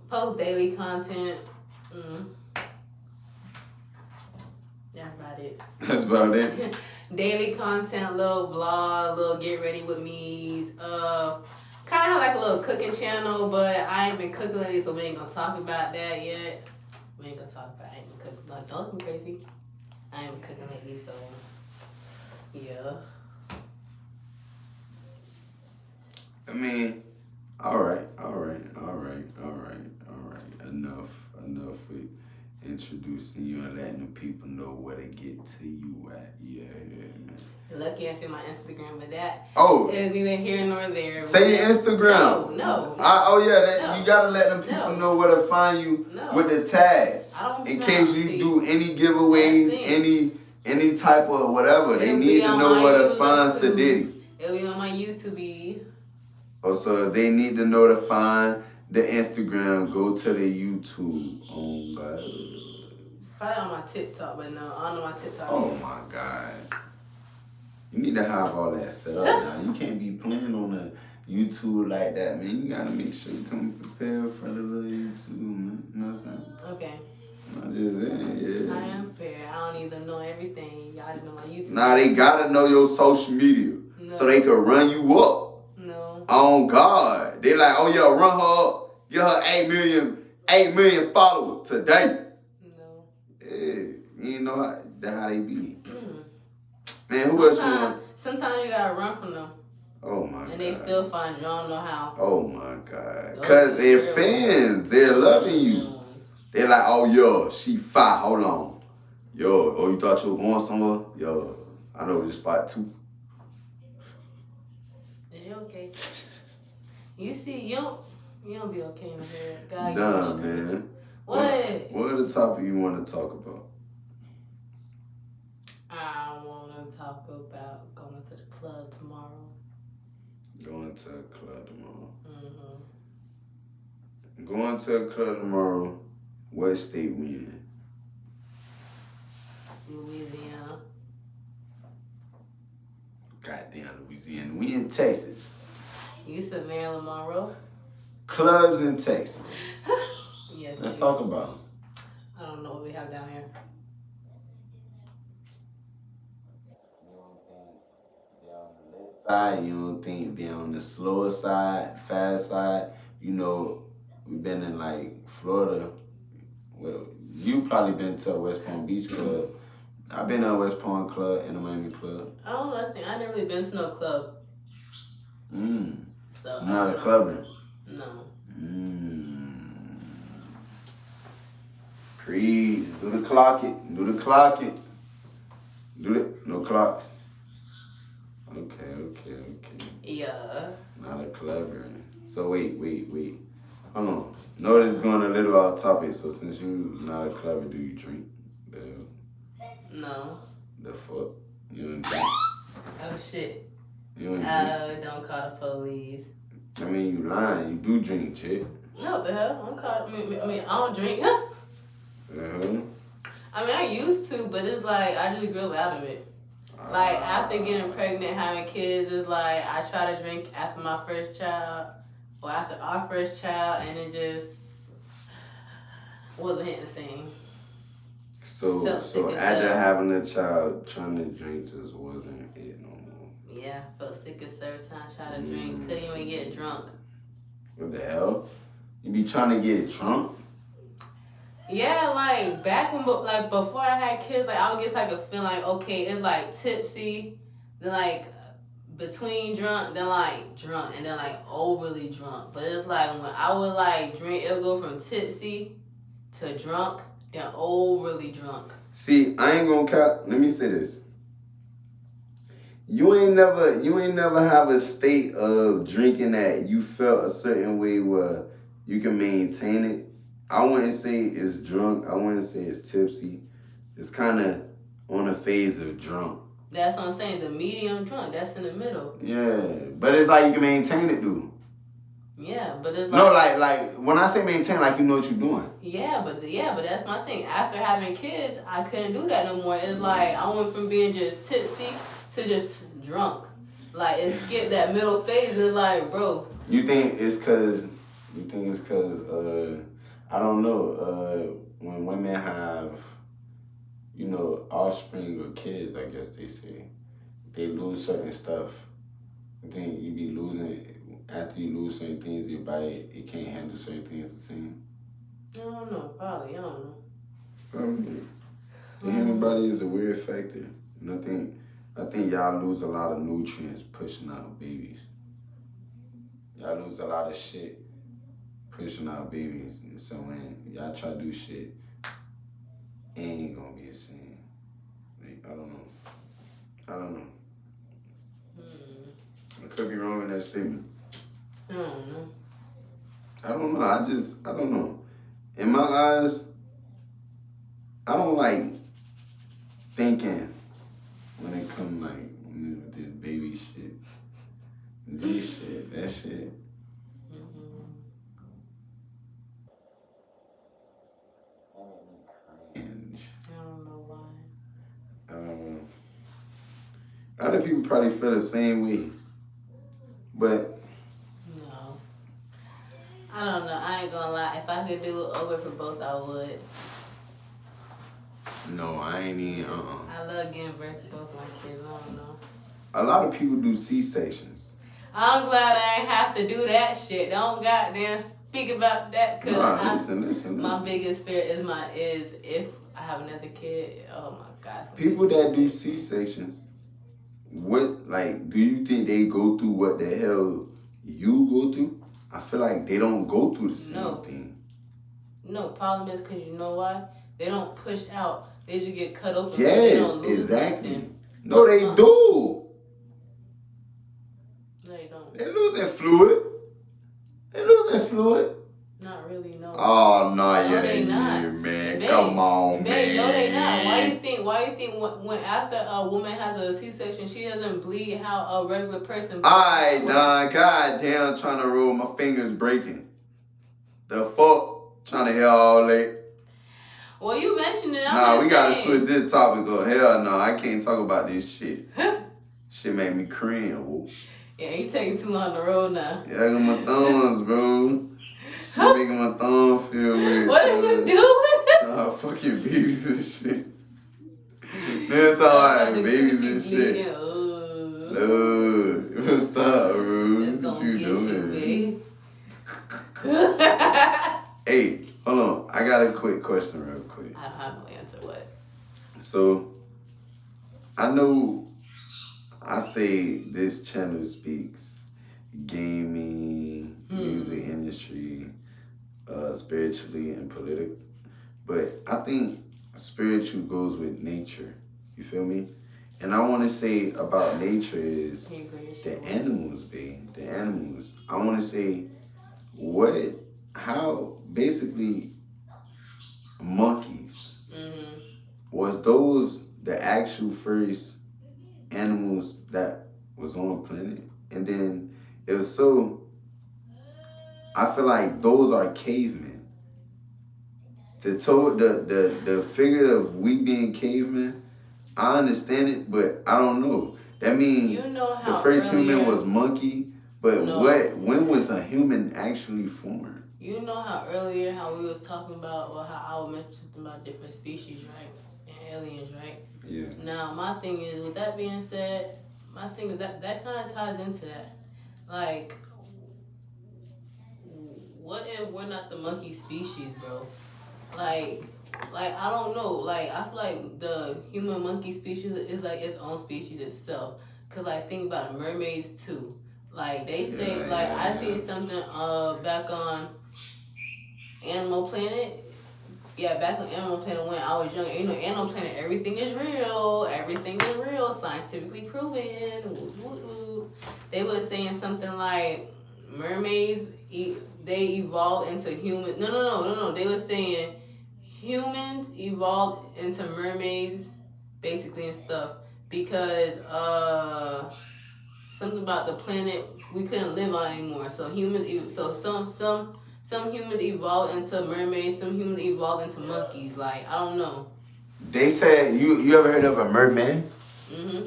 Post daily content. That's about it. That's about it. Daily content, little vlog, little get ready with me's. Kind of like a little cooking channel, but I ain't been cooking lately, so we ain't gonna talk about that yet. We ain't gonna talk about. I ain't been cooking. Like, don't look me crazy. I ain't been cooking lately, so yeah. I mean, all right. Enough with introducing you and letting the people know where to get to you at. Yeah, man. Lucky I see my Instagram, but that is neither here nor there. Say your Instagram. No. You gotta let them people know where to find you with the tag. In case you do any giveaways, any type of whatever, they need to know where to find Sadiddy. It'll be on my YouTube. Oh, so if they need to know to find the Instagram, go to the YouTube. Oh, God. Probably on my TikTok, but no, I don't know my TikTok. Oh, my God. You need to have all that set up now. You can't be playing on the YouTube like that, man. You got to make sure you come prepared for the little YouTube, man. You know what I'm saying? Okay. I'm just saying, yeah. I am fair. I don't even know everything. Y'all didn't know my YouTube. Nah, they got to know your social media so they can run you up. No. On God. They like, oh, yeah, run her up. Get her 8 million followers today. No. Yeah, you know how they be. Man, who else you want? Sometimes you gotta run from them. Oh my God. And they still find you. I don't know how. Oh my God. Because they're fans. They're loving you. They're like, oh, yo, she fine. Hold on. Yo, oh, you thought you were going somewhere? Yo, I know this spot too. Is you okay? You see, you don't be okay in here. God, Nah, man. What are the topic you want to talk about? I want to talk about going to the club tomorrow. Going to a club tomorrow. Mm-hmm. Going to a club tomorrow. What state we in? Louisiana. Goddamn Louisiana. We in Texas. You said Marilyn Monroe? Clubs in Texas. Yes. Let's talk about them. I don't know what we have down here. Side, you don't think they on the slower side, fast side? You know, we've been in like Florida. Well, you probably been to a West Palm Beach club. I've been to a West Palm club and a Miami club. I don't know. I never really been to no club. So Not a clubbing. No. Please do the clock it. Do the clock it. Do it. No clocks. Okay. Yeah. Not a clubber. So wait. Hold on. Notice going a little off topic. So since you not a clubber, do you drink? No. The fuck? You don't drink? Oh shit. You don't drink? Oh, don't call the police. I mean, you lying. You do drink, chick. No, what the hell? I'm called. I mean, I don't drink. I mean, I used to, but it's like I just grew out of it. Like after getting pregnant, having kids, it's like I try to drink after my first child or after our first child, and it just wasn't hitting the same. So after having a child, trying to drink just wasn't it no more. Yeah, felt sick as every time I tried to drink. Couldn't even get drunk. What the hell? You be trying to get drunk? Yeah, like back when, like before I had kids, like I would get like a feeling like, okay, it's like tipsy, then like between drunk, then like drunk, and then like overly drunk. But it's like when I would like drink, it'll go from tipsy to drunk, then overly drunk. See, I ain't gonna cap. Let me say this. You ain't never have a state of drinking that you felt a certain way where you can maintain it. I wouldn't say it's drunk. I wouldn't say it's tipsy. It's kind of on a phase of drunk. That's what I'm saying. The medium drunk, that's in the middle. Yeah, but it's like you can maintain it, dude. Yeah, but it's no, like when I say maintain, like you know what you're doing. Yeah, but that's my thing. After having kids, I couldn't do that no more. It's like I went from being just tipsy to just drunk. Like it skipped that middle phase. It's like, bro. You think it's cause I don't know, when women have, you know, offspring or kids, I guess they say, they lose certain stuff. I think you be losing, after you lose certain things, your body, it can't handle certain things the same. I don't know, probably, I don't know. Probably. The human body is a weird factor. And I think y'all lose a lot of nutrients pushing out babies. Y'all lose a lot of shit pushing out babies, and so when y'all try to do shit, it ain't gonna be the same. Like, I don't know. I could be wrong in that statement. I don't know. I don't know. In my eyes, I don't like thinking when it come like this baby shit, this shit, that shit. Other people probably feel the same way, but no, I don't know. I ain't gonna lie. If I could do it over for both, I would. No, I ain't even. I love giving birth to both my kids. I don't know. A lot of people do C-sections. I'm glad I ain't have to do that shit. Don't goddamn speak about that, cause listen. My biggest fear is if I have another kid. Oh my God. People that do C-sections. What, like, do you think they go through what the hell you go through? I feel like they don't go through the same thing. No, problem is because you know why? They don't push out. They just get cut open. Yes, so they don't exactly. Nothing. No, they do. No, they don't. They're losing fluid. Not really, no. Oh, no, they not. Man. Babe, Come on, babe, man. No, they not. Why you think when after a woman has a C-section, she doesn't bleed how a regular person bleeds. Alright, dog. Goddamn, trying to roll. My fingers breaking. The fuck? Trying to hear all that. Well, you mentioned it. Nah, we gotta switch this topic up. Hell no, I can't talk about this shit. Shit made me cringe. Whoa. Yeah, you taking too long on the road now. Yeah, I got my thumbs, bro. Shit making my thumb feel weird. What did you do? Fucking babies and shit. That's all right, babies and shit. No, stop, bro. It's What gonna you get doing? you, babe. Hey, hold on. I got a quick question real quick. I don't have no answer. What? So, I know I say this channel speaks gaming, music industry, spiritually and political. But I think spiritual goes with nature. You feel me? And I want to say about nature is the animals, babe. The animals. I want to say how basically monkeys was those the actual first animals that was on the planet, and then it was so. I feel like those are cavemen. The figure of we being cavemen, I understand it, but I don't know. That means the first human was monkey, but when was a human actually formed? You know how earlier how we was talking about, or how I mentioned something about different species, right? And aliens, right? Yeah. Now, my thing is, with that being said, my thing is that kind of ties into that. Like, what if we're not the monkey species, bro? Like I don't know. Like, I feel like the human monkey species is like its own species itself. Cause like think about it, mermaids too. Like they say, I seen something back on Animal Planet. Yeah, back on Animal Planet when I was young. You know, Animal Planet, everything is real. Everything is real, scientifically proven. They were saying something like mermaids, they evolved into humans. No. They were saying humans evolved into mermaids, basically, and stuff. Because something about the planet we couldn't live on anymore. So humans, some humans evolved into mermaids. Some humans evolved into monkeys. Like, I don't know. They said you ever heard of a merman?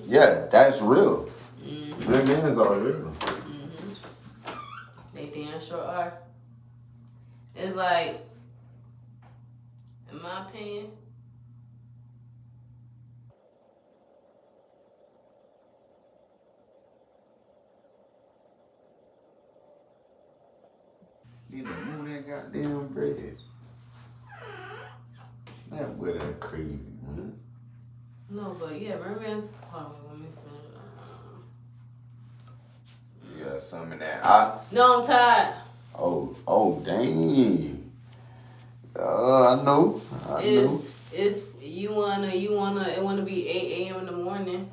Yeah, that's real. Mermans are real. They damn sure are. It's like, in my opinion, You know, move that goddamn bread. That would have crazy, man. no, but yeah, mermaids. Hold on, let me finish. You got some in that. No, I'm tired. Oh, dang. I know. It's you wanna be 8 a.m. in the morning.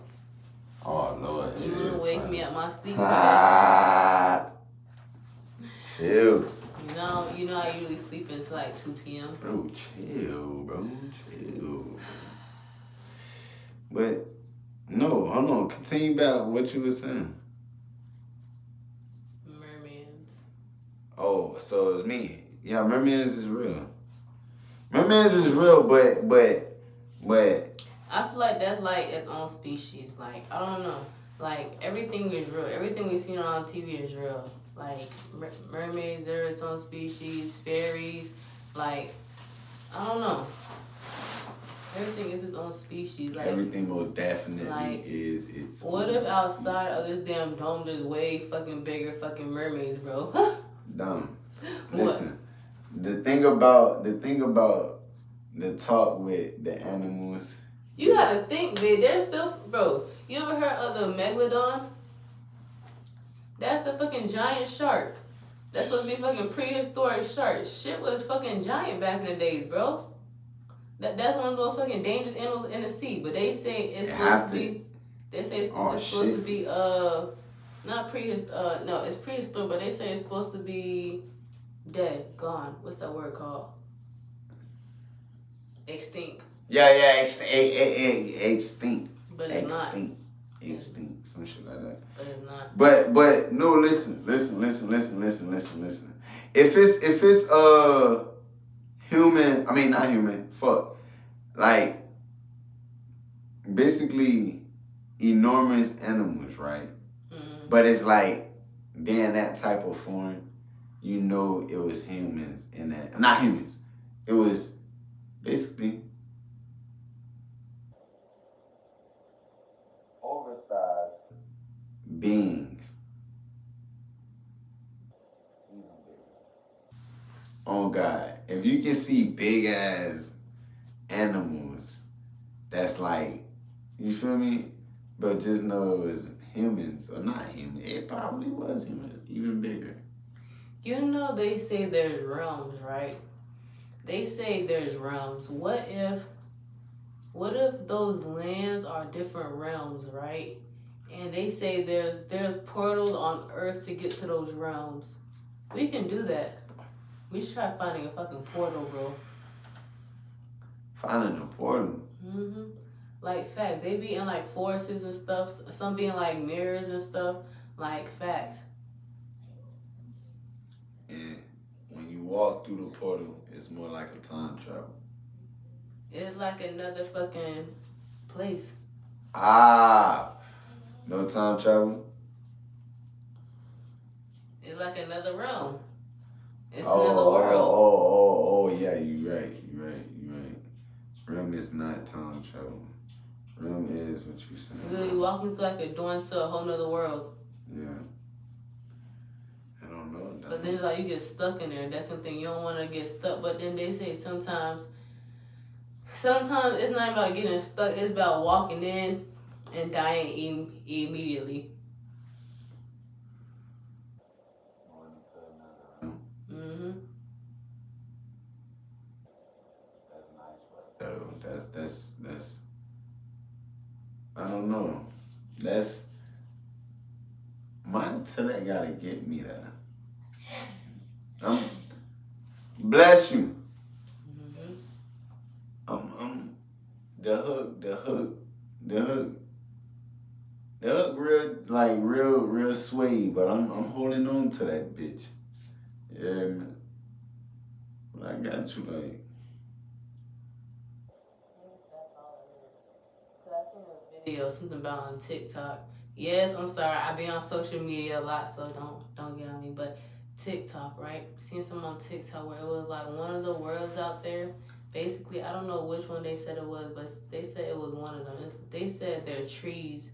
Oh Lord. You wanna wake me up my sleep. Chill. You know I usually sleep until like 2 p.m. Bro, chill, chill. But no, hold on. Continue about what you were saying. Mermaids. Oh, so it's me. Yeah, mermaids is real. Mermaids is real, but I feel like that's like its own species. Like, I don't know. Like, everything is real. Everything we've seen on TV is real. Like, mermaids, they're its own species. Fairies, like, I don't know. Everything is its own species. Like, everything most definitely is its what own if outside species. of this damn dome there's way fucking bigger fucking mermaids, bro? Dumb. Listen, the thing about the talk with the animals. You gotta think, babe. There's still, bro. You ever heard of the megalodon? That's the fucking giant shark. That's supposed to be fucking prehistoric shark. Shit was fucking giant back in the days, bro. That's one of those fucking dangerous animals in the sea. But they say it's supposed to be. They say it's supposed to be not prehistoric. No, it's prehistoric. But they say it's supposed to be dead, gone. What's that word called? Extinct. Yeah, extinct. But it's not. Extinct, some shit like that. But it's not. But no, listen. If it's human, I mean not human, fuck. Like basically enormous animals, right? Mm-hmm. But it's like they're in that type of form, you know it was humans in that. Not humans. It was basically oversized beings. Oh God, if you can see big ass animals, that's like, you feel me? But just know it was humans, or not human. It probably was humans, even bigger. You know they say there's realms, right? They say there's realms. What if those lands are different realms, right? And they say there's portals on Earth to get to those realms. We can do that. We should try finding a fucking portal, bro. Finding a portal? Mm-hmm. Like, fact, they be in like forests and stuff. Some being like mirrors and stuff. Like, facts. And when you walk through the portal, it's more like a time travel. It's like another fucking place. Ah, no time travel? It's like another realm. It's another world. Oh, yeah, you right. Realm is not time travel. Realm is what you saying. Literally walking through like a door into a whole nother world. Yeah. I don't know. But then like you get stuck in there. That's something you don't want to get stuck. But then they say sometimes it's not about getting stuck. It's about walking in and dying immediately. Mm-hmm. That's I don't know. That's my intellect gotta get me there. Bless you. Mm-hmm. The hook real sway, but I'm holding on to that bitch. Yeah, man. But I got you, like. Video, something about on TikTok. Yes, I'm sorry. I be on social media a lot, so don't get on me. But TikTok, right? Seen some on TikTok where it was like one of the worlds out there. Basically, I don't know which one they said it was, but they said it was one of them. They said their trees.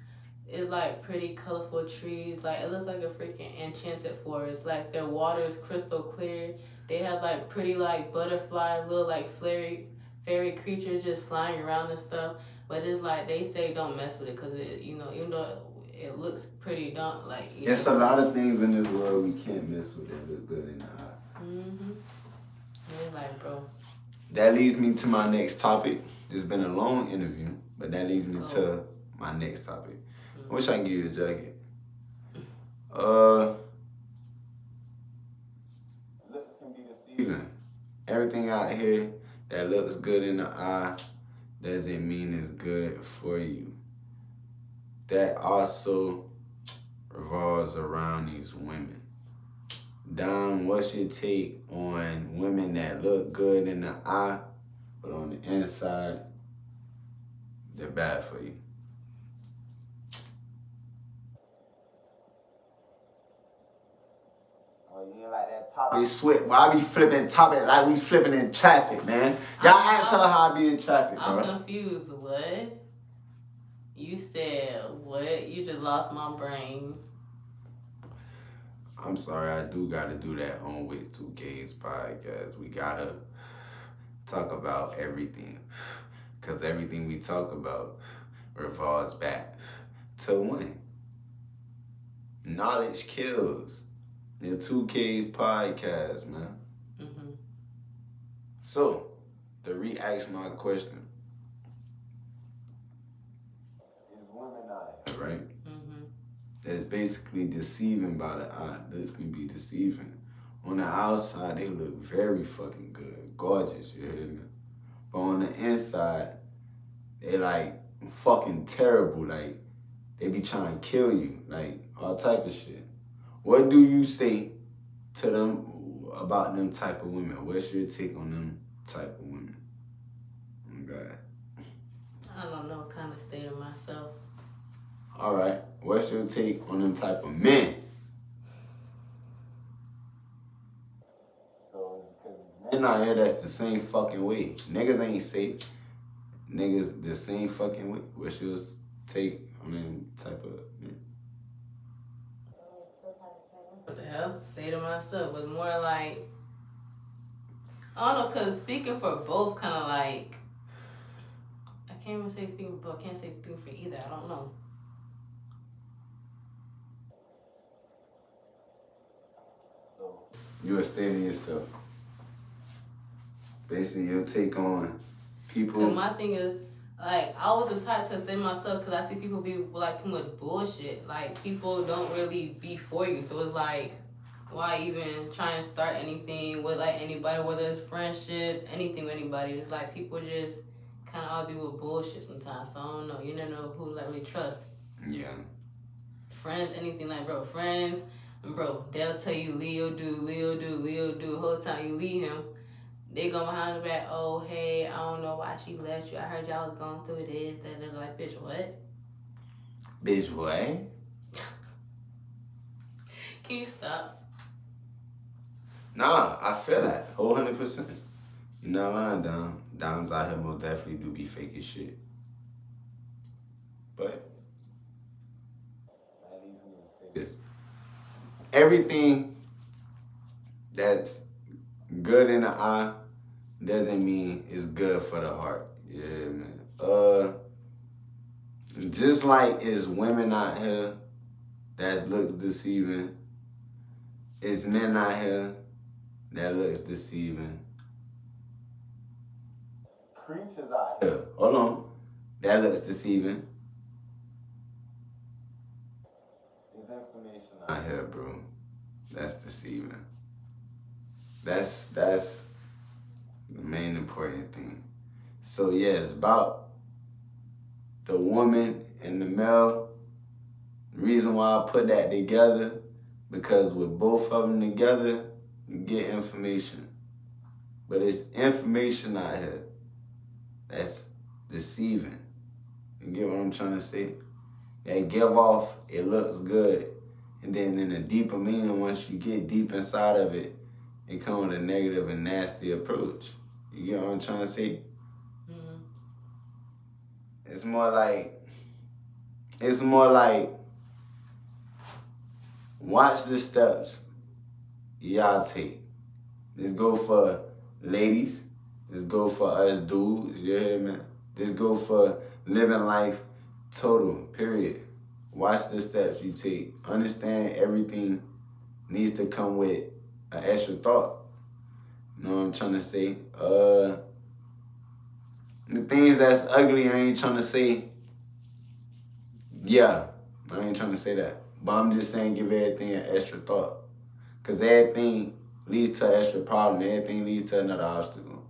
It's like pretty colorful trees. Like it looks like a freaking enchanted forest. Like their water is crystal clear. They have like pretty like butterflies, little like fairy creatures just flying around and stuff. But it's like they say don't mess with it because it, you know, even though it looks pretty dumb, like It's a lot of things in this world we can't mess with that look good in the eye. Mm-hmm. It's like, bro. That leads me to my next topic. This has been a long interview, but that leads me to my next topic. I wish I could give you a jacket. Looks can be deceiving. Everything out here that looks good in the eye doesn't mean it's good for you. That also revolves around these women. Dom, what's your take on women that look good in the eye, but on the inside, they're bad for you? Oh, you ain't like that topic? Sweat. Well, I be flipping topic like we flipping in traffic, man. Y'all ask her how I be in traffic, bro. I'm confused. What? You said what? You just lost my brain. I'm sorry, I do gotta do that on With Two Gays podcast. We gotta talk about everything. Cause everything we talk about revolves back to one. Knowledge kills. The 2Ks podcast, man. Mm-hmm. So, to re-ask my question. Is women out here, right? Mm-hmm. That's basically deceiving by the eye. This can be deceiving. On the outside, they look very fucking good. Gorgeous, you hear me? But on the inside, they like fucking terrible. Like, they be trying to kill you. Like, all type of shit. What do you say to them about them type of women? What's your take on them type of women? Oh, God. I don't know, kind of state of myself. All right. What's your take on them type of men? So, men out here that's the same fucking way. Niggas ain't safe. Niggas the same fucking way. What's your take on them type of men? What the hell? State of myself was more like, I don't know, because speaking for both kind of like, I can't even say speaking for both, I can't say speaking for either, I don't know. So you are stating yourself. Basically, your take on people. Because my thing is, like, I was the type to state myself because I see people be like too much bullshit. Like, people don't really be for you. So it's like, why even try and start anything with like anybody, whether it's friendship, anything with anybody. It's like people just kind of all be with bullshit sometimes. So I don't know. You never know who like we trust. Yeah. Friends, anything like, bro, friends, and bro, they'll tell you Leo do. The whole time you leave him, they go behind the back, oh, hey, I don't know why she left you. I heard y'all was going through this, that, like, bitch, what? Bitch, what? Can you stop? Nah, I feel that. Whole 100%. You're not lying, Dom. Dom's out here most definitely do be fake as shit. But that leads me to say this. Everything that's good in the eye doesn't mean it's good for the heart. Yeah, man. Just like it's women out here that looks deceiving, it's men out here that looks deceiving. Creatures out here, hold on, that looks deceiving. There's information out here, bro, that's deceiving. That's the main important thing. So yeah, it's about the woman and the male. The reason why I put that together, because with both of them together, you get information. But it's information out here that's deceiving. You get what I'm trying to say? They give off, it looks good. And then in a deeper meaning, once you get deep inside of it, it comes with a negative and nasty approach. You get what I'm trying to say? Mm-hmm. It's more like, watch the steps y'all take. This go for ladies. This go for us dudes. You hear me? This go for living life total, period. Watch the steps you take. Understand everything needs to come with an extra thought. You know what I'm trying to say? The things that's ugly, I ain't trying to say, yeah, I ain't trying to say that. But I'm just saying give everything an extra thought. Because everything leads to an extra problem. Everything leads to another obstacle.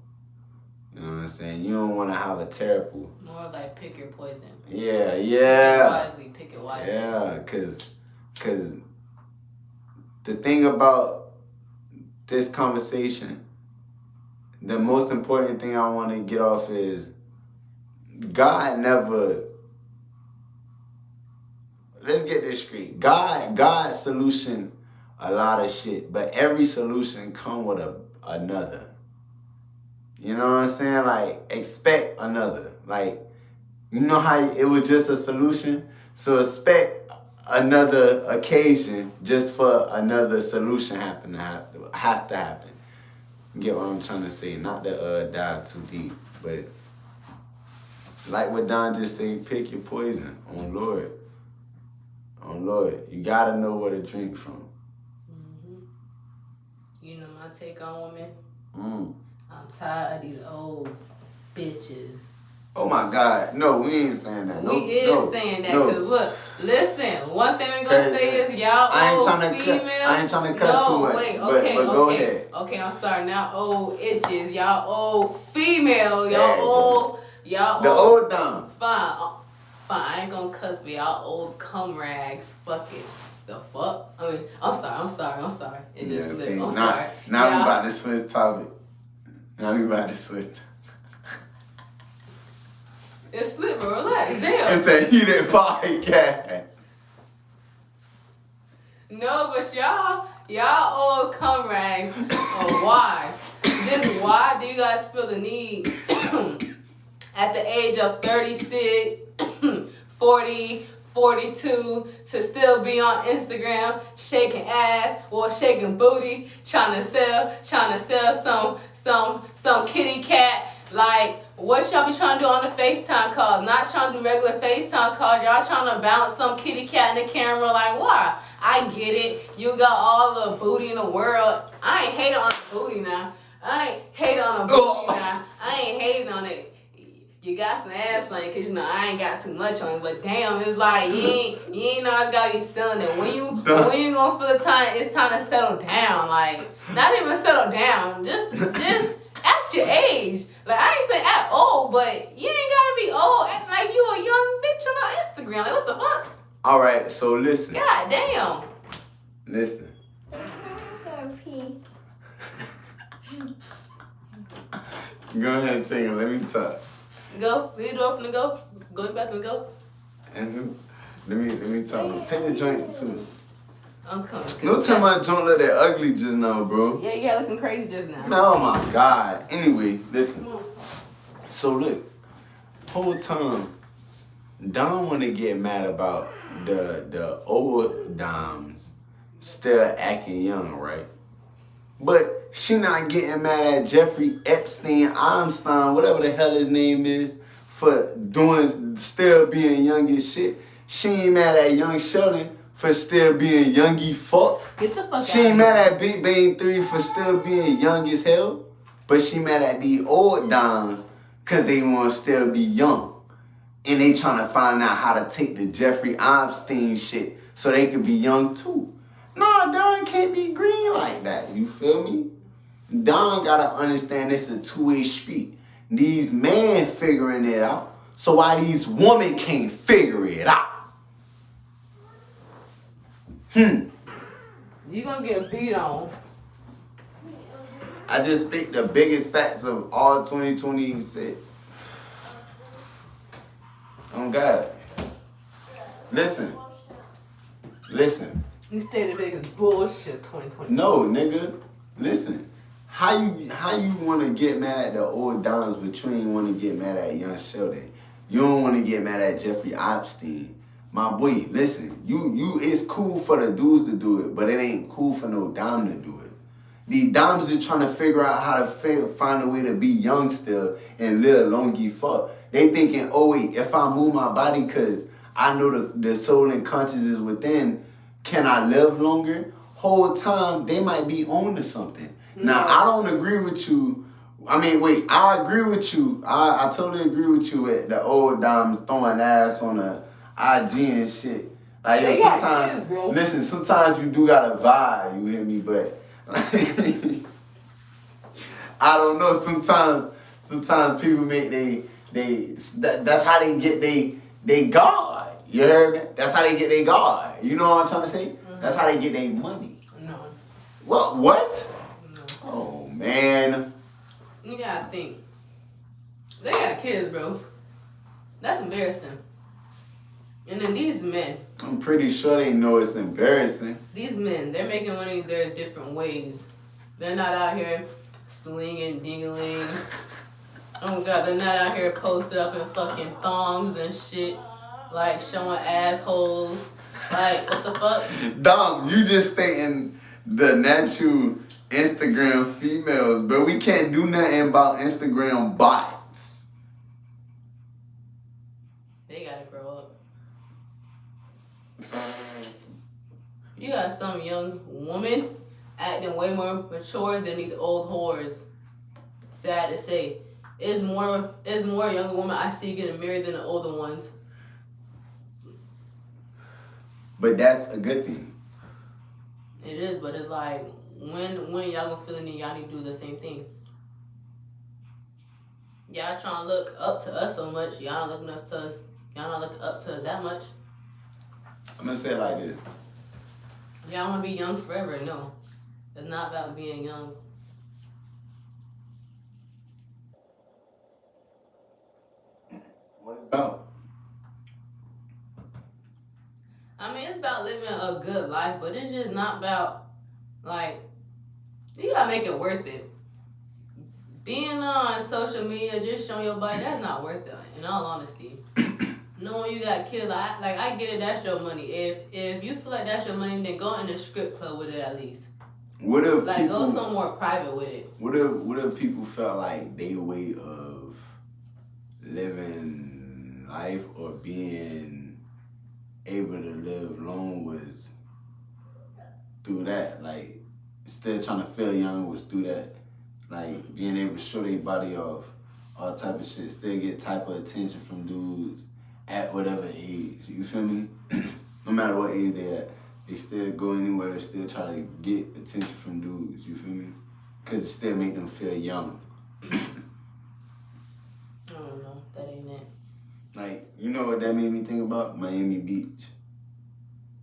You know what I'm saying? You don't want to have a terrible. More like pick your poison. Yeah. Pick it wisely. Yeah, because the thing about this conversation, the most important thing I want to get off is God never, let's get this straight. God solution a lot of shit, but every solution come with another. You know what I'm saying? Like, expect another. Like, you know how it was just a solution? So expect another occasion just for another solution have to happen. You get what I'm trying to say? Not to dive too deep, but like what Don just said, pick your poison on Lord. On Lord. You gotta know where to drink from. Mm-hmm. You know my take on women? Mm. I'm tired of these old bitches. Oh my God. No, we ain't saying that. We saying that because look, listen, one thing we're gonna say is y'all old females. I ain't trying to cut too much. Wait, but go ahead. Okay, I'm sorry. Now old itches, y'all old female, The old dumb. Fine. Fine, I ain't gonna cuss, but y'all old cum rags. Fuck it. The fuck? I mean, I'm sorry. It just slipped. I'm sorry. Now we about to switch topic. It slipped, bro. Relax. Damn. It's a heated podcast. No, but y'all old cum rags. Why? Just why do you guys feel the need at the age of 36, 40, 42 to still be on Instagram shaking ass or shaking booty, trying to sell some kitty cat? Like, what y'all be trying to do on the FaceTime call? Not trying to do regular FaceTime calls. Y'all trying to bounce some kitty cat in the camera. Like, why? I get it. You got all the booty in the world. I ain't hating on the booty now. I ain't hating on it. You got some ass on it, cause I ain't got too much on it. But damn, it's like you ain't always gotta be selling it. When you gonna feel the time? It's time to settle down. Like, not even settle down. Just at your age. Like, I ain't saying at old, but you ain't gotta be old. Acting like you a young bitch on Instagram. Like, what the fuck? All right, so listen. God damn. Listen. Go ahead and take it. Let me talk. Go. Leave the door open and go. Go to the bathroom and go. And let me talk. Take the joint too. I'm coming. Don't tell my joint look that ugly just now, bro. Yeah, you got looking crazy just now. No, oh my God. Anyway, listen. So look, whole time, Dom wanna get mad about the old Doms still acting young, right? But she not getting mad at Jeffrey Epstein, Einstein, whatever the hell his name is, for still being young as shit. She ain't mad at Young Sheldon for still being youngy fuck. Get the fuck out. She ain't mad at Big Bang 3 for still being young as hell. But she mad at the old Dons because they want to still be young. And they trying to find out how to take the Jeffrey Epstein shit so they can be young too. No, Don can't be green like that. You feel me? Don gotta understand this is a two-way street. These men figuring it out. So why these women can't figure it out? You gonna get beat on. I just speak the biggest facts of all 2026. Oh God. Listen. You stay the biggest bullshit 2020. No, nigga. Listen. How you wanna get mad at the old Dons, but you ain't wanna get mad at Young Sheldon? You don't wanna get mad at Jeffrey Epstein. My boy, listen, it's cool for the dudes to do it, but it ain't cool for no Dom to do it. The Doms are trying to figure out how to find a way to be young still and live longy fuck. They thinking, oh wait, if I move my body because I know the soul and conscience is within, can I live longer? Whole time, they might be on to something. No. Now, I don't agree with you. I mean, wait, I agree with you. I totally agree with you with the old Doms throwing ass on the IG and shit. Like, yo, sometimes, listen, sometimes you do gotta vibe, you hear me? But I don't know. Sometimes people make that's how they get they God. You heard me? That's how they get their God. You know what I'm trying to say? Mm-hmm. That's how they get their money. No. What? No. Oh man. You gotta think. They got kids, bro. That's embarrassing. And then these men. I'm pretty sure they know it's embarrassing. These men, they're making money their different ways. They're not out here slinging, dingling. Oh God, they're not out here posted up in fucking thongs and shit. Like showing assholes. Like, what the fuck? Dom, you just stating the natural Instagram females, but we can't do nothing about Instagram bots. They gotta grow up. You got some young woman acting way more mature than these old whores. Sad to say. It's more younger women I see getting married than the older ones. But that's a good thing. It is, but it's like, when y'all gonna feel the need, y'all need to do the same thing. Y'all trying to look up to us so much, y'all not looking up to us. Y'all not looking up to us that much. I'm gonna say it like this. Y'all want to be young forever? No. It's not about being young. What is it about? I mean, it's about living a good life, but it's just not about, like, you gotta make it worth it. Being on social media, just showing your body, that's not worth it, in all honesty. Knowing you got kids, I get it, that's your money. If you feel like that's your money, then go in the strip club with it at least. What if like people, go somewhere private with it? What if people felt like their way of living life or being able to live long was through that? Like, instead of trying to feel young was through that. Like, being able to show their body off, all type of shit. Still get type of attention from dudes at whatever age. You feel me? No matter what age they at. They still go anywhere, they still try to get attention from dudes, you feel me? Because it still make them feel young. I don't know, that ain't it. Like, you know what that made me think about? Miami Beach.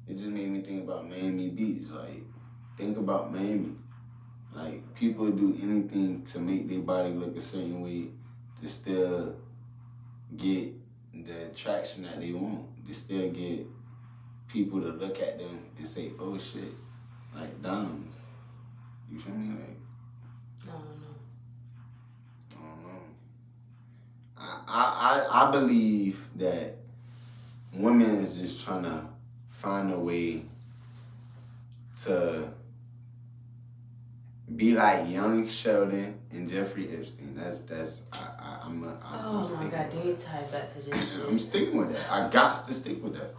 It just made me think about Miami Beach. Like, think about Miami. Like, people do anything to make their body look a certain way to still get the attraction that they want. To still get people to look at them and say, oh shit, like diamonds. You feel me? Like, I don't know. I believe that women is just trying to find a way to be like young Sheldon and Jeffrey Epstein. Oh my God, they tied back to this shit. I'm sticking with that. I got to stick with that.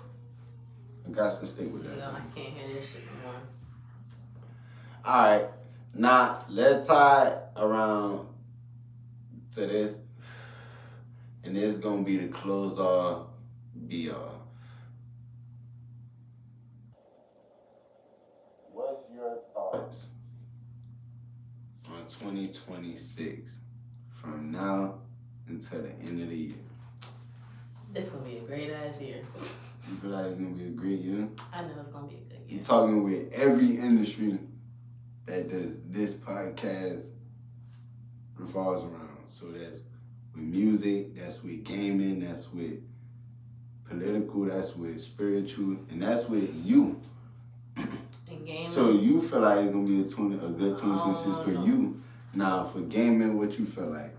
No, I can't hear this shit no more. Alright, now let's tie it around to this. And this is gonna be the close all be all. What's your thoughts on 2026 from now until the end of the year? This gonna be a great ass year. You feel like it's gonna be a great year? I know it's gonna be a good year. I'm talking with every industry that does this podcast revolves around. So that's with music, that's with gaming, that's with political, that's with spiritual, and that's with you. And gaming. So you feel like it's gonna be a good 2026 for you. Now for gaming, what you feel like?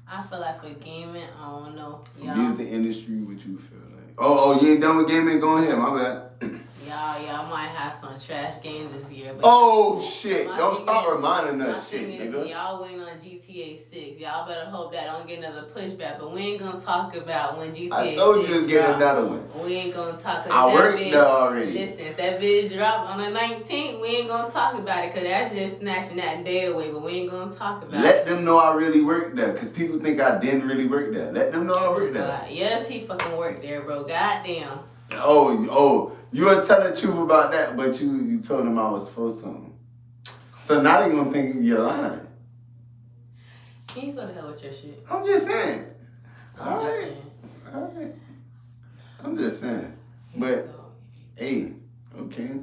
I feel like for gaming, I don't know. For music industry, what you feel like? Oh, you ain't done with gaming? Go ahead, my bad. Y'all might have some trash games this year. But oh, shit. Don't stop reminding us shit, nigga. Y'all waiting on GTA 6. Y'all better hope that don't get another pushback. But we ain't gonna talk about when GTA 6 I told you to get another one. We ain't gonna talk about I worked there already. Listen, if that video drop on the 19th, we ain't gonna talk about it. Because that's just snatching that day away. But we ain't gonna talk about it. Let them know I really worked there. Because people think I didn't really work there. Let them know I worked there. Yes, he fucking worked there, bro. Goddamn. Oh, you were telling the truth about that, but you told them I was for something. So now they gonna think you're lying. Can you go to hell with your shit? I'm just saying. I'm just All right. I'm just saying. But, hey, okay.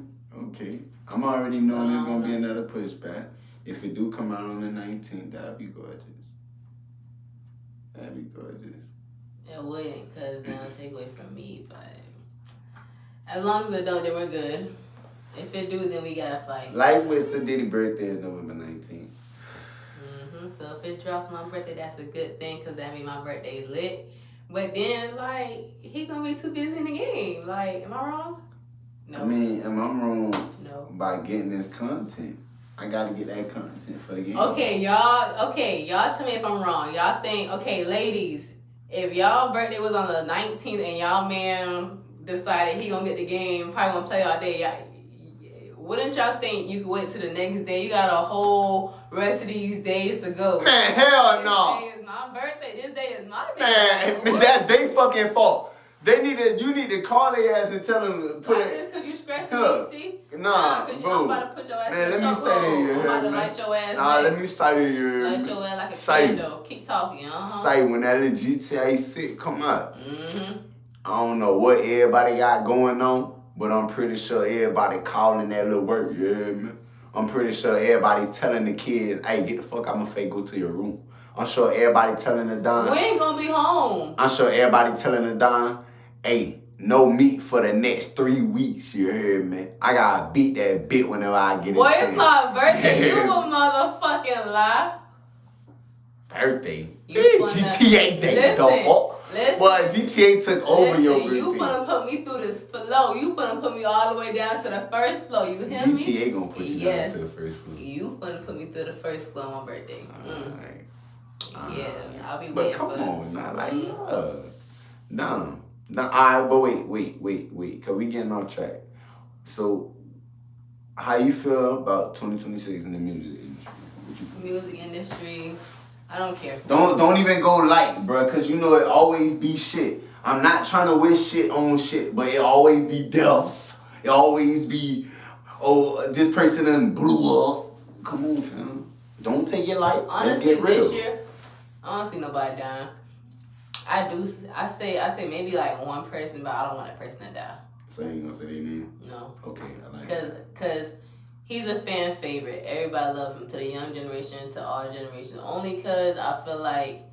I'm already knowing there's gonna be another pushback. If it do come out on the 19th, that'd be gorgeous. It wouldn't, because that'll take away from me, but as long as it don't, then we're good. If it do, then we gotta fight. Life with Sadiddy birthday is November 19th. So if it drops my birthday, that's a good thing, because that means my birthday lit. But then, like, he gonna be too busy in the game. Like, am I wrong? No. I mean, am I wrong No. by getting this content? I gotta get that content for the game. Okay, y'all tell me if I'm wrong. Y'all think, okay, ladies, if y'all birthday was on the 19th and y'all man decided he gonna get the game, probably wanna play all day, wouldn't y'all think you could wait till the next day? You got a whole rest of these days to go. Man, hell no. This day is my birthday. This day is my day. Man, that's they fucking fault. You need to call their ass and tell them put it. Just because you stressing me, see? Nah, bro. I'm about to put your ass man, in let me the say that I'm about to man. light your ass. Nah, let me say that you light your ass like a candle. Keep talking, Say when that little GTA 6 come out. I don't know what everybody got going on, but I'm pretty sure everybody calling that little work, you hear me? I'm pretty sure everybody telling the kids, hey, get the fuck out my face, go to your room. I'm sure everybody telling the Don. We ain't gonna be home. I'm sure everybody telling the Don, hey, no meat for the next 3 weeks, you hear me? I gotta beat that bit whenever I get a Boy, chance. it's my birthday. You a motherfucking lie. Birthday? You GTA day, the fuck? Listen, but GTA took over your birthday. You finna put me through this flow. You finna put me all the way down to the first floor. You hear me? GTA gonna put you down to the first floor. You finna put me through the first floor on my birthday. Alright. Yes, I'll be But waiting come for on, not like no. Alright, but wait, cause we getting off track. So, how you feel about 2026 in the music industry? music industry. I don't care. Don't even go light, bro, cause you know it always be shit. I'm not trying to wish shit on shit, but it always be deaths. It always be, oh, this person done blew up. Come on, fam. Don't take it light. Honestly, let's get real. this year, I don't see nobody dying. I say maybe like one person, but I don't want that person to die. So you ain't gonna say their name? No. Okay, I like that. Cause he's a fan favorite. Everybody love him, to the young generation, to all generations. Only cause I feel like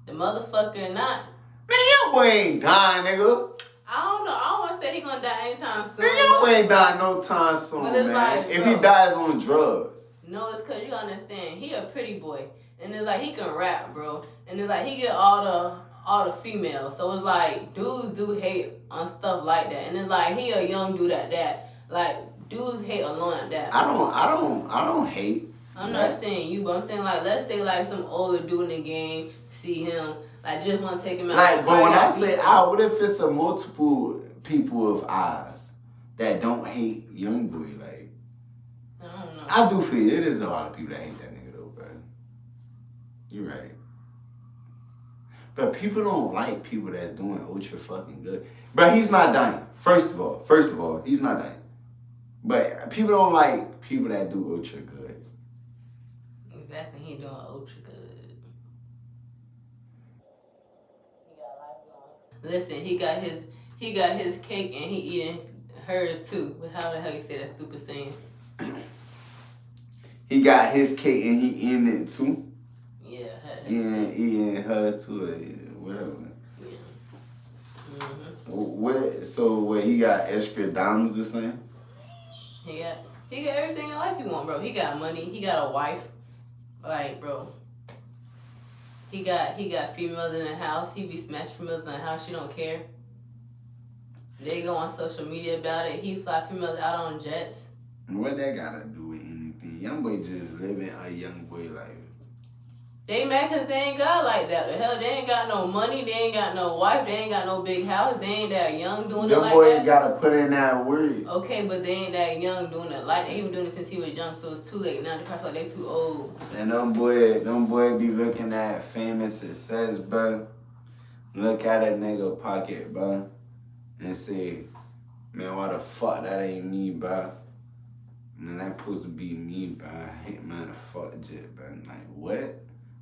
the motherfucker not. Man, your boy ain't dying, nigga. I don't know. I don't want to say he gonna die anytime soon. Man, your boy ain't dying no time soon, But it's man. like, if bro, he dies on drugs. No, it's cause you understand. He a pretty boy, and it's like he can rap, bro. And it's like he get all the females. So it's like dudes do hate on stuff like that, and it's like he a young dude at that. Like dudes hate alone at that. I don't hate. I'm not saying you, but I'm saying like let's say like some older dude in the game see him like just want to take him out. Like, but when I say what if it's a multiple people of eyes that don't hate young boy? Like, I don't know. I do feel it is a lot of people that hate that nigga though, bro. You're right. But people don't like people that's doing ultra fucking good. But he's not dying. First of all, he's not dying. But people don't like people that do ultra good. Exactly, he doing ultra good. Listen, he got his cake and he eating hers too. But how the hell you say that stupid saying? He got his cake and he eating it too. Yeah, Eating hers too, whatever. Yeah. What he got extra diamonds or something? He got everything in life he want, bro. He got money. He got a wife. Like, bro. He got females in the house. He be smashing females in the house. She don't care. They go on social media about it. He fly females out on jets. What that gotta do with anything? Young boy just living a young boy life. They mad because they ain't got like that. The hell, they ain't got no money. They ain't got no wife. They ain't got no big house. They ain't that young doing it like that. Them boys gotta put in that work. Okay, but they ain't that young doing it. Like, they been doing it since he was young, so it's too late. Now they probably like they too old. And them boy be looking at famous success, bro. Look at that nigga pocket, bro. And say, man, why the fuck that ain't me, bro? Man, that supposed to be me, bro. I hate man, fuck jet, bro. Like, what?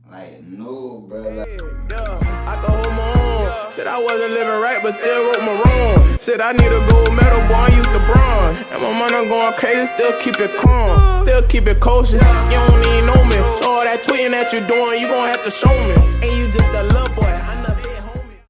Like, no, bro. Like, I thought hold my own. Said I wasn't living right, but still wrote my wrong. Said I need a gold medal, boy, I used the bronze. And my money going crazy, still keep it calm. Still keep it kosher. You don't even know me. So all that tweeting that you doing, you gonna have to show me. And you just a little